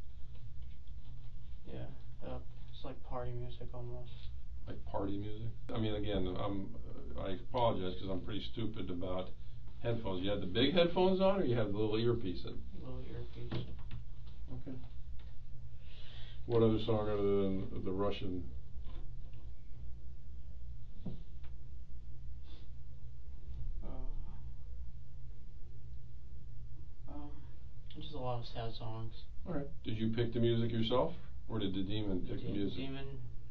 [SPEAKER 2] Yeah, it's like party music almost.
[SPEAKER 3] Like party music? I mean, again, I apologize because I'm pretty stupid about headphones. You have the big headphones on, or you have the little earpiece in?
[SPEAKER 2] Little earpiece.
[SPEAKER 3] Okay. What other song other than the Russian?
[SPEAKER 2] Just a lot of sad songs.
[SPEAKER 3] All right. Did you pick the music yourself, or did the demon pick the music?
[SPEAKER 2] The demon,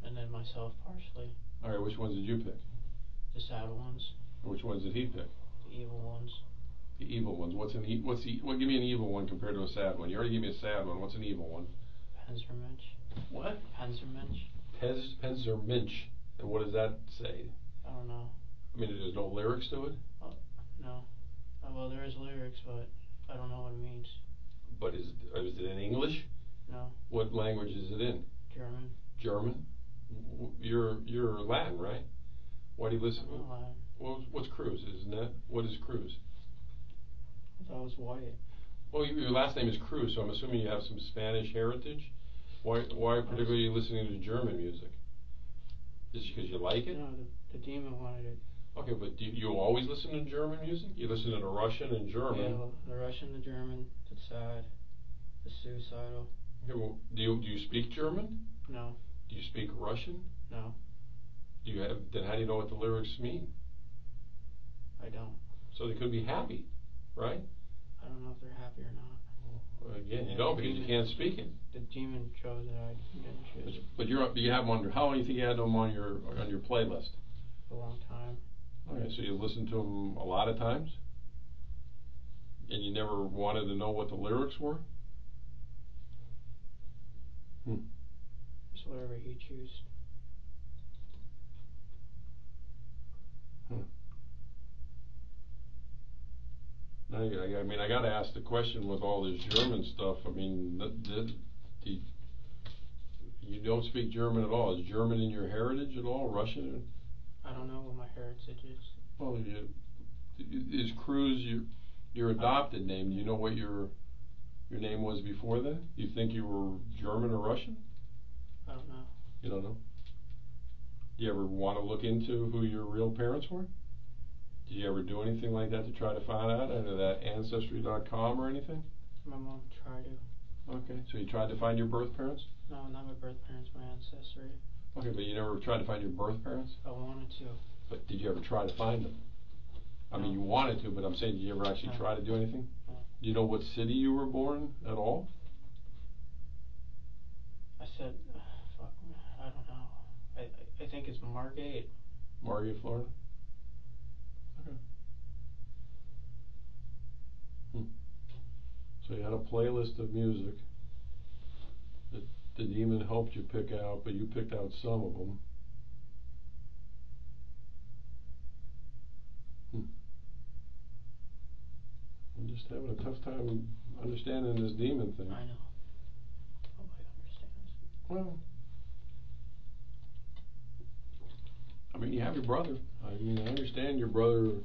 [SPEAKER 2] and then myself partially.
[SPEAKER 3] All right. Which ones did you pick?
[SPEAKER 2] The sad ones.
[SPEAKER 3] Which ones did he pick?
[SPEAKER 2] The evil ones.
[SPEAKER 3] The evil ones. Give me an evil one compared to a sad one. You already gave me a sad one. What's an evil one?
[SPEAKER 2] Panzermensch.
[SPEAKER 3] What?
[SPEAKER 2] Panzermensch.
[SPEAKER 3] Panzermensch. And what does that say?
[SPEAKER 2] I don't know.
[SPEAKER 3] I mean, there's no lyrics to it?
[SPEAKER 2] No. Well, there is lyrics, but I don't know what it means.
[SPEAKER 3] But is it in English?
[SPEAKER 2] No.
[SPEAKER 3] What language is it in?
[SPEAKER 2] German.
[SPEAKER 3] German? You're Latin, right? Why do you listen?
[SPEAKER 2] I'm not Latin.
[SPEAKER 3] Well, what's Cruz? Isn't that? What is Cruz?
[SPEAKER 2] I thought it was white.
[SPEAKER 3] Well, your last name is Cruz, so I'm assuming you have some Spanish heritage. Why particularly are you listening to German music? Is it because you like it?
[SPEAKER 2] No, the demon wanted it.
[SPEAKER 3] Okay, but do you always listen to German music? You listen to the Russian and German.
[SPEAKER 2] Yeah, the Russian, the German, the sad, the suicidal.
[SPEAKER 3] Okay, well, do you speak German?
[SPEAKER 2] No.
[SPEAKER 3] Do you speak Russian?
[SPEAKER 2] No.
[SPEAKER 3] Then how do you know what the lyrics mean?
[SPEAKER 2] I don't.
[SPEAKER 3] So they could be happy, right?
[SPEAKER 2] I don't know if they're happy or not.
[SPEAKER 3] Well, again, you don't because you can't speak it.
[SPEAKER 2] The demon chose it. I didn't choose it.
[SPEAKER 3] But you have them on how long do you think you had them on your playlist?
[SPEAKER 2] A long time.
[SPEAKER 3] Okay, so you listened to them a lot of times, and you never wanted to know what the lyrics were.
[SPEAKER 2] Just whatever you choose.
[SPEAKER 3] I mean, I got to ask the question with all this German stuff. I mean, you don't speak German at all. Is German in your heritage at all? Russian?
[SPEAKER 2] I don't know what my heritage is.
[SPEAKER 3] Well, is Cruz your adopted name? Do you know what your name was before that? You think you were German or Russian?
[SPEAKER 2] I don't know.
[SPEAKER 3] You don't know? Do you ever want to look into who your real parents were? Did you ever do anything like that to try to find out, either that Ancestry.com or anything?
[SPEAKER 2] My mom tried to.
[SPEAKER 3] Okay, so you tried to find your birth parents?
[SPEAKER 2] No, not my birth parents, my ancestry.
[SPEAKER 3] Okay, but you never tried to find your birth parents?
[SPEAKER 2] I wanted to.
[SPEAKER 3] But did you ever try to find them? I mean, you wanted to, but I'm saying, did you ever actually try to do anything?
[SPEAKER 2] No.
[SPEAKER 3] Do you know what city you were born at all?
[SPEAKER 2] I said, fuck, I don't know. I think it's Margate.
[SPEAKER 3] Margate, Florida? Okay. So you had a playlist of music that the demon helped you pick out, but you picked out some of them. I'm just having a tough time understanding this demon thing.
[SPEAKER 2] I know. Nobody understands.
[SPEAKER 3] Well, I mean, you have your brother. I mean, I understand your brother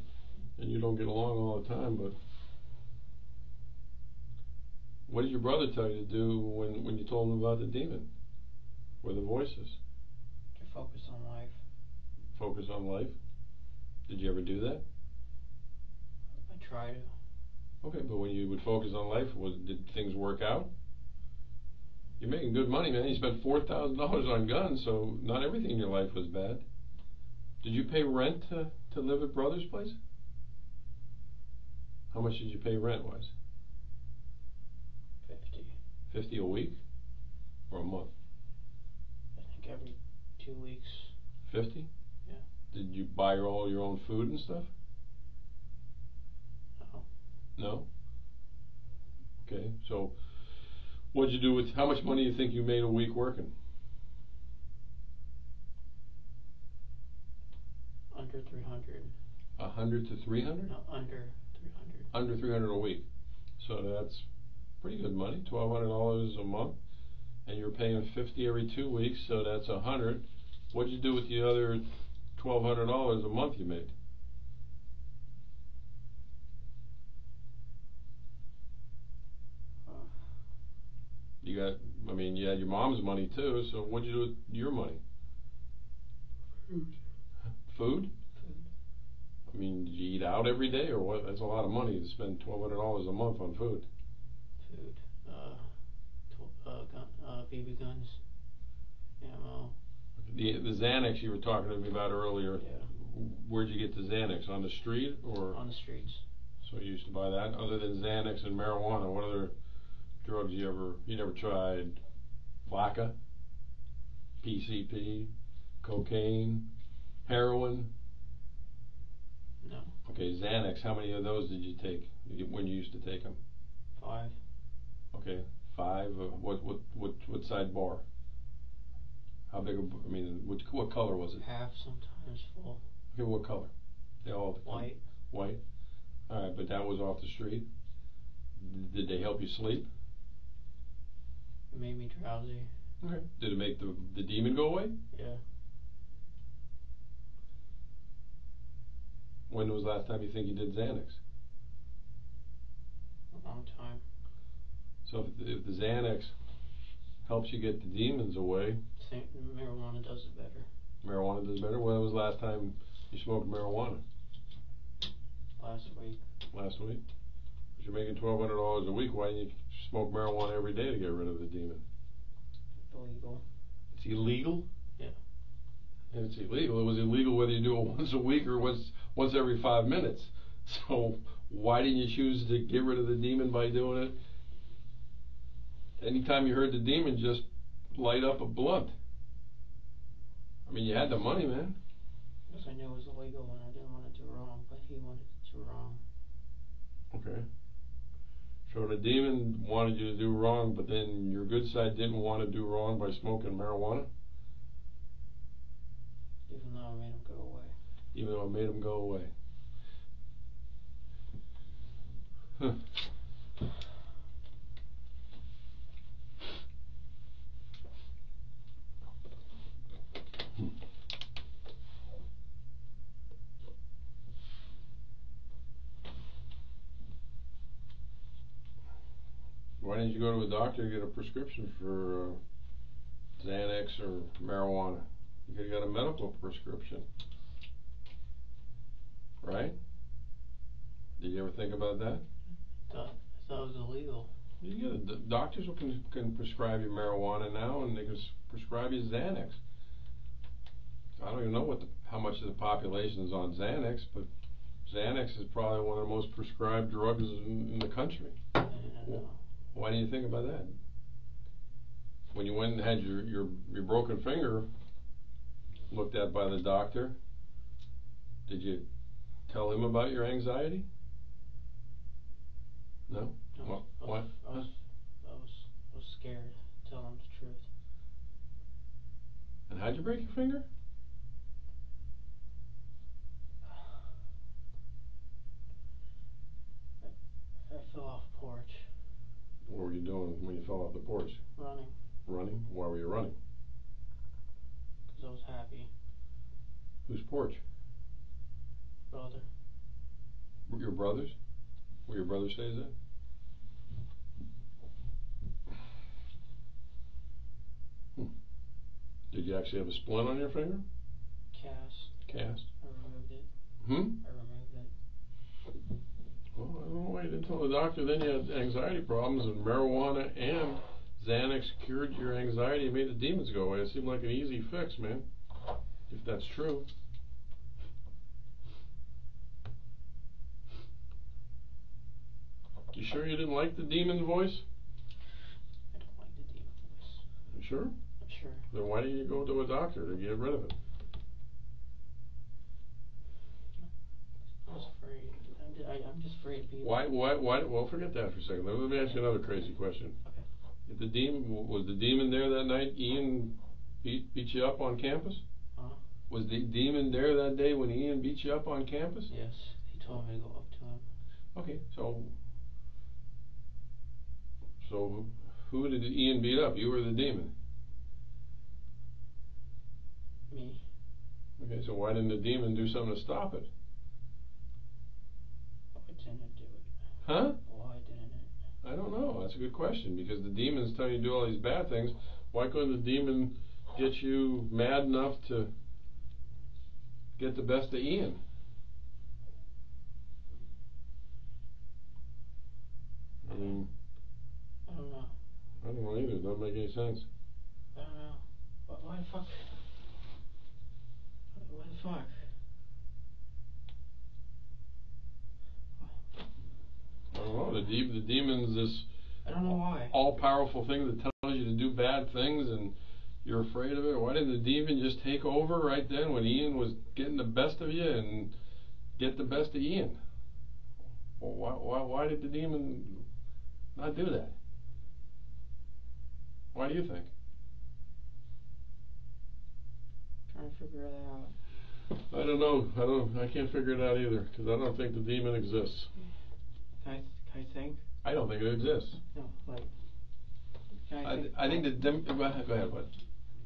[SPEAKER 3] and you don't get along all the time, but what did your brother tell you to do when you told him about the demon? Or the voices?
[SPEAKER 2] To focus on life.
[SPEAKER 3] Focus on life? Did you ever do that?
[SPEAKER 2] I try to.
[SPEAKER 3] Okay, but when you would focus on life, did things work out? You're making good money, man. You spent $4,000 on guns, so not everything in your life was bad. Did you pay rent to live at Brother's place? How much did you pay rent-wise?
[SPEAKER 2] 50.
[SPEAKER 3] 50 a week? Or a month?
[SPEAKER 2] I think every 2 weeks.
[SPEAKER 3] 50?
[SPEAKER 2] Yeah.
[SPEAKER 3] Did you buy all your own food and stuff?
[SPEAKER 2] No.
[SPEAKER 3] No? Okay, so what'd you do with, how much money do you think you made a week working?
[SPEAKER 2] Under 300.
[SPEAKER 3] 100 to 300?
[SPEAKER 2] No, under 300.
[SPEAKER 3] Under 300 a week. So that's pretty good money, $1,200 a month. And you're paying 50 every 2 weeks, so that's 100. What'd you do with the other $1,200 a month you made? You got, I mean, you had your mom's money too, so what'd you do with your money?
[SPEAKER 2] Food.
[SPEAKER 3] Food? I mean, did you eat out every day or what? That's a lot of money to spend $1,200 a month on food.
[SPEAKER 2] Food. BB guns. Ammo.
[SPEAKER 3] The Xanax you were talking to me about earlier.
[SPEAKER 2] Yeah.
[SPEAKER 3] Where'd you get the Xanax? On the street or?
[SPEAKER 2] On the streets.
[SPEAKER 3] So you used to buy that? Other than Xanax and marijuana, what other drugs you never tried? Vodka? PCP? Cocaine? Heroin?
[SPEAKER 2] No.
[SPEAKER 3] Okay, Xanax, how many of those did you take when you used to take them?
[SPEAKER 2] 5.
[SPEAKER 3] Okay, 5. What side bar? How big? I mean, what color was it?
[SPEAKER 2] Half, sometimes full.
[SPEAKER 3] Okay, what color? They all
[SPEAKER 2] white.
[SPEAKER 3] White. All right, but that was off the street. Did they help you sleep?
[SPEAKER 2] It made me drowsy.
[SPEAKER 3] Okay. Did it make the demon go away?
[SPEAKER 2] Yeah.
[SPEAKER 3] When was the last time you think you did Xanax?
[SPEAKER 2] A long time.
[SPEAKER 3] So if the Xanax helps you get the demons away,
[SPEAKER 2] Marijuana does it better.
[SPEAKER 3] Marijuana does better? When was the last time you smoked marijuana?
[SPEAKER 2] Last week.
[SPEAKER 3] Last week? If you're making $1,200 a week, why didn't you smoke marijuana every day to get rid of the demon?
[SPEAKER 2] Illegal.
[SPEAKER 3] It's illegal?
[SPEAKER 2] Yeah.
[SPEAKER 3] And it's illegal. It was illegal whether you do it once a week or once every 5 minutes. So why didn't you choose to get rid of the demon by doing it? Anytime you heard the demon, just light up a blunt. I mean, you had the money, man.
[SPEAKER 2] Because I knew it was illegal and I didn't want to do wrong, but he wanted to do wrong.
[SPEAKER 3] Okay. So the demon wanted you to do wrong, but then your good side didn't want to do wrong by smoking marijuana?
[SPEAKER 2] Even though it made him go away.
[SPEAKER 3] Even though it made him go away. Huh. Why didn't you go to a doctor to get a prescription for Xanax or marijuana? You could have got a medical prescription. Right? Did you ever think about that?
[SPEAKER 2] I thought it was illegal.
[SPEAKER 3] Doctors can prescribe you marijuana now, and they can prescribe you Xanax. I don't even know how much of the population is on Xanax, but Xanax is probably one of the most prescribed drugs in the country.
[SPEAKER 2] I didn't know.
[SPEAKER 3] Why didn't you think about that? When you went and had your broken finger looked at by the doctor, did you tell him about your anxiety? No? What?
[SPEAKER 2] I was scared to tell him the truth.
[SPEAKER 3] And how'd you break your finger?
[SPEAKER 2] I fell off a porch.
[SPEAKER 3] What were you doing when you fell off the porch?
[SPEAKER 2] Running.
[SPEAKER 3] Running? Why were you running?
[SPEAKER 2] Because I was happy.
[SPEAKER 3] Whose porch?
[SPEAKER 2] Brother.
[SPEAKER 3] Your brother's? Where your brother stays at? Did you actually have a splint on your finger? Cast?
[SPEAKER 2] I removed it.
[SPEAKER 3] I
[SPEAKER 2] removed it.
[SPEAKER 3] Well, I don't know why you didn't tell the doctor then you had anxiety problems and marijuana and Xanax cured your anxiety and made the demons go away. It seemed like an easy fix, man. If that's true. You sure you didn't like the demon voice?
[SPEAKER 2] I don't like the demon voice.
[SPEAKER 3] You sure?
[SPEAKER 2] I'm sure.
[SPEAKER 3] Then why didn't you go to a doctor to get rid of it?
[SPEAKER 2] I was afraid. I'm just afraid of people.
[SPEAKER 3] Why, well, forget that for a second. Let me ask you another crazy question.
[SPEAKER 2] Okay.
[SPEAKER 3] If was the demon there that night? Ian beat you up on campus?
[SPEAKER 2] Huh?
[SPEAKER 3] Was the demon there that day when Ian beat you up on campus?
[SPEAKER 2] Yes. He told me to go up to him.
[SPEAKER 3] Okay, so who did Ian beat up? You or the demon?
[SPEAKER 2] Me.
[SPEAKER 3] Okay, so why didn't the demon do something to stop it?
[SPEAKER 2] Why didn't it do it?
[SPEAKER 3] Huh?
[SPEAKER 2] Why didn't it?
[SPEAKER 3] I don't know. That's a good question, because the demon's telling you to do all these bad things. Why couldn't the demon get you mad enough to get the best of Ian? I mean,
[SPEAKER 2] I don't know.
[SPEAKER 3] I don't know either. It doesn't make any sense.
[SPEAKER 2] I don't know. Why the fuck? Why the fuck?
[SPEAKER 3] I don't know. The demon's this
[SPEAKER 2] I don't know why.
[SPEAKER 3] all-powerful thing that tells you to do bad things and you're afraid of it. Why didn't the demon just take over right then when Ian was getting the best of you and get the best of Ian? Well, why did the demon not do that? Why do you think?
[SPEAKER 2] Trying to figure it out.
[SPEAKER 3] I don't know. I can't figure it out either, because I don't think the demon exists.
[SPEAKER 2] Can I think?
[SPEAKER 3] I don't think it exists.
[SPEAKER 2] No, like. Can
[SPEAKER 3] I think that go ahead, bud.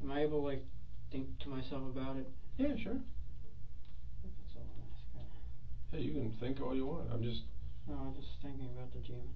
[SPEAKER 2] Am I able to, like, think to myself about it?
[SPEAKER 3] Yeah, sure.
[SPEAKER 2] That's all I'm asking.
[SPEAKER 3] Hey, you can think all you want.
[SPEAKER 2] No, I'm just thinking about the demon.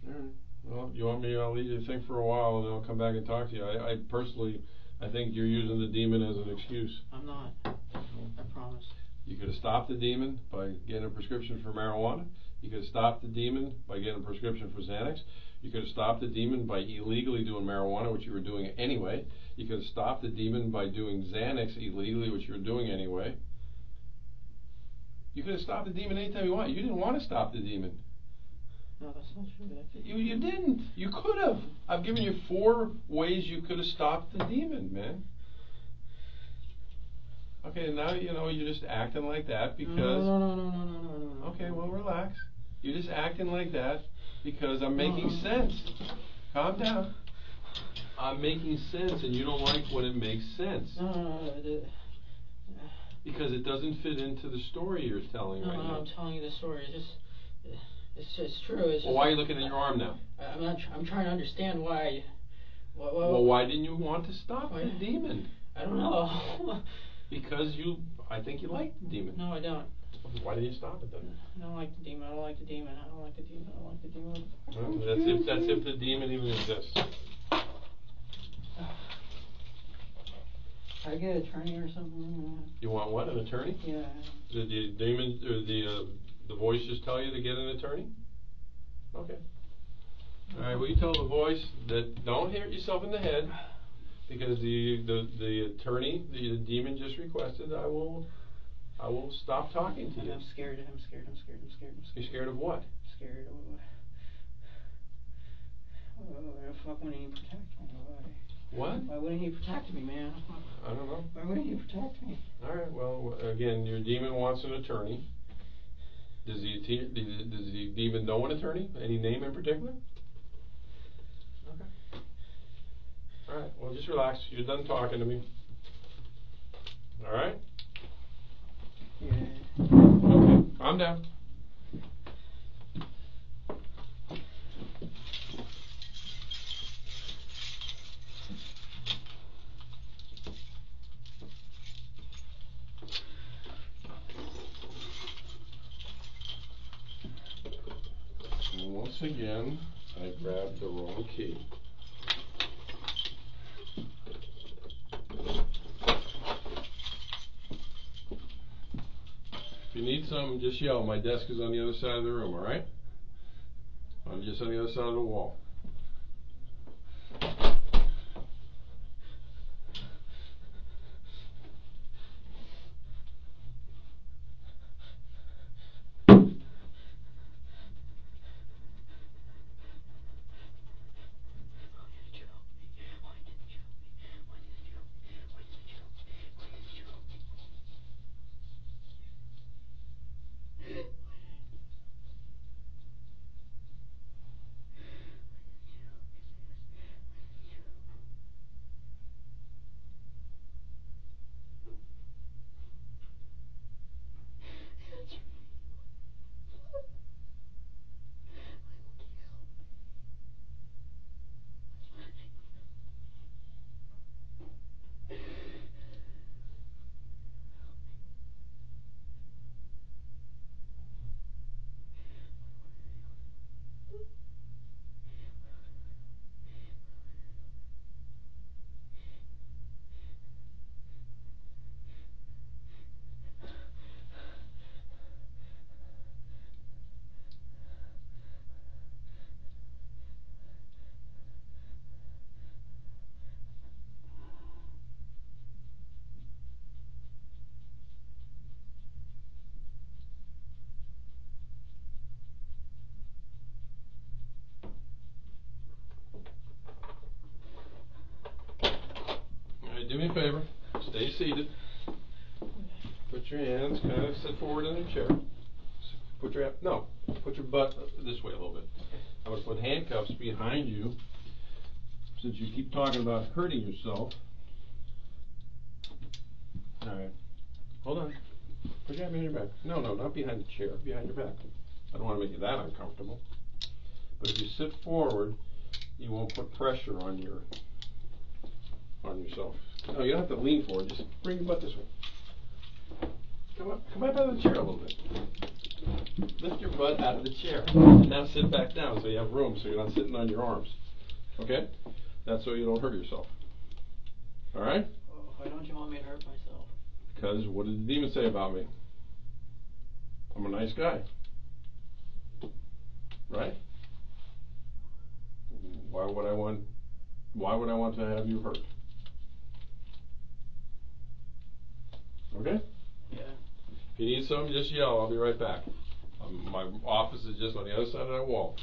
[SPEAKER 3] All right. Well, you want me? I'll leave you to think for a while, and then I'll come back and talk to you. I personally, I think you're using the demon as an excuse.
[SPEAKER 2] I'm not. I promise.
[SPEAKER 3] You could have stopped the demon by getting a prescription for marijuana. You could have stopped the demon by getting a prescription for Xanax. You could have stopped the demon by illegally doing marijuana, which you were doing anyway. You could have stopped the demon by doing Xanax illegally, which you were doing anyway. You could have stopped the demon anytime you want. You didn't want to stop the demon.
[SPEAKER 2] No, that's not true.
[SPEAKER 3] You didn't. You could have. I've given you 4 ways you could have stopped the demon, man. Okay, now you're just acting like that because.
[SPEAKER 2] No.
[SPEAKER 3] Okay, well, relax. You're just acting like that Because I'm making sense. Calm down. I'm making sense, and you don't like when it makes sense. Because it doesn't fit into the story you're telling right now.
[SPEAKER 2] I'm telling you the story. It's true. It's
[SPEAKER 3] well, why are you looking at your arm now?
[SPEAKER 2] I'm trying to understand why.
[SPEAKER 3] Well, why didn't you want to stop the demon?
[SPEAKER 2] I don't know.
[SPEAKER 3] Because I think you like the demon.
[SPEAKER 2] No, I don't.
[SPEAKER 3] Why didn't you stop it then?
[SPEAKER 2] I don't like the demon. I don't like the demon. I don't like the demon. I don't like the demon.
[SPEAKER 3] Well, that's if the demon even exists.
[SPEAKER 2] Can I get an attorney or something?
[SPEAKER 3] You want what? An attorney?
[SPEAKER 2] Yeah.
[SPEAKER 3] Did the demon or the voice just tell you to get an attorney? Okay. All right. Well, you tell the voice that don't hit yourself in the head, because the attorney, the demon just requested I will stop talking to you.
[SPEAKER 2] I'm scared.
[SPEAKER 3] You're scared of what?
[SPEAKER 2] I'm scared. Fuck, wouldn't he protect me?
[SPEAKER 3] What?
[SPEAKER 2] Why wouldn't he protect me, man?
[SPEAKER 3] I don't know.
[SPEAKER 2] Why wouldn't he protect me?
[SPEAKER 3] All right. Well, again, your demon wants an attorney. Does the demon know an attorney? Any name in particular? Okay. All right. Well, just relax. You're done talking to me. All right.
[SPEAKER 2] Yeah.
[SPEAKER 3] Okay. Calm down. And once again, I grabbed the wrong key. If you need something, just yell. My desk is on the other side of the room, all right? I'm just on the other side of the wall. Do me a favor, stay seated. Put your hands, kind of sit forward in the chair. Put your butt this way a little bit. I'm going to put handcuffs behind you, since you keep talking about hurting yourself. All right, hold on. Put your hand behind your back. No, not behind the chair, behind your back. I don't want to make you that uncomfortable. But if you sit forward, you won't put pressure on yourself. No, you don't have to lean forward. Just bring your butt this way. Come up out of the chair a little bit. Lift your butt out of the chair. And now sit back down so you have room, so you're not sitting on your arms. Okay? That's so you don't hurt yourself. All right?
[SPEAKER 2] Why don't you want me to hurt myself?
[SPEAKER 3] Because what did the demon say about me? I'm a nice guy. Right? Why would I want to have you hurt? Okay?
[SPEAKER 2] Yeah.
[SPEAKER 3] If you need something, just yell. I'll be right back. My office is just on the other side of that wall.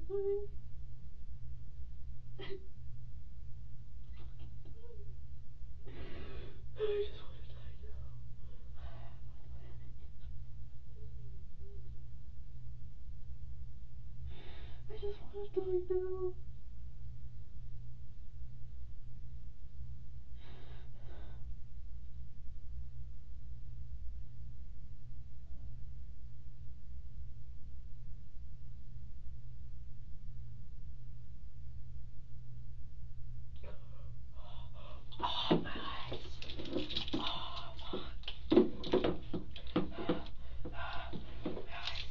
[SPEAKER 4] just want to die now. Oh, my eyes. Oh, fuck. My eyes. My eyes.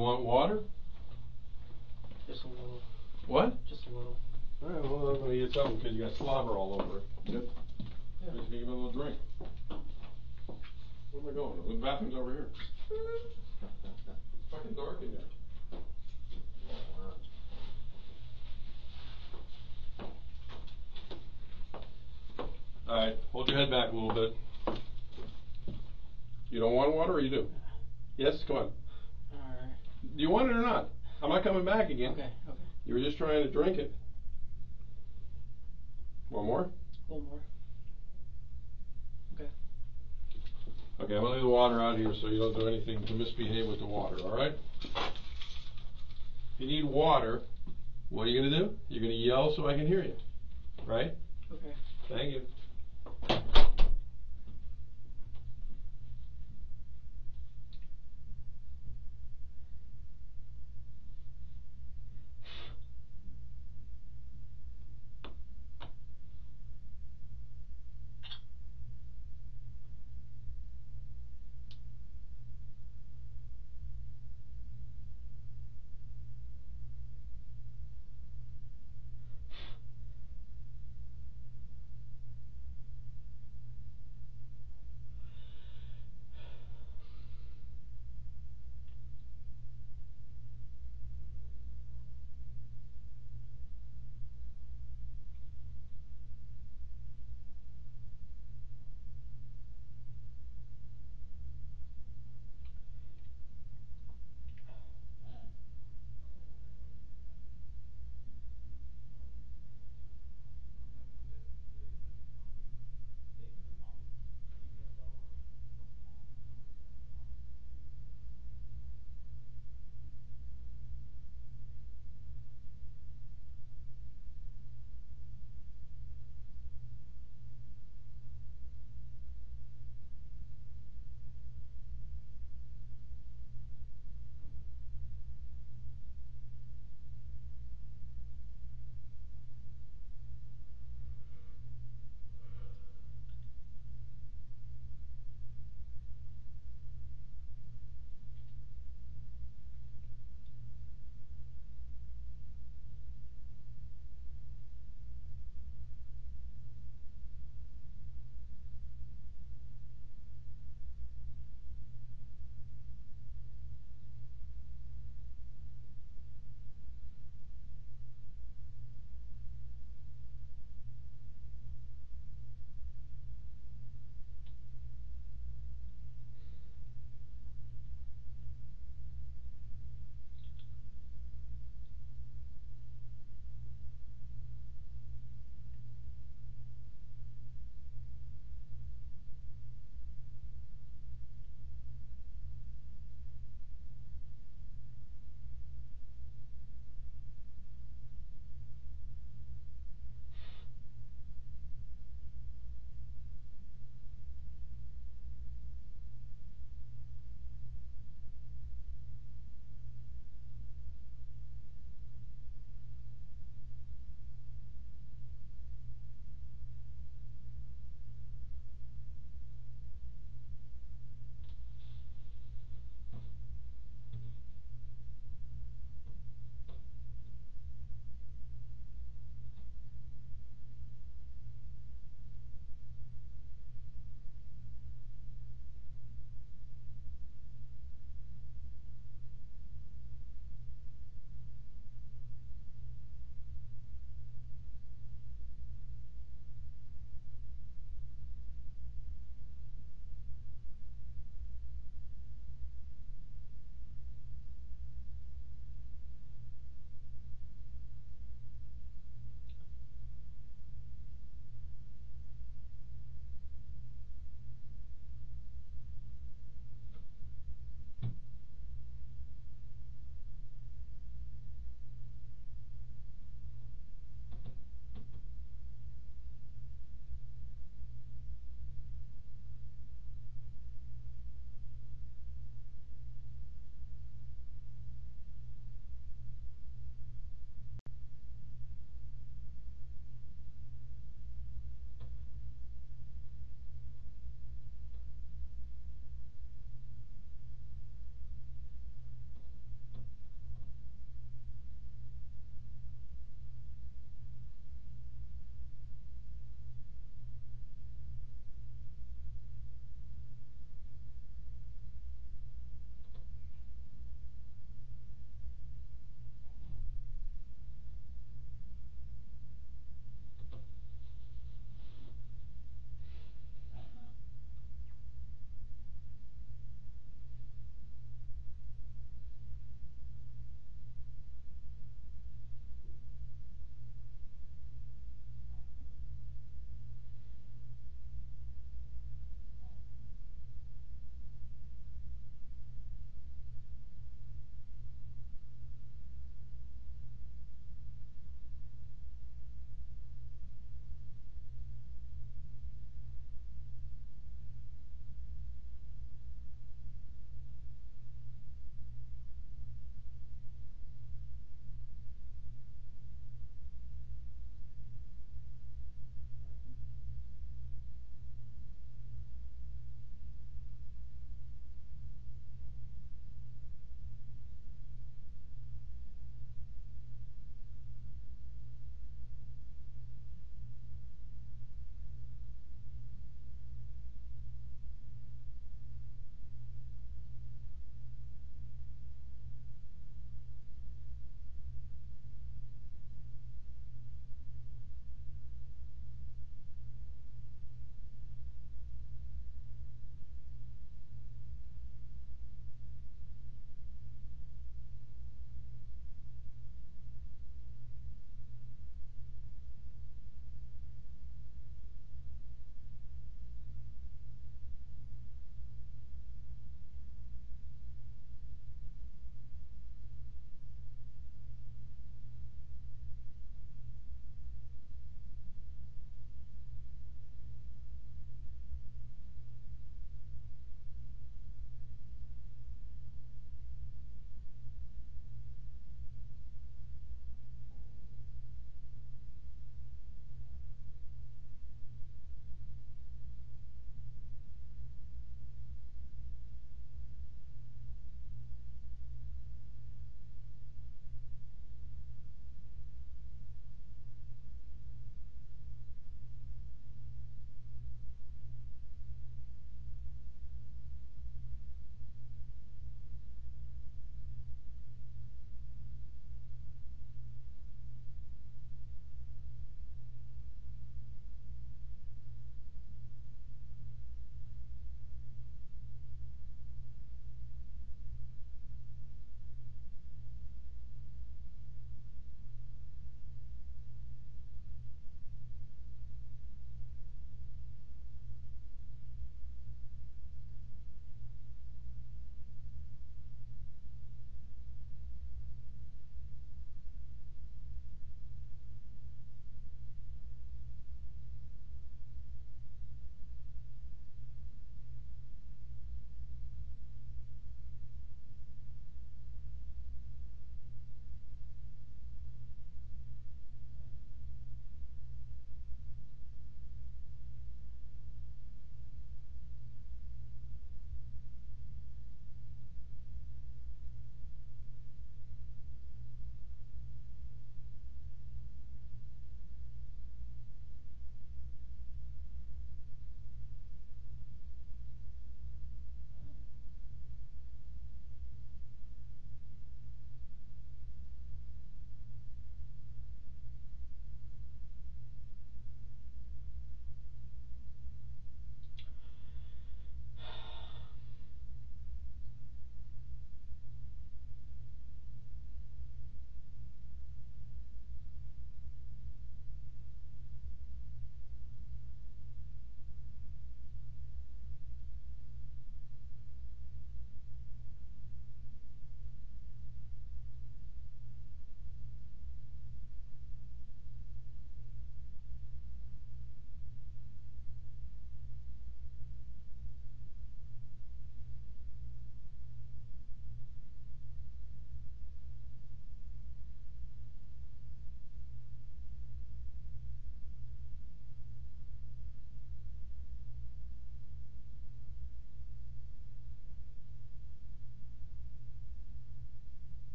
[SPEAKER 3] want water?
[SPEAKER 2] Just a little.
[SPEAKER 3] What?
[SPEAKER 2] Just a little.
[SPEAKER 3] Alright, well, I'm gonna get something because you got slobber all over it. Good? Yeah. Just give it a little drink. Where am I going? The bathroom's over here. Fucking dark in there. Alright, hold your head back a little bit. You don't want water or you do? Yes, come on.
[SPEAKER 2] Alright.
[SPEAKER 3] Do you want it or not? I'm not coming back again.
[SPEAKER 2] Okay, okay.
[SPEAKER 3] You were just trying to drink it. One more?
[SPEAKER 2] A little more. Okay.
[SPEAKER 3] Okay, I'm gonna leave the water out here so you don't do anything to misbehave with the water, alright? If you need water, what are you gonna do? You're gonna yell so I can hear you. Right?
[SPEAKER 2] Okay.
[SPEAKER 3] Thank you.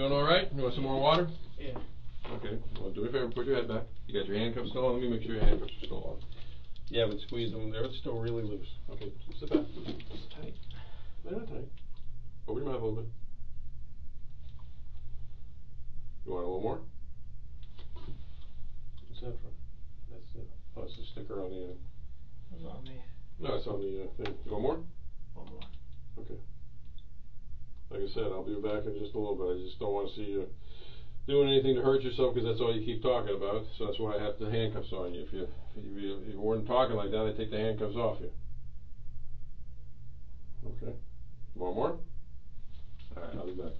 [SPEAKER 1] doing all right? You want some more water?
[SPEAKER 2] Yeah.
[SPEAKER 1] Okay. Well, do me a favor. Put your head back. You got your handcuffs still on? Let me make sure your handcuffs are still on. You haven't squeezed them there. It's still really loose. Okay. Sit back. It's tight. They're not tight. Open your mouth a little bit. You want a little more? What's that from? That's it. Oh, it's the sticker on the end.
[SPEAKER 2] It's on me.
[SPEAKER 1] No, it's on the thing. You want more?
[SPEAKER 2] One more.
[SPEAKER 1] Okay. Like I said, I'll be back in just a little bit. I just don't want to see you doing anything to hurt yourself because that's all you keep talking about. So that's why I have the handcuffs on you. If you weren't talking like that, I'd take the handcuffs off you. Okay. Want more? All right, I'll be back.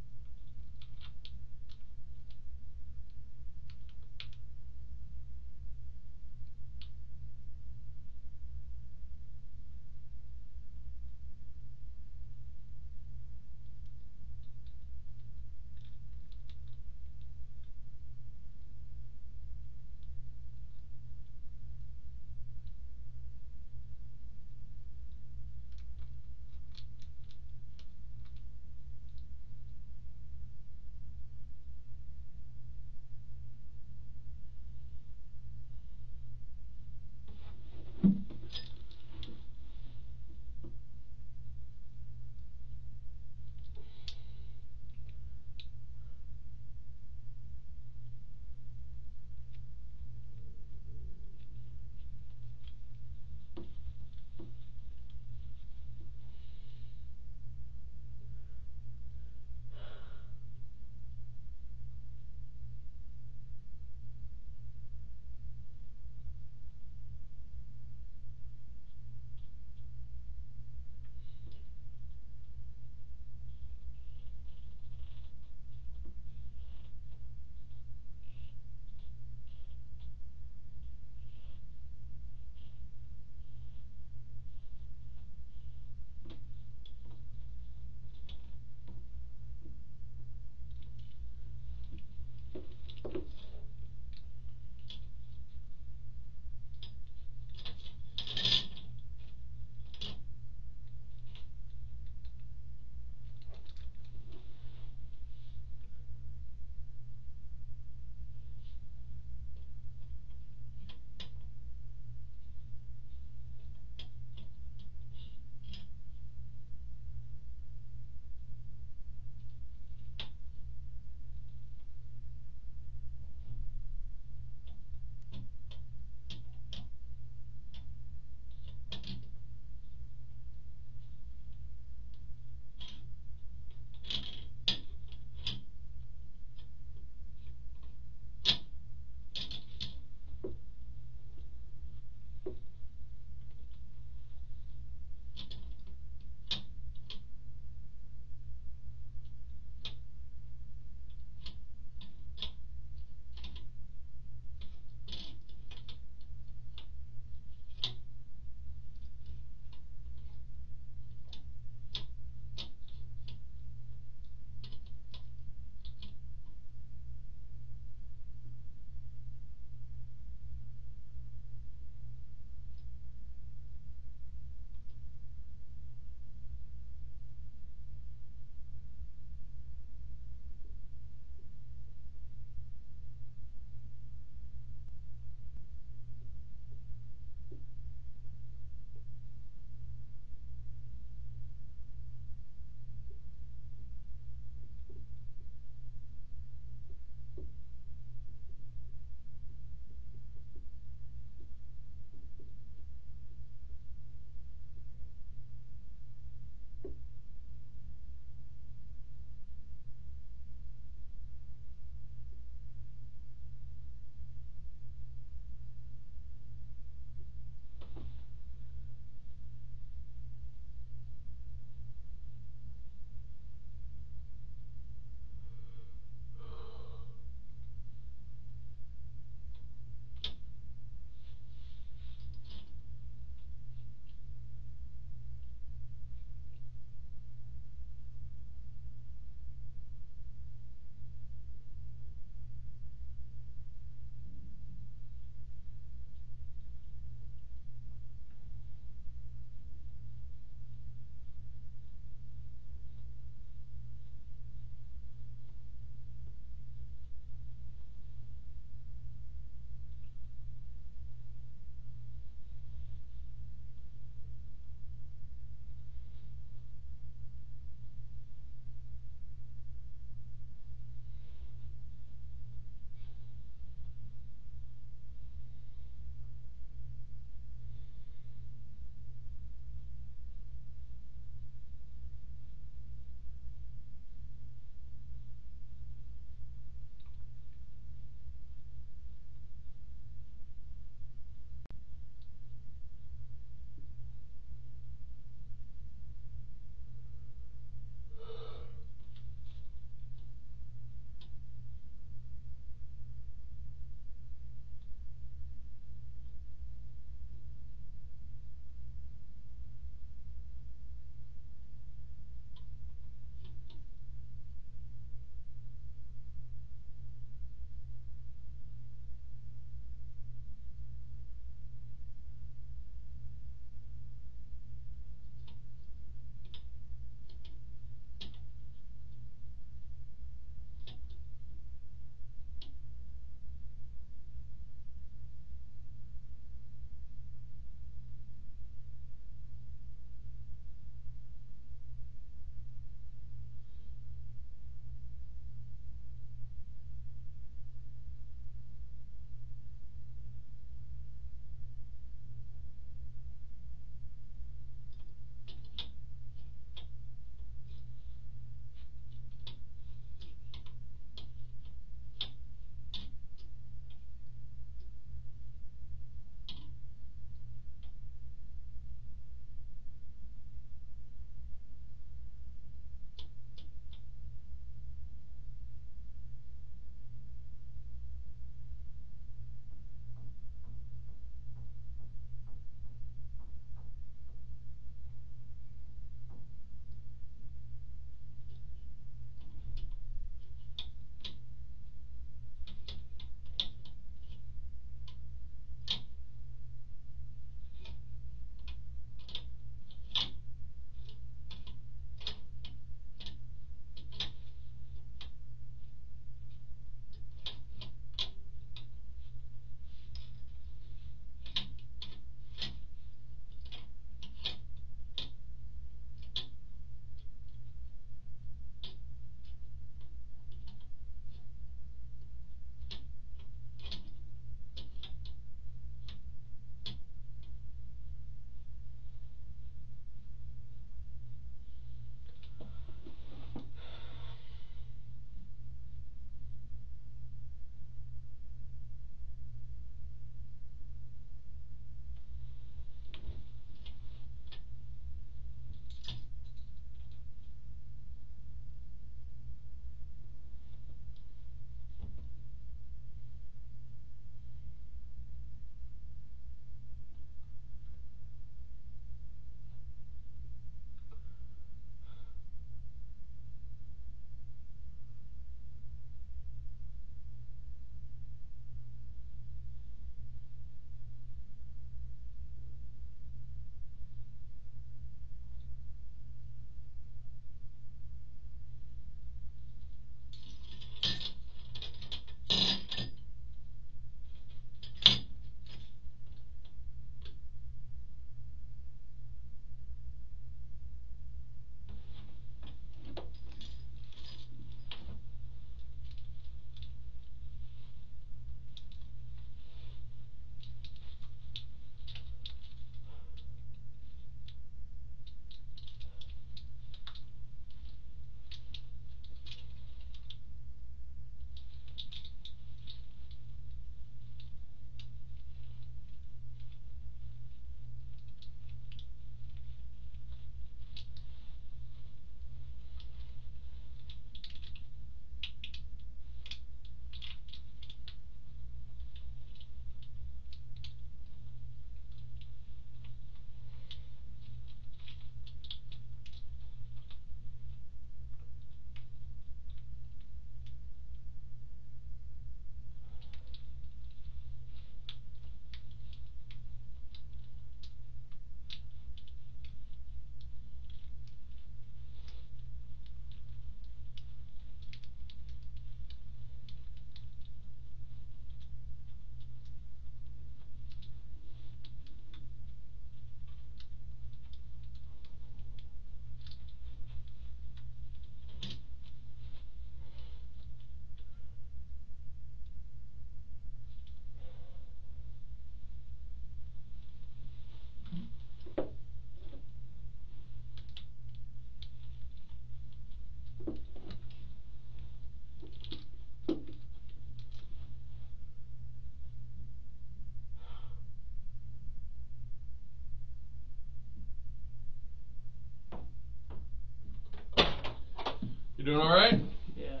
[SPEAKER 1] You doing all right?
[SPEAKER 2] Yeah.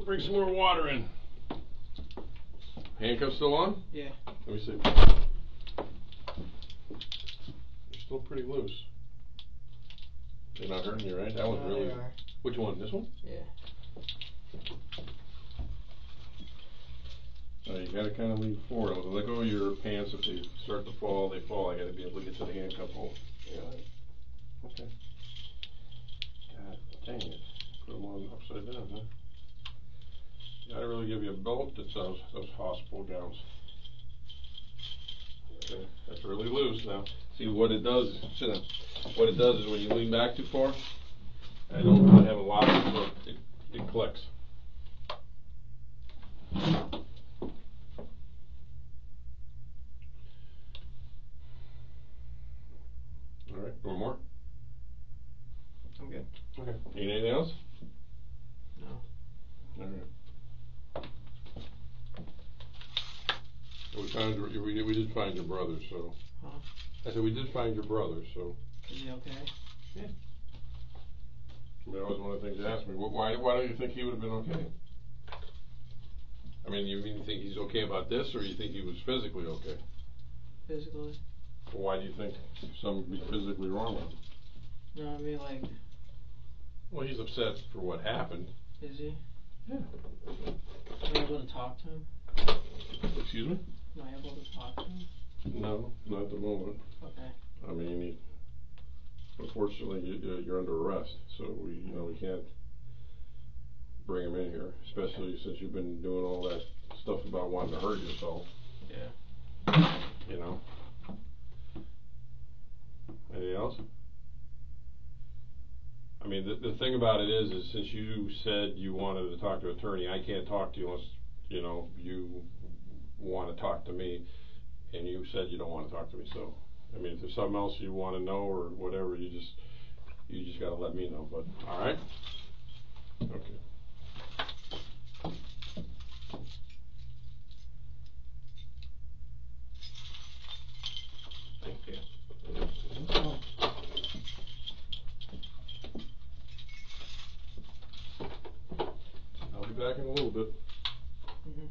[SPEAKER 1] Bring some more water in. Handcuffs still on?
[SPEAKER 2] Yeah.
[SPEAKER 1] Let me see. They're still pretty loose. They're not hurting you, right? That one's
[SPEAKER 2] No,
[SPEAKER 1] really.
[SPEAKER 2] they are.
[SPEAKER 1] Which one? This one?
[SPEAKER 2] Yeah.
[SPEAKER 1] Oh, you gotta kind of lean forward. Let go of your pants. If they start to fall, they fall. I gotta be able to get to the handcuff hole. Yeah. Okay. God dang it. Put them on upside down, huh? Gotta really give you a belt that's those hospital gowns. Okay. That's really loose now. See what it does, sit down. What it does is when you lean back too far, I don't really have a lock, so it clicks. Alright, one more?
[SPEAKER 2] I'm good.
[SPEAKER 1] Okay. Need anything else?
[SPEAKER 2] No.
[SPEAKER 1] Alright. We did find your brother, so.
[SPEAKER 2] Huh?
[SPEAKER 1] I said we did find your brother, so.
[SPEAKER 2] Is he okay?
[SPEAKER 1] Yeah. I mean, always one of the things they ask me, why don't you think he would have been okay? I mean, you think he's okay about this, or you think he was physically okay?
[SPEAKER 2] Physically.
[SPEAKER 1] Well, why do you think something would be physically wrong with him?
[SPEAKER 2] No, I mean, like.
[SPEAKER 1] Well, he's upset for what happened.
[SPEAKER 2] Is he?
[SPEAKER 1] Yeah.
[SPEAKER 2] Am I able to talk to him?
[SPEAKER 1] Excuse me?
[SPEAKER 2] Am I able to talk to him?
[SPEAKER 1] No, not at the moment.
[SPEAKER 2] Okay.
[SPEAKER 1] I mean, unfortunately, you're under arrest, so we can't bring him in here, especially since you've been doing all that stuff about wanting to hurt yourself.
[SPEAKER 2] Yeah.
[SPEAKER 1] You know. Anything else? I mean, the thing about it is since you said you wanted to talk to an attorney, I can't talk to you unless, you want to talk to me, and you said you don't want to talk to me, so, I mean, if there's something else you want to know or whatever, you just got to let me know, but, alright? Okay. Thank you. I'll be back in a little bit.
[SPEAKER 2] Mhm.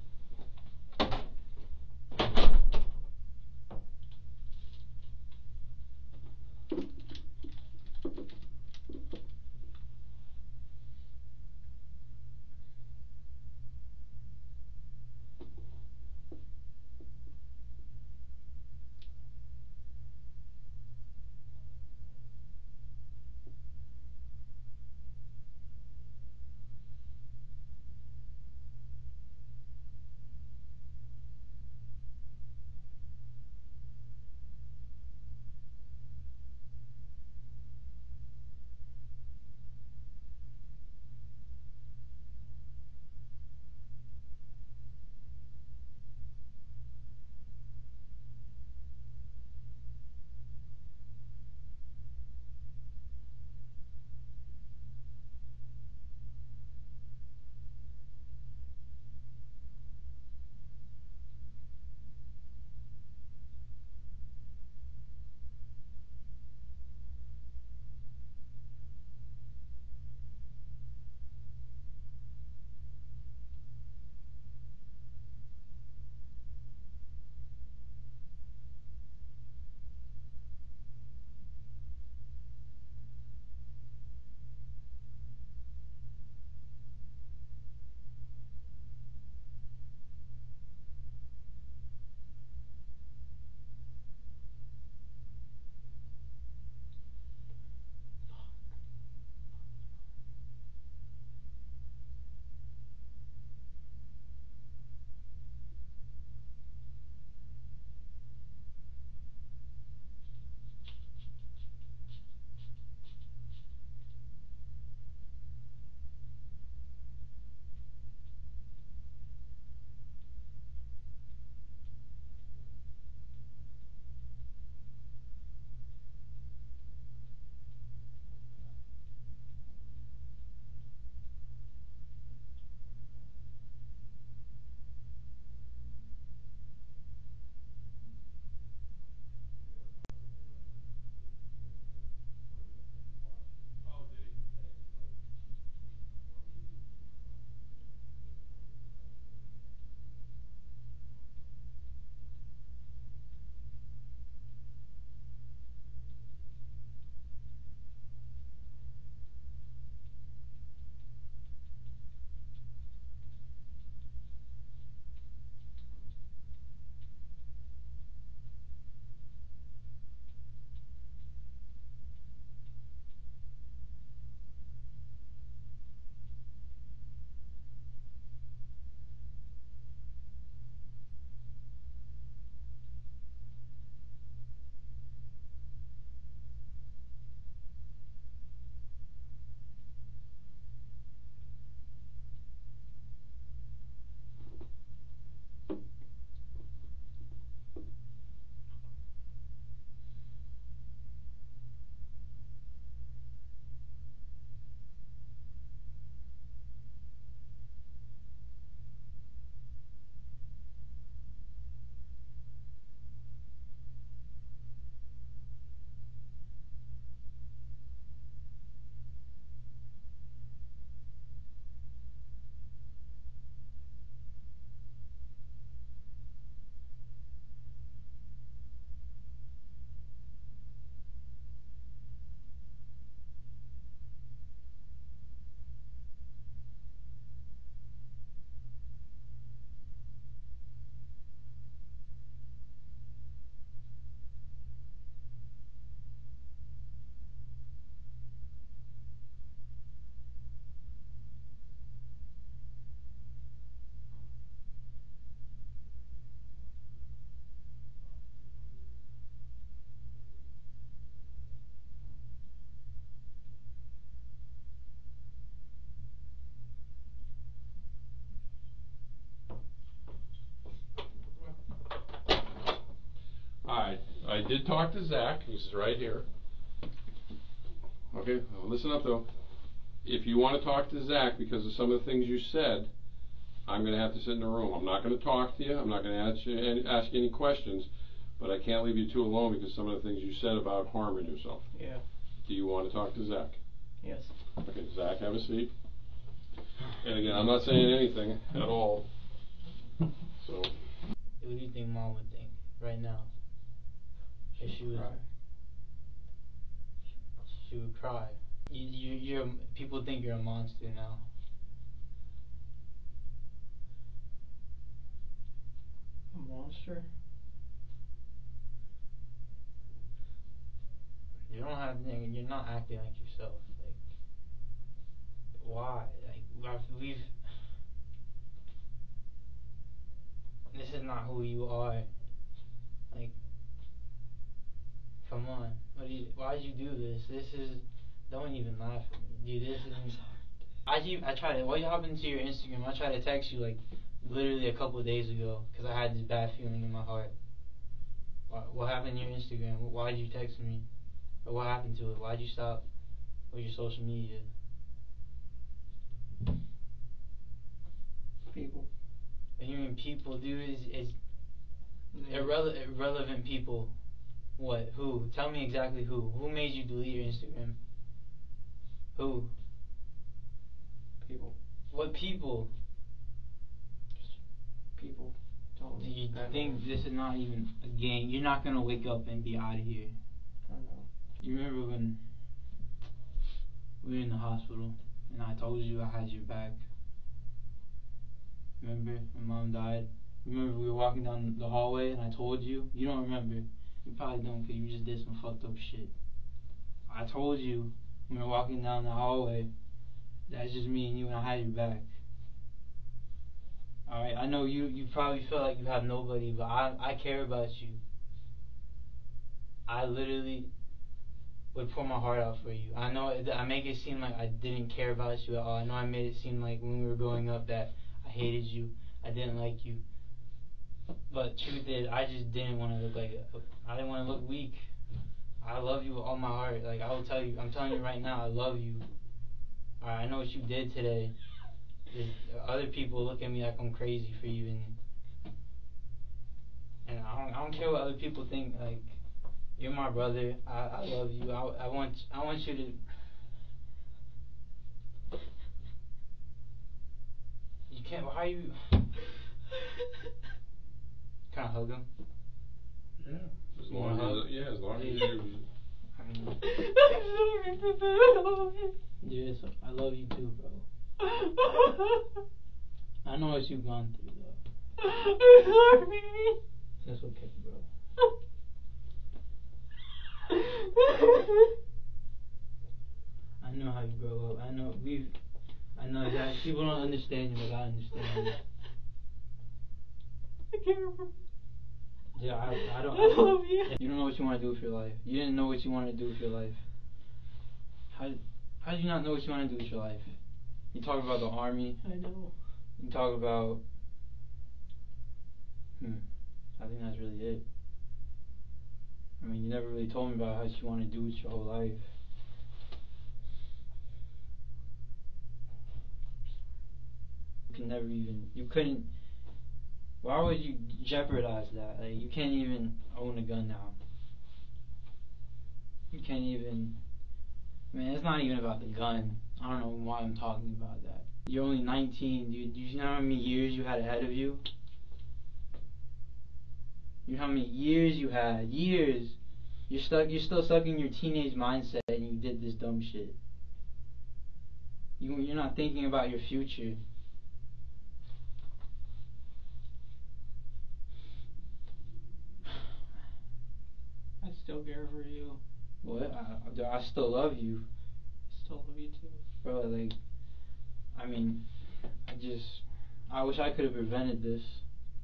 [SPEAKER 3] did talk to Zach. He's right here. Okay, well, listen up though. If you want to talk to Zach because of some of the things you said, I'm going to have to sit in the room. I'm not going to talk to you. I'm not going to ask you any questions, but I can't leave you two alone because some of the things you said about harming yourself.
[SPEAKER 2] Yeah.
[SPEAKER 3] Do you want to talk to Zach?
[SPEAKER 2] Yes.
[SPEAKER 3] Okay, Zach, have a seat. And again, I'm not saying anything at all. So.
[SPEAKER 2] What do you think Mom would think right now? If she was, she would cry. You're people think you're a monster now.
[SPEAKER 5] A monster?
[SPEAKER 2] You don't have. You're not acting like yourself. Like, why? Like, we've. This is not who you are. Like, come on. Why'd you do this? This is. Don't even laugh at me, dude. This is. I tried to. What happened to your Instagram? I tried to text you like literally a couple of days ago because I had this bad feeling in my heart. What happened to your Instagram? Why did you text me? Or what happened to it? Why'd you stop with your social media?
[SPEAKER 5] People.
[SPEAKER 2] What do you mean people, dude? Is irrelevant people. What? Who? Tell me exactly who. Who made you delete your Instagram? Who?
[SPEAKER 5] People.
[SPEAKER 2] What people?
[SPEAKER 5] People.
[SPEAKER 2] Do you think this is not even a game? You're not gonna wake up and be out of here.
[SPEAKER 5] I know.
[SPEAKER 2] You remember when we were in the hospital and I told you I had your back? Remember when Mom died? Remember we were walking down the hallway and I told you? You don't remember. You probably don't because you just did some fucked up shit. I told you when we were walking down the hallway, that's just me and you and I had your back. Alright, I know you probably feel like you have nobody, but I care about you. I literally would pour my heart out for you. I know I make it seem like I didn't care about you at all. I know I made it seem like when we were growing up that I hated you, I didn't like you. But truth is, I just didn't want to look like I didn't want to look weak. I love you with all my heart. Like I will tell you, I'm telling you right now, I love you. Alright, I know what you did today. Other people look at me like I'm crazy for you, and I don't care what other people think. Like, you're my brother. I love you. I want you to. You can't. Why are you? Can I hug him?
[SPEAKER 3] Yeah. As long as you.
[SPEAKER 2] Yes, I love you too, bro. I know what you've gone through, though.
[SPEAKER 5] I'm sorry.
[SPEAKER 2] That's okay, bro. I know how you grow up. I know that people don't understand you, but I understand you.
[SPEAKER 5] I can't remember.
[SPEAKER 2] Yeah, I don't.
[SPEAKER 5] I love you.
[SPEAKER 2] You don't know what you want to do with your life. You didn't know what you wanted to do with your life. How did you not know what you want to do with your life? You talk about the army.
[SPEAKER 5] I know.
[SPEAKER 2] You talk about. I think that's really it. I mean, you never really told me about what you want to do with your whole life. You couldn't. Why would you jeopardize that? Like, you can't even own a gun now. You can't even. Man, it's not even about the gun. I don't know why I'm talking about that. You're only 19, dude. Do you know how many years you had ahead of you? You know how many years you had? Years. You're still stuck in your teenage mindset and you did this dumb shit. You're not thinking about your future.
[SPEAKER 5] I still care for you.
[SPEAKER 2] What? I still love you.
[SPEAKER 5] Still love you too.
[SPEAKER 2] Bro, like, I mean, I wish I could have prevented this.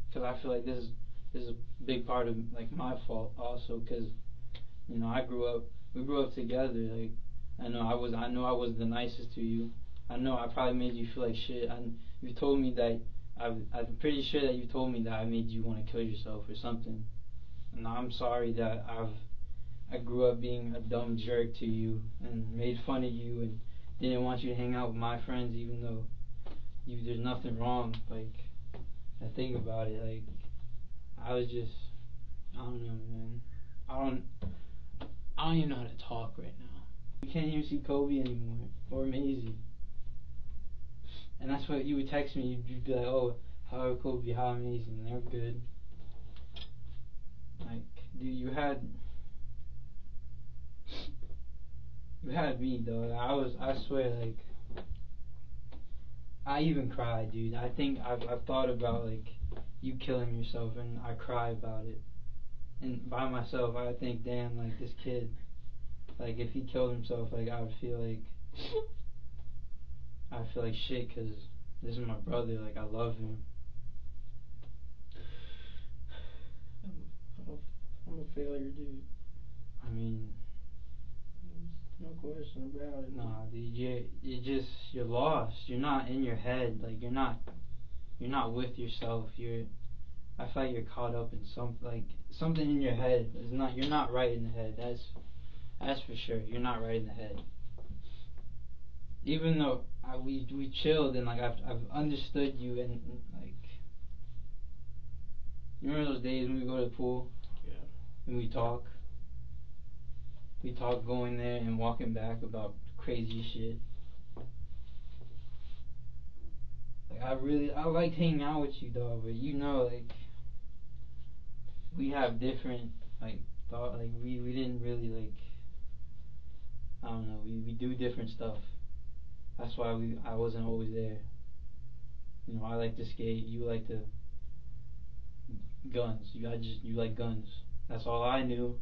[SPEAKER 2] Because I feel like this is a big part of, like, my fault also. Because, you know, we grew up together. Like, I know I wasn't the nicest to you. I know I probably made you feel like shit. You told me that, I'm pretty sure that you told me that I made you want to kill yourself or something. And I'm sorry that I grew up being a dumb jerk to you and made fun of you and didn't want you to hang out with my friends, even though there's nothing wrong. Like, I think about it, like, I was just, I don't know, man. I don't even know how to talk right now. You can't even see Kobe anymore or Maisie. And that's what you would text me. You'd be like, "Oh, how are Kobe? How amazing? They're good." Like, dude, you had me, dog. I swear, like, I even cried, dude. I think I've thought about, like, you killing yourself, and I cry about it. And by myself, I think, damn, like, this kid, like, if he killed himself, like, I would feel like shit, because this is my brother, like, I love him.
[SPEAKER 5] I'm a failure, dude.
[SPEAKER 2] I mean,
[SPEAKER 5] no question about it.
[SPEAKER 2] nah, dude, you're lost. You're not in your head. Like, you're not with yourself. I feel like you're caught up in something in your head. You're not right in the head. That's for sure. You're not right in the head. Even though we chilled and, like, I've understood you, and like, you remember those days when we go to the pool?
[SPEAKER 5] Yeah.
[SPEAKER 2] And we talk going there and walking back about crazy shit. Like, I liked hanging out with you, dog, but you know, like, we have different, like, thought, like, we didn't really, like, I don't know, we do different stuff. That's why I wasn't always there. You know, I like to skate, you like to guns. You like guns. That's all I knew.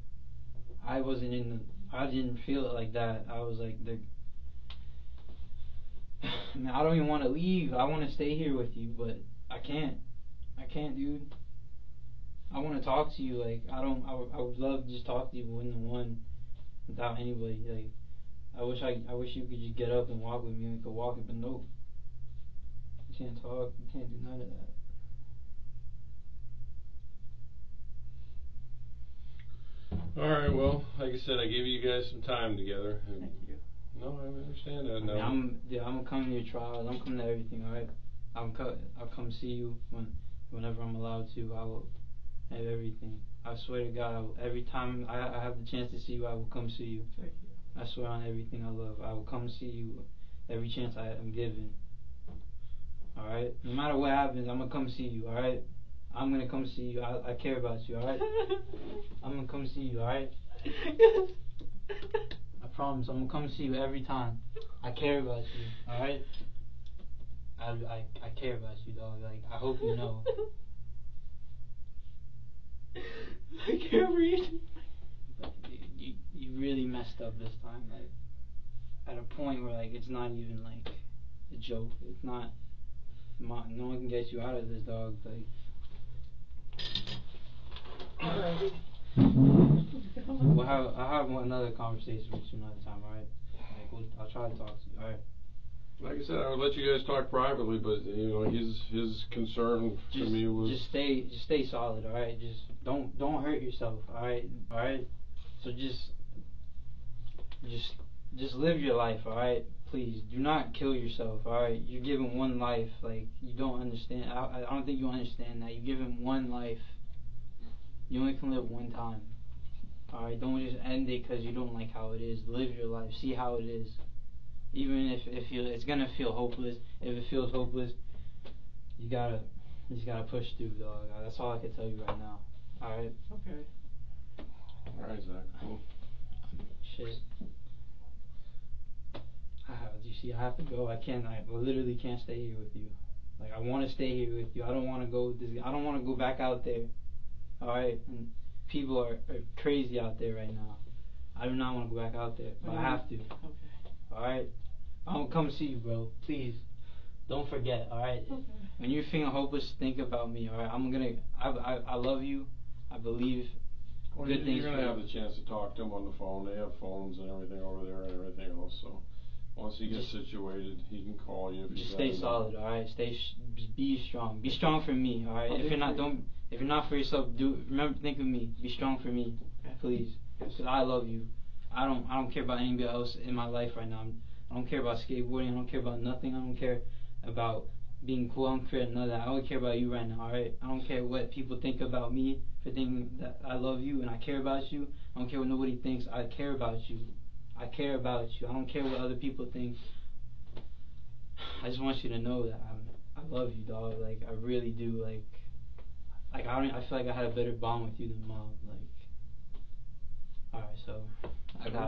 [SPEAKER 2] I didn't feel it like that. I was like, man, I don't even want to leave. I want to stay here with you, but I can't, dude. I want to talk to you. Like, I would love to just talk to you one-on-one without anybody. Like, I wish you could just get up and walk with me and we could walk it, but nope. You can't talk. You can't do none of that.
[SPEAKER 3] Alright, well, like I said, I gave you guys some time together.
[SPEAKER 2] Thank you.
[SPEAKER 3] No, I understand that.
[SPEAKER 2] I mean, I'm gonna come to your trials. I'm coming to everything. All right, I'll come see you whenever I'm allowed to. I will have everything. I swear to God, every time I have the chance to see you, I will come see you.
[SPEAKER 5] Thank you.
[SPEAKER 2] I swear on everything I love, I will come see you every chance I am given. All right, no matter what happens, I'm gonna come see you. All right, I'm gonna come see you. I care about you. All right, I'm gonna come see you. All right. I promise, I'm gonna come see you every time. I care about you, alright? I care about you, dog. Like, I hope you know.
[SPEAKER 5] I care for you.
[SPEAKER 2] But you really messed up this time. Like, at a point where, like, it's not even, like, a joke. It's not, no one can get you out of this, dog. Like, I'll have another conversation with you another time, alright? Like, I'll try to talk to you, alright?
[SPEAKER 3] Like I said, I would let you guys talk privately, but you know, his concern to me was
[SPEAKER 2] just stay solid, alright? Just don't hurt yourself, alright? Alright? So just live your life, alright? Please do not kill yourself, alright? You're given one life. Like, you don't understand. I don't think you understand that. You're given one life. You only can live one time. Alright, don't just end it because you don't like how it is. Live your life. See how it is. Even if it's gonna feel hopeless. If it feels hopeless, you just gotta push through, dog. That's all I can tell you right now. Alright?
[SPEAKER 5] Okay.
[SPEAKER 3] alright, Zach. Cool.
[SPEAKER 2] Shit. You see, I have to go. I literally can't stay here with you. Like, I want to stay here with you. I don't want to go back out there. Alright? And people are crazy out there right now. I do not want to go back out there, but I have to.
[SPEAKER 5] Okay.
[SPEAKER 2] Alright? I'm gonna come see you, bro. Please. Don't forget, alright?
[SPEAKER 5] Okay.
[SPEAKER 2] When you're feeling hopeless, think about me, alright? I love you. I believe
[SPEAKER 3] Well,
[SPEAKER 2] good things
[SPEAKER 3] you're
[SPEAKER 2] for
[SPEAKER 3] gonna
[SPEAKER 2] you.
[SPEAKER 3] have the chance to talk to him on the phone. They have phones and everything over there and everything else, so once he gets situated, he can call you if
[SPEAKER 2] Just
[SPEAKER 3] he's
[SPEAKER 2] stay solid, alright? Be strong. Be strong for me, alright? If you're not, don't If you're not for yourself, think of me. Be strong for me, please. Because I love you. I don't care about anybody else in my life right now. I don't care about skateboarding. I don't care about nothing. I don't care about being cool. I don't care none of that. I only care about you right now, alright? I don't care what people think about me for thinking that I love you and I care about you. I don't care what nobody thinks. I care about you. I care about you. I don't care what other people think. I just want you to know that I love you, dog. Like, I really do. Like I feel like I had a better bond with you than Mom. Like, alright, so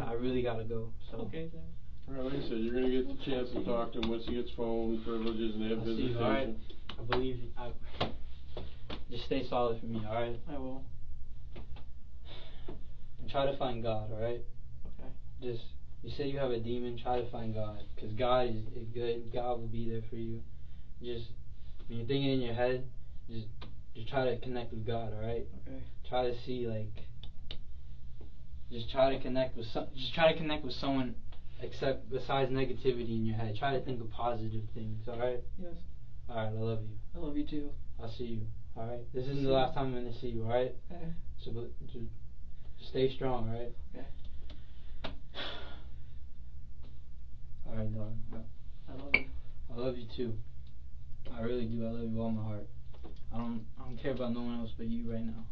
[SPEAKER 2] I really gotta go. So
[SPEAKER 5] Okay, then.
[SPEAKER 3] Alright, like I said, you're gonna get the chance to talk to him once he gets phone privileges and they have
[SPEAKER 2] I see you,
[SPEAKER 3] visitation.
[SPEAKER 2] alright? I believe you. Just stay solid for me, alright?
[SPEAKER 5] I will.
[SPEAKER 2] And try to find God, alright?
[SPEAKER 5] Okay.
[SPEAKER 2] Just, you say you have a demon, try to find God. Because God is good. God will be there for you. Just, when you're thinking in your head, just try to connect with God, alright?
[SPEAKER 5] Okay.
[SPEAKER 2] Try to see, like, just try to connect with someone except besides negativity in your head. Try to think of positive things, alright?
[SPEAKER 5] Yes.
[SPEAKER 2] Alright, I love you.
[SPEAKER 5] I love you too.
[SPEAKER 2] I'll see you, alright? This isn't the last time I'm gonna see you, alright?
[SPEAKER 5] Okay.
[SPEAKER 2] So, just stay strong, alright?
[SPEAKER 5] Okay.
[SPEAKER 2] Alright, dog.
[SPEAKER 5] I love you.
[SPEAKER 2] I love you too. I really do. I love you with all my heart. I don't care about no one else but you right now.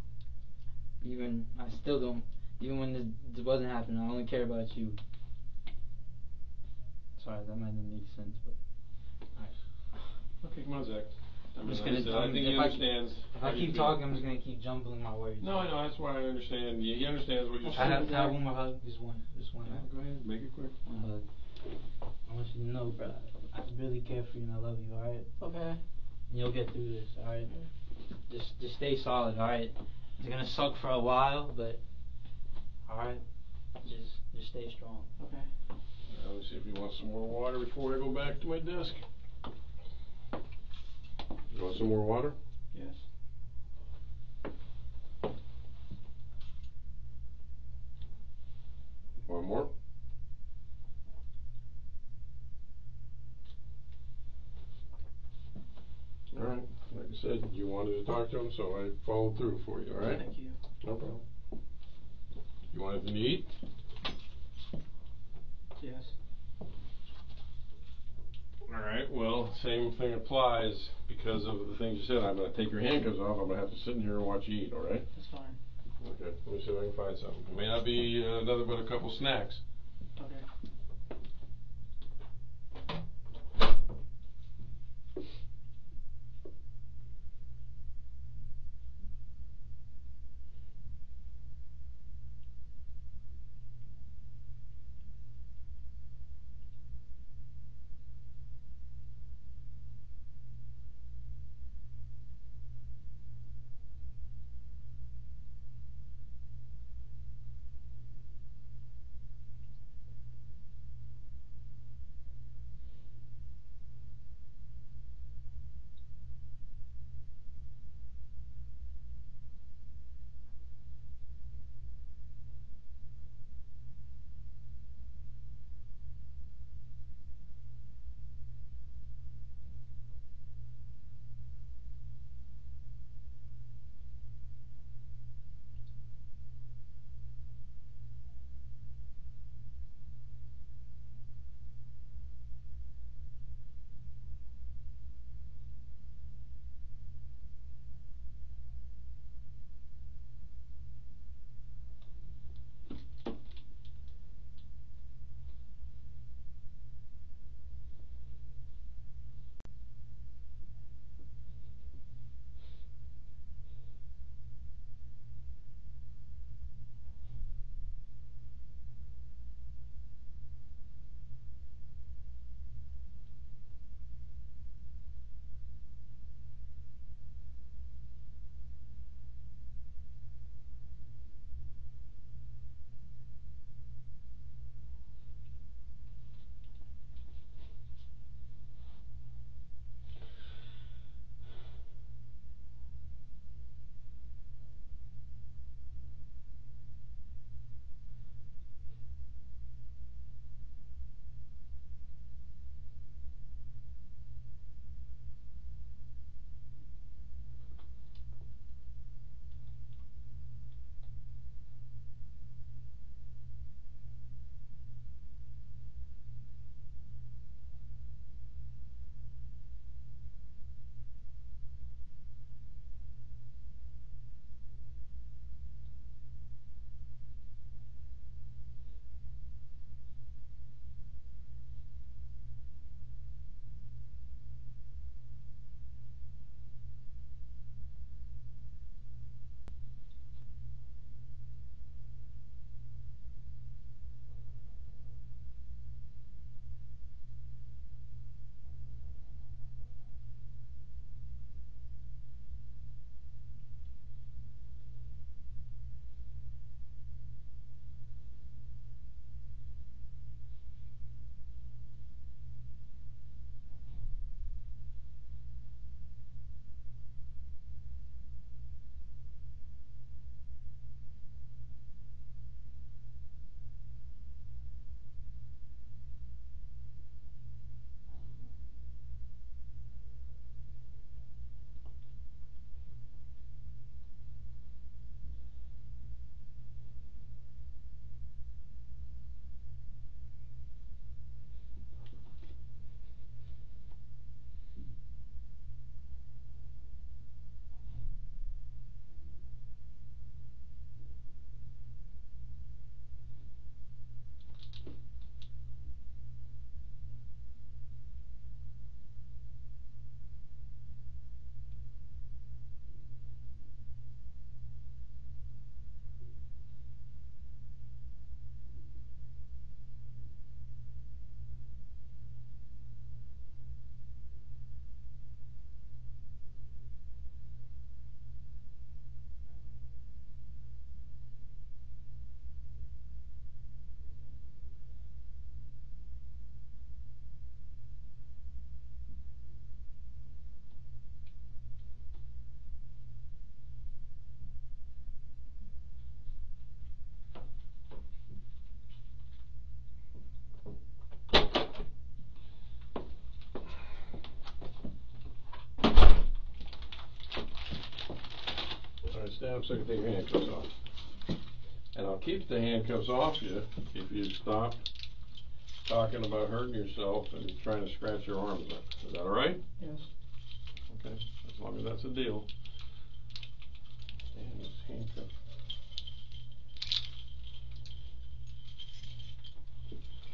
[SPEAKER 2] I still don't. Even when this wasn't happening, I only care about you. Sorry, that might not make sense, but alright.
[SPEAKER 3] Okay, come on, Zach.
[SPEAKER 2] I'm just
[SPEAKER 3] like I
[SPEAKER 2] gonna.
[SPEAKER 3] said, I think he understands.
[SPEAKER 2] If
[SPEAKER 3] how
[SPEAKER 2] I
[SPEAKER 3] you
[SPEAKER 2] keep
[SPEAKER 3] feel.
[SPEAKER 2] talking, I'm just gonna keep jumbling my words.
[SPEAKER 3] No, I know, that's why I understand. He understands what you're
[SPEAKER 2] Can I
[SPEAKER 3] saying.
[SPEAKER 2] have one more hug? Just one.
[SPEAKER 3] Yeah, go ahead, make it quick.
[SPEAKER 2] One hug. I want you to know, bro. I really care for you and I love you. All right.
[SPEAKER 5] Okay.
[SPEAKER 2] And you'll get through this. All right. Just stay solid. All right. It's gonna suck for a while, but all right. Just stay strong.
[SPEAKER 5] Okay.
[SPEAKER 3] Let me see if he wants some more water before I go back to my desk. You want some more water?
[SPEAKER 5] Yes.
[SPEAKER 3] Want more? Alright, like I said, you wanted to talk to him, so I followed through for you, alright?
[SPEAKER 5] Thank you.
[SPEAKER 3] No problem. You want anything to eat?
[SPEAKER 5] Yes.
[SPEAKER 3] Alright, well, same thing applies because of the things you said. I'm gonna take your handcuffs off, I'm gonna have to sit in here and watch you eat, alright?
[SPEAKER 5] That's fine.
[SPEAKER 3] Okay, let me see if I can find something. It may not be nothing but a couple snacks.
[SPEAKER 5] Okay.
[SPEAKER 3] Alright, stand up so I can take your handcuffs off. And I'll keep the handcuffs off you if you stop talking about hurting yourself and trying to scratch your arms up. Is that alright?
[SPEAKER 5] Yes.
[SPEAKER 3] Okay, as long as that's a deal. And this handcuff.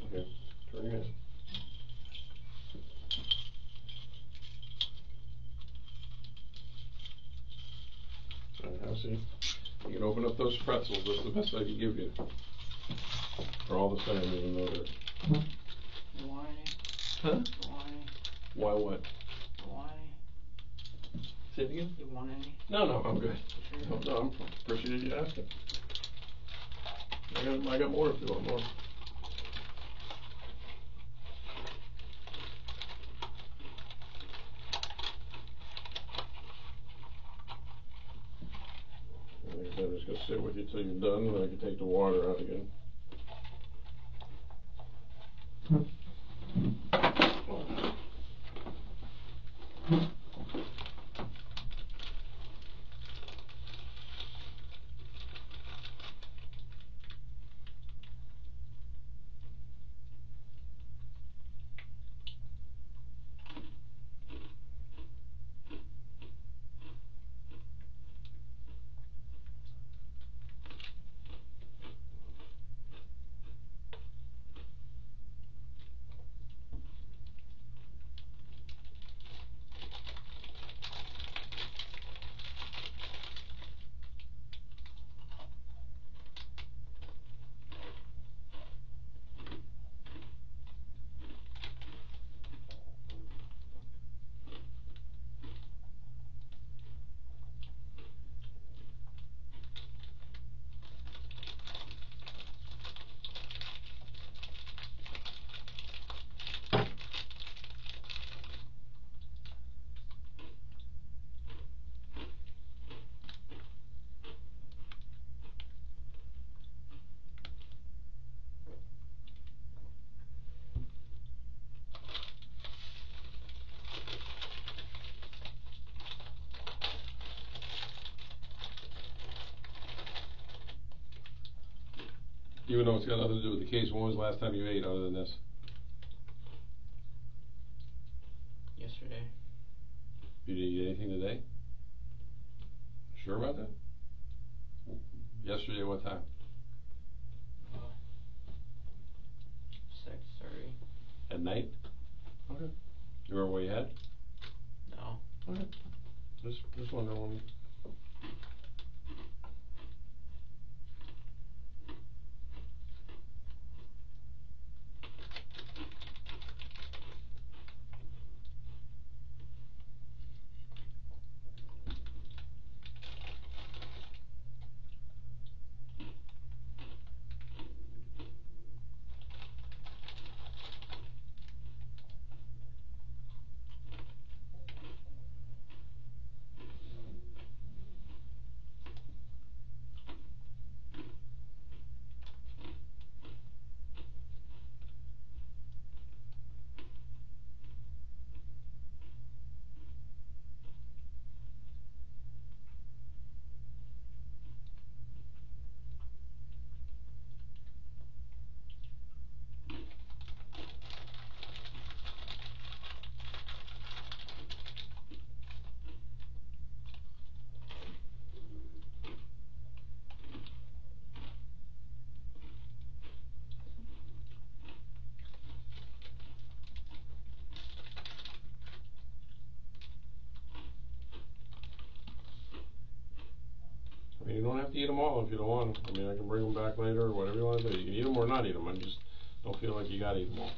[SPEAKER 3] Okay, turn your head. Alright, have a seat. You can open up those pretzels, that's the best I can give you. They're all the same, even though they're...
[SPEAKER 5] You want any?
[SPEAKER 3] Huh?
[SPEAKER 5] You want any?
[SPEAKER 3] Why what?
[SPEAKER 5] You want any?
[SPEAKER 3] Say it again?
[SPEAKER 5] You want any?
[SPEAKER 3] No, I'm good.
[SPEAKER 5] Sure.
[SPEAKER 3] No, I'm appreciate you asking. I got more if you want more. Like I said, I'm just gonna sit with you till you're done, and then I can take the water out again. Even though it's got nothing to do with the case, when was the last time you ate other than this?
[SPEAKER 2] Yesterday.
[SPEAKER 3] You didn't eat anything today? Sure about that? Yesterday, what time?
[SPEAKER 2] 6:30.
[SPEAKER 3] At night? Okay. You remember what you had?
[SPEAKER 2] No.
[SPEAKER 3] Okay. Just wondering. I mean, you don't have to eat them all if you don't want them. I mean, I can bring them back later or whatever you want to do. You can eat them or not eat them. I just don't feel like you gotta eat them all.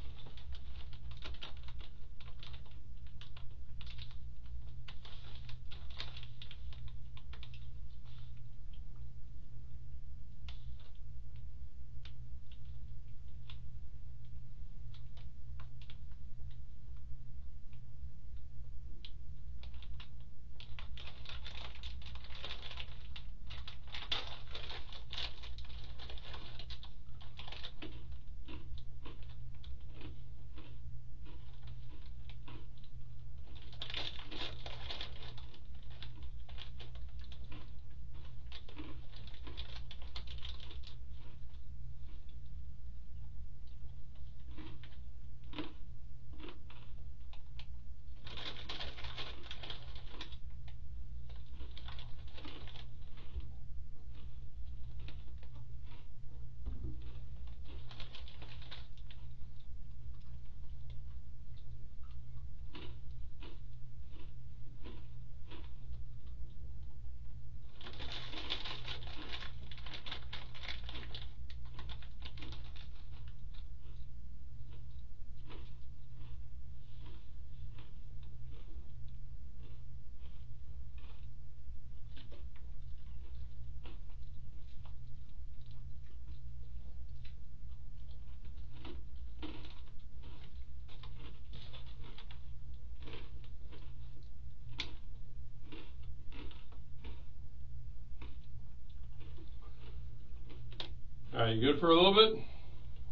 [SPEAKER 1] Alright, you good for a little bit?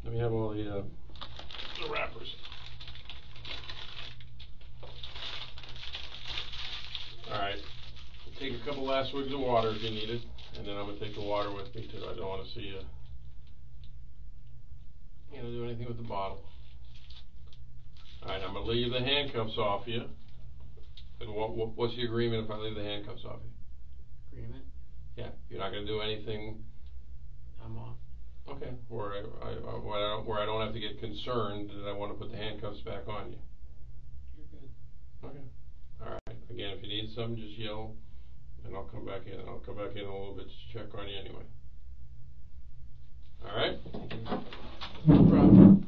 [SPEAKER 1] Let me have all the wrappers. Alright, take a couple last swigs of water if you need it, and then I'm going to take the water with me too. I don't want to see you do anything with the bottle. Alright, I'm going to leave the handcuffs off you. And what's the agreement if I leave the handcuffs off you?
[SPEAKER 2] Agreement?
[SPEAKER 1] Yeah, you're not going to do anything.
[SPEAKER 2] I'm off.
[SPEAKER 1] Okay, where I don't have to get concerned that I want to put the handcuffs back on you.
[SPEAKER 2] You're good.
[SPEAKER 1] Okay. Alright, again, if you need something, just yell, and I'll come back in. I'll come back in a little bit to check on you anyway. Alright?
[SPEAKER 2] No problem.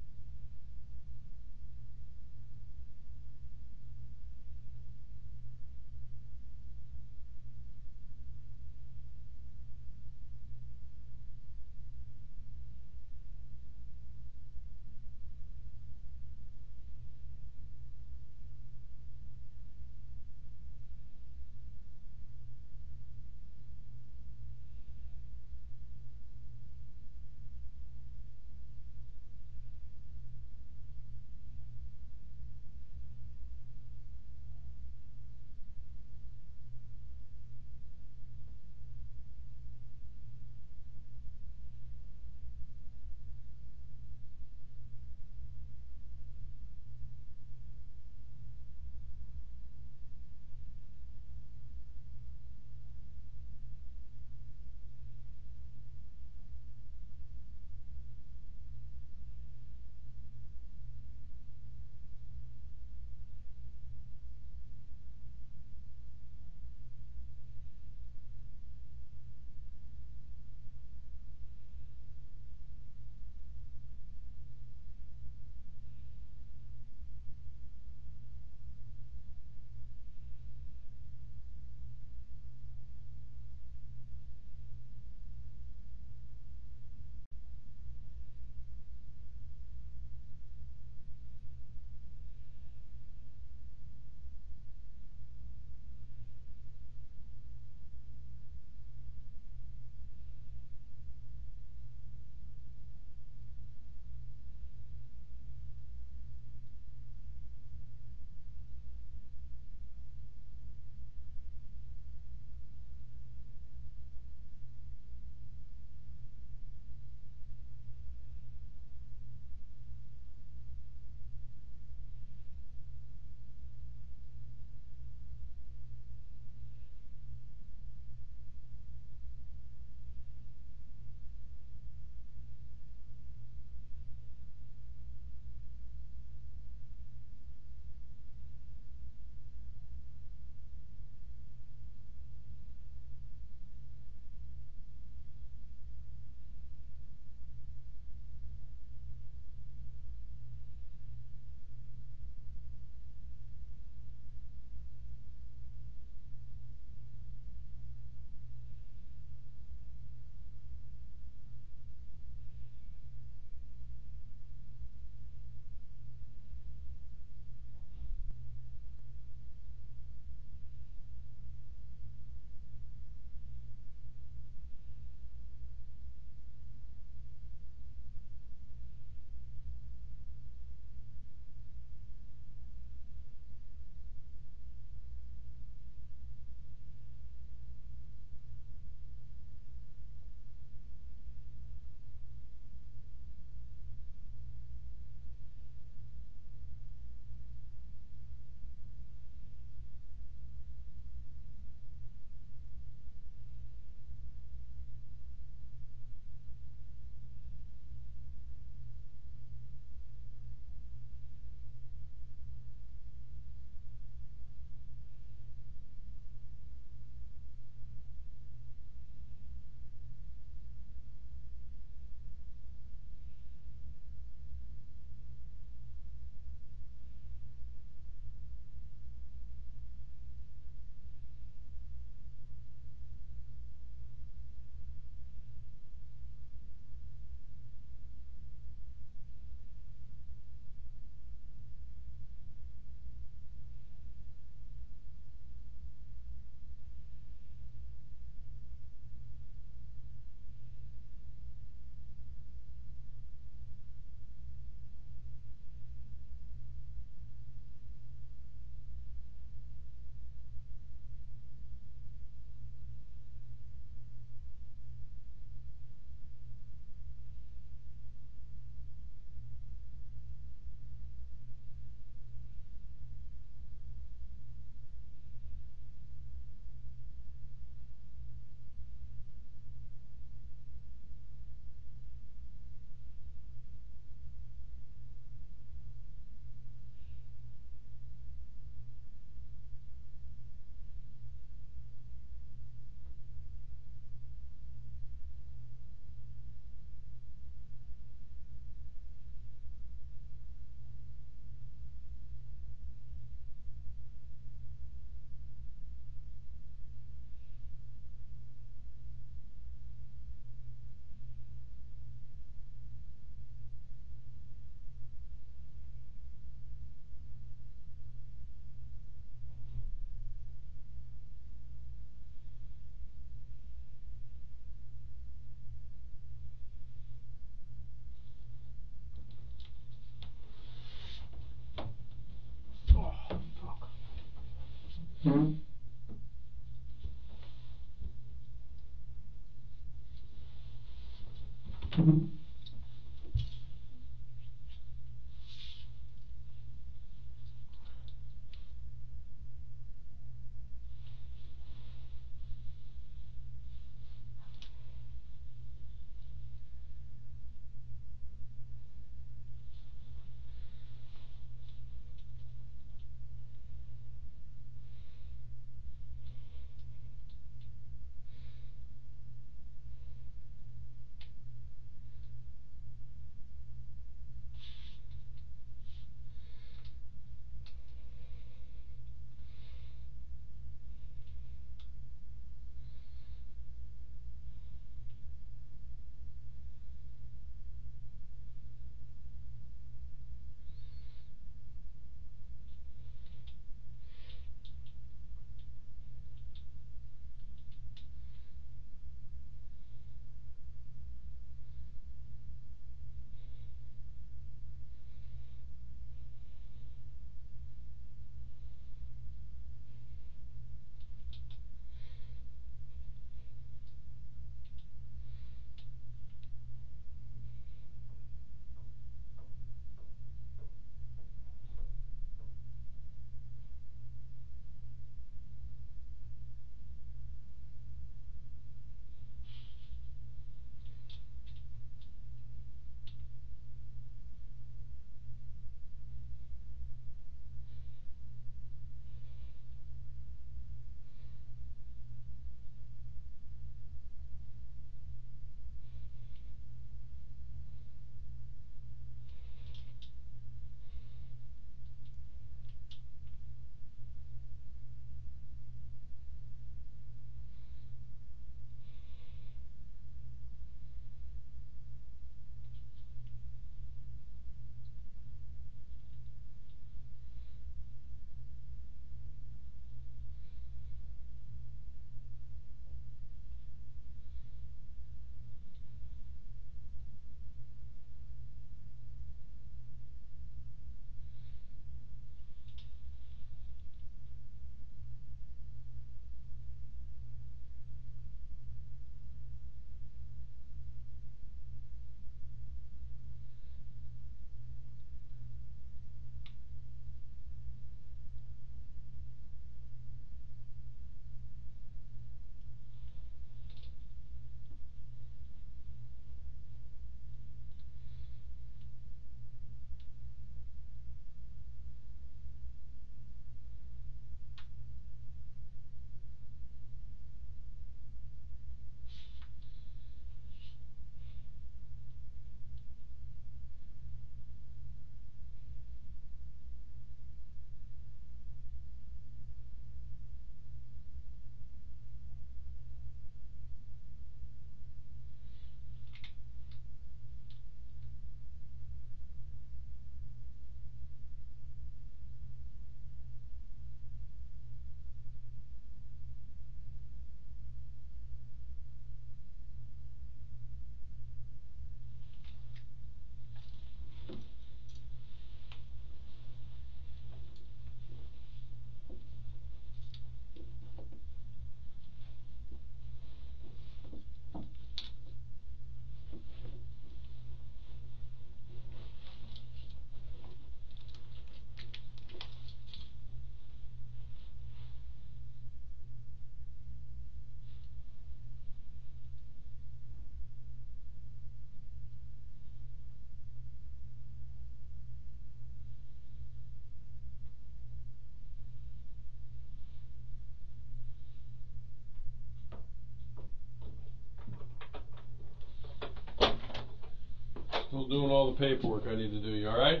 [SPEAKER 3] Still doing all the paperwork I need to do. You all right?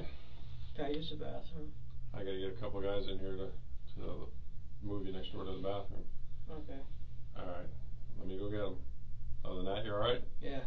[SPEAKER 5] Can I use the bathroom?
[SPEAKER 3] I gotta get a couple guys in here to move you next door to the bathroom.
[SPEAKER 5] Okay.
[SPEAKER 3] All right. Let me go get them. Other than that, you all right?
[SPEAKER 5] Yeah.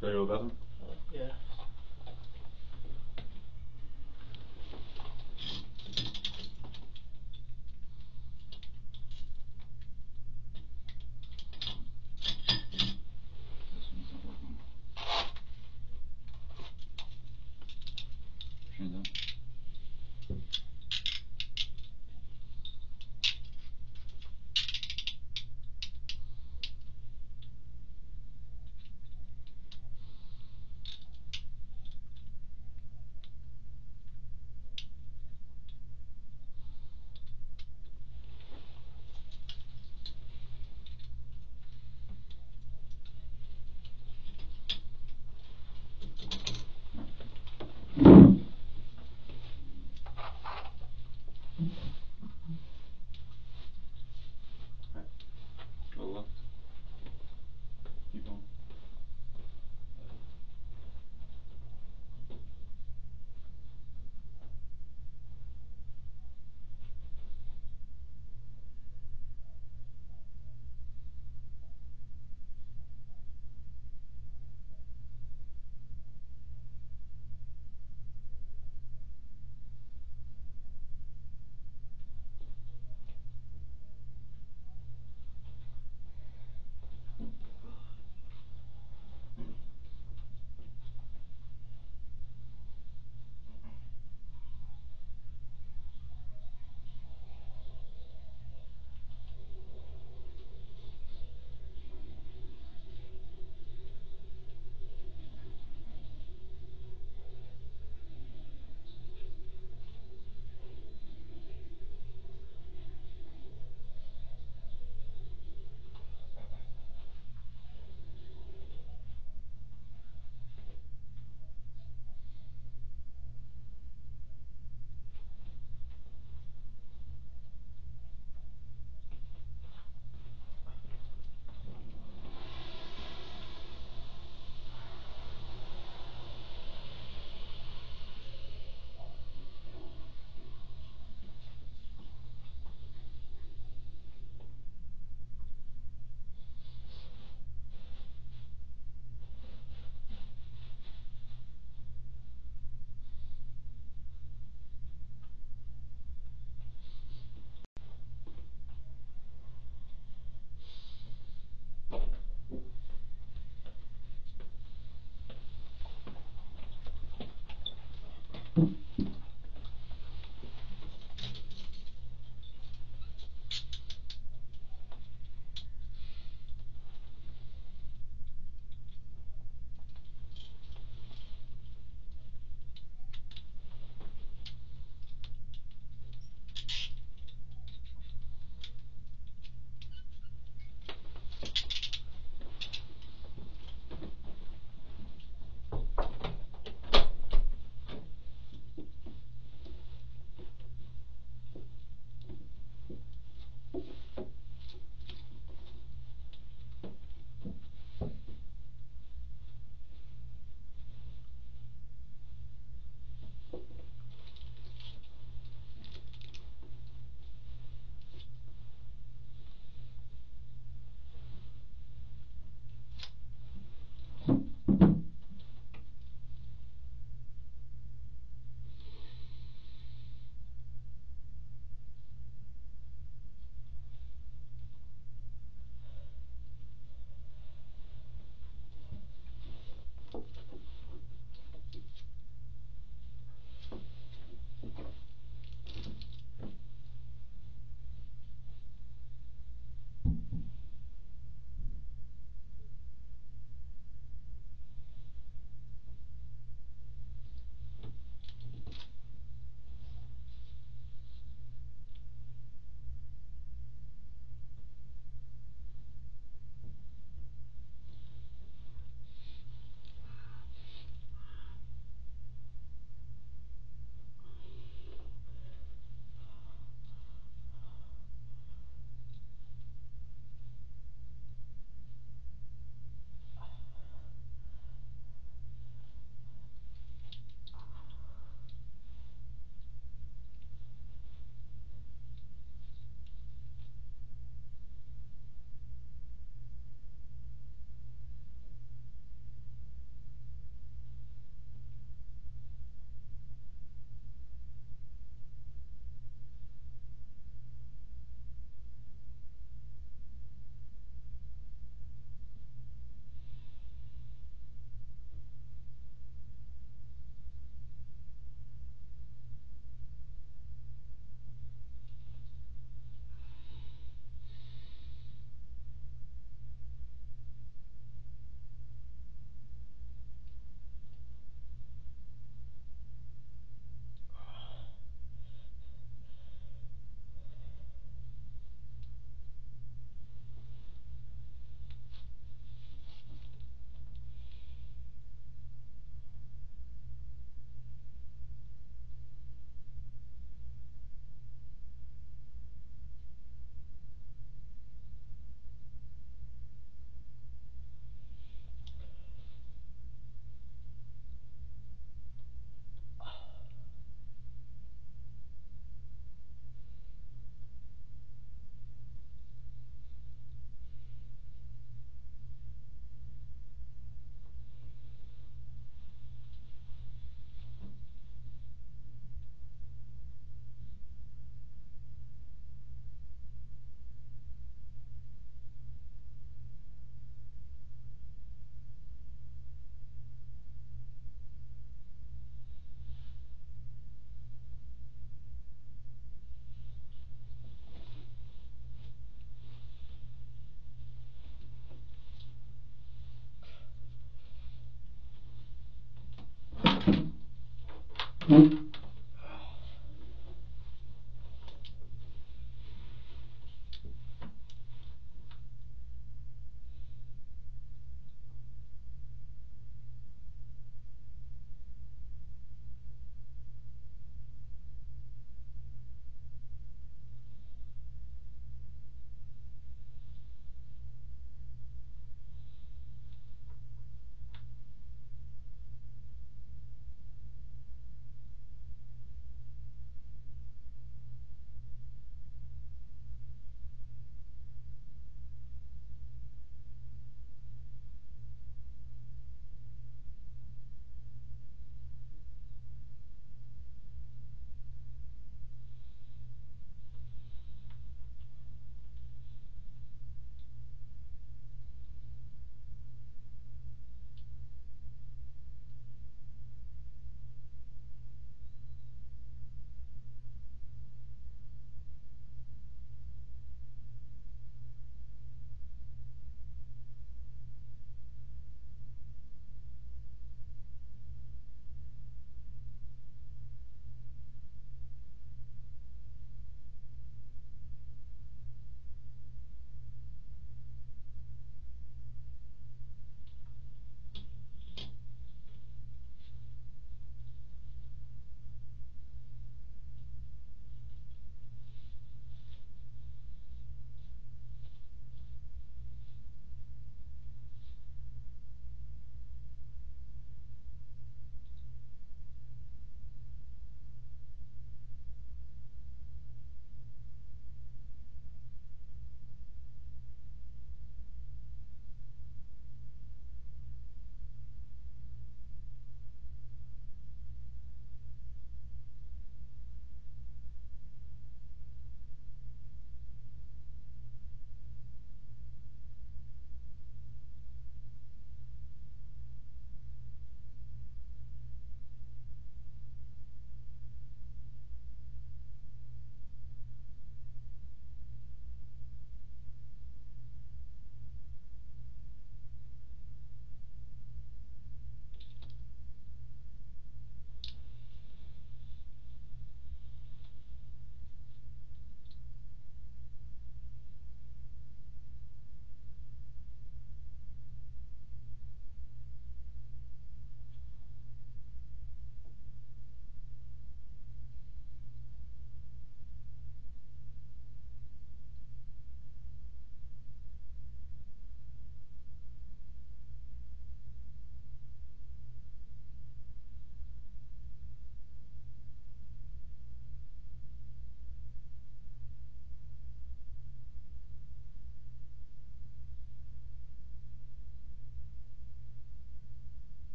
[SPEAKER 1] Can I go to the bathroom?
[SPEAKER 5] Yeah.
[SPEAKER 6] This one's not working. Turn it up. To the left. Keep going.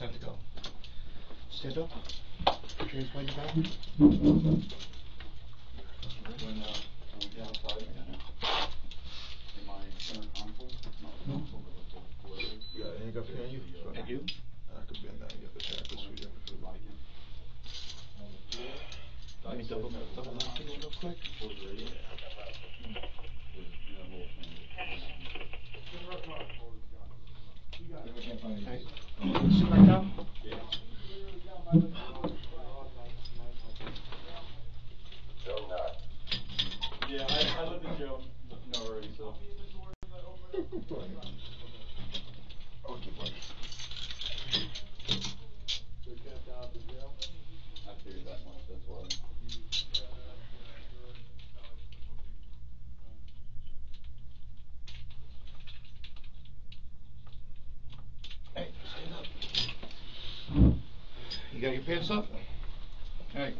[SPEAKER 7] It's time to go. Stand up. Put your hands behind your back.
[SPEAKER 6] When we get outside, in my center console, not the console, but the boiler.
[SPEAKER 7] You got a handcuff here on you? And you? I could bend that and get the shackles for you. Let me double that real quick. Alright. Sit back down.
[SPEAKER 6] Yeah, I lived in jail already, so.
[SPEAKER 7] Okay, buddy.
[SPEAKER 6] I figured that much, that's why.
[SPEAKER 7] Hey, stand up. You got your pants up? Alright.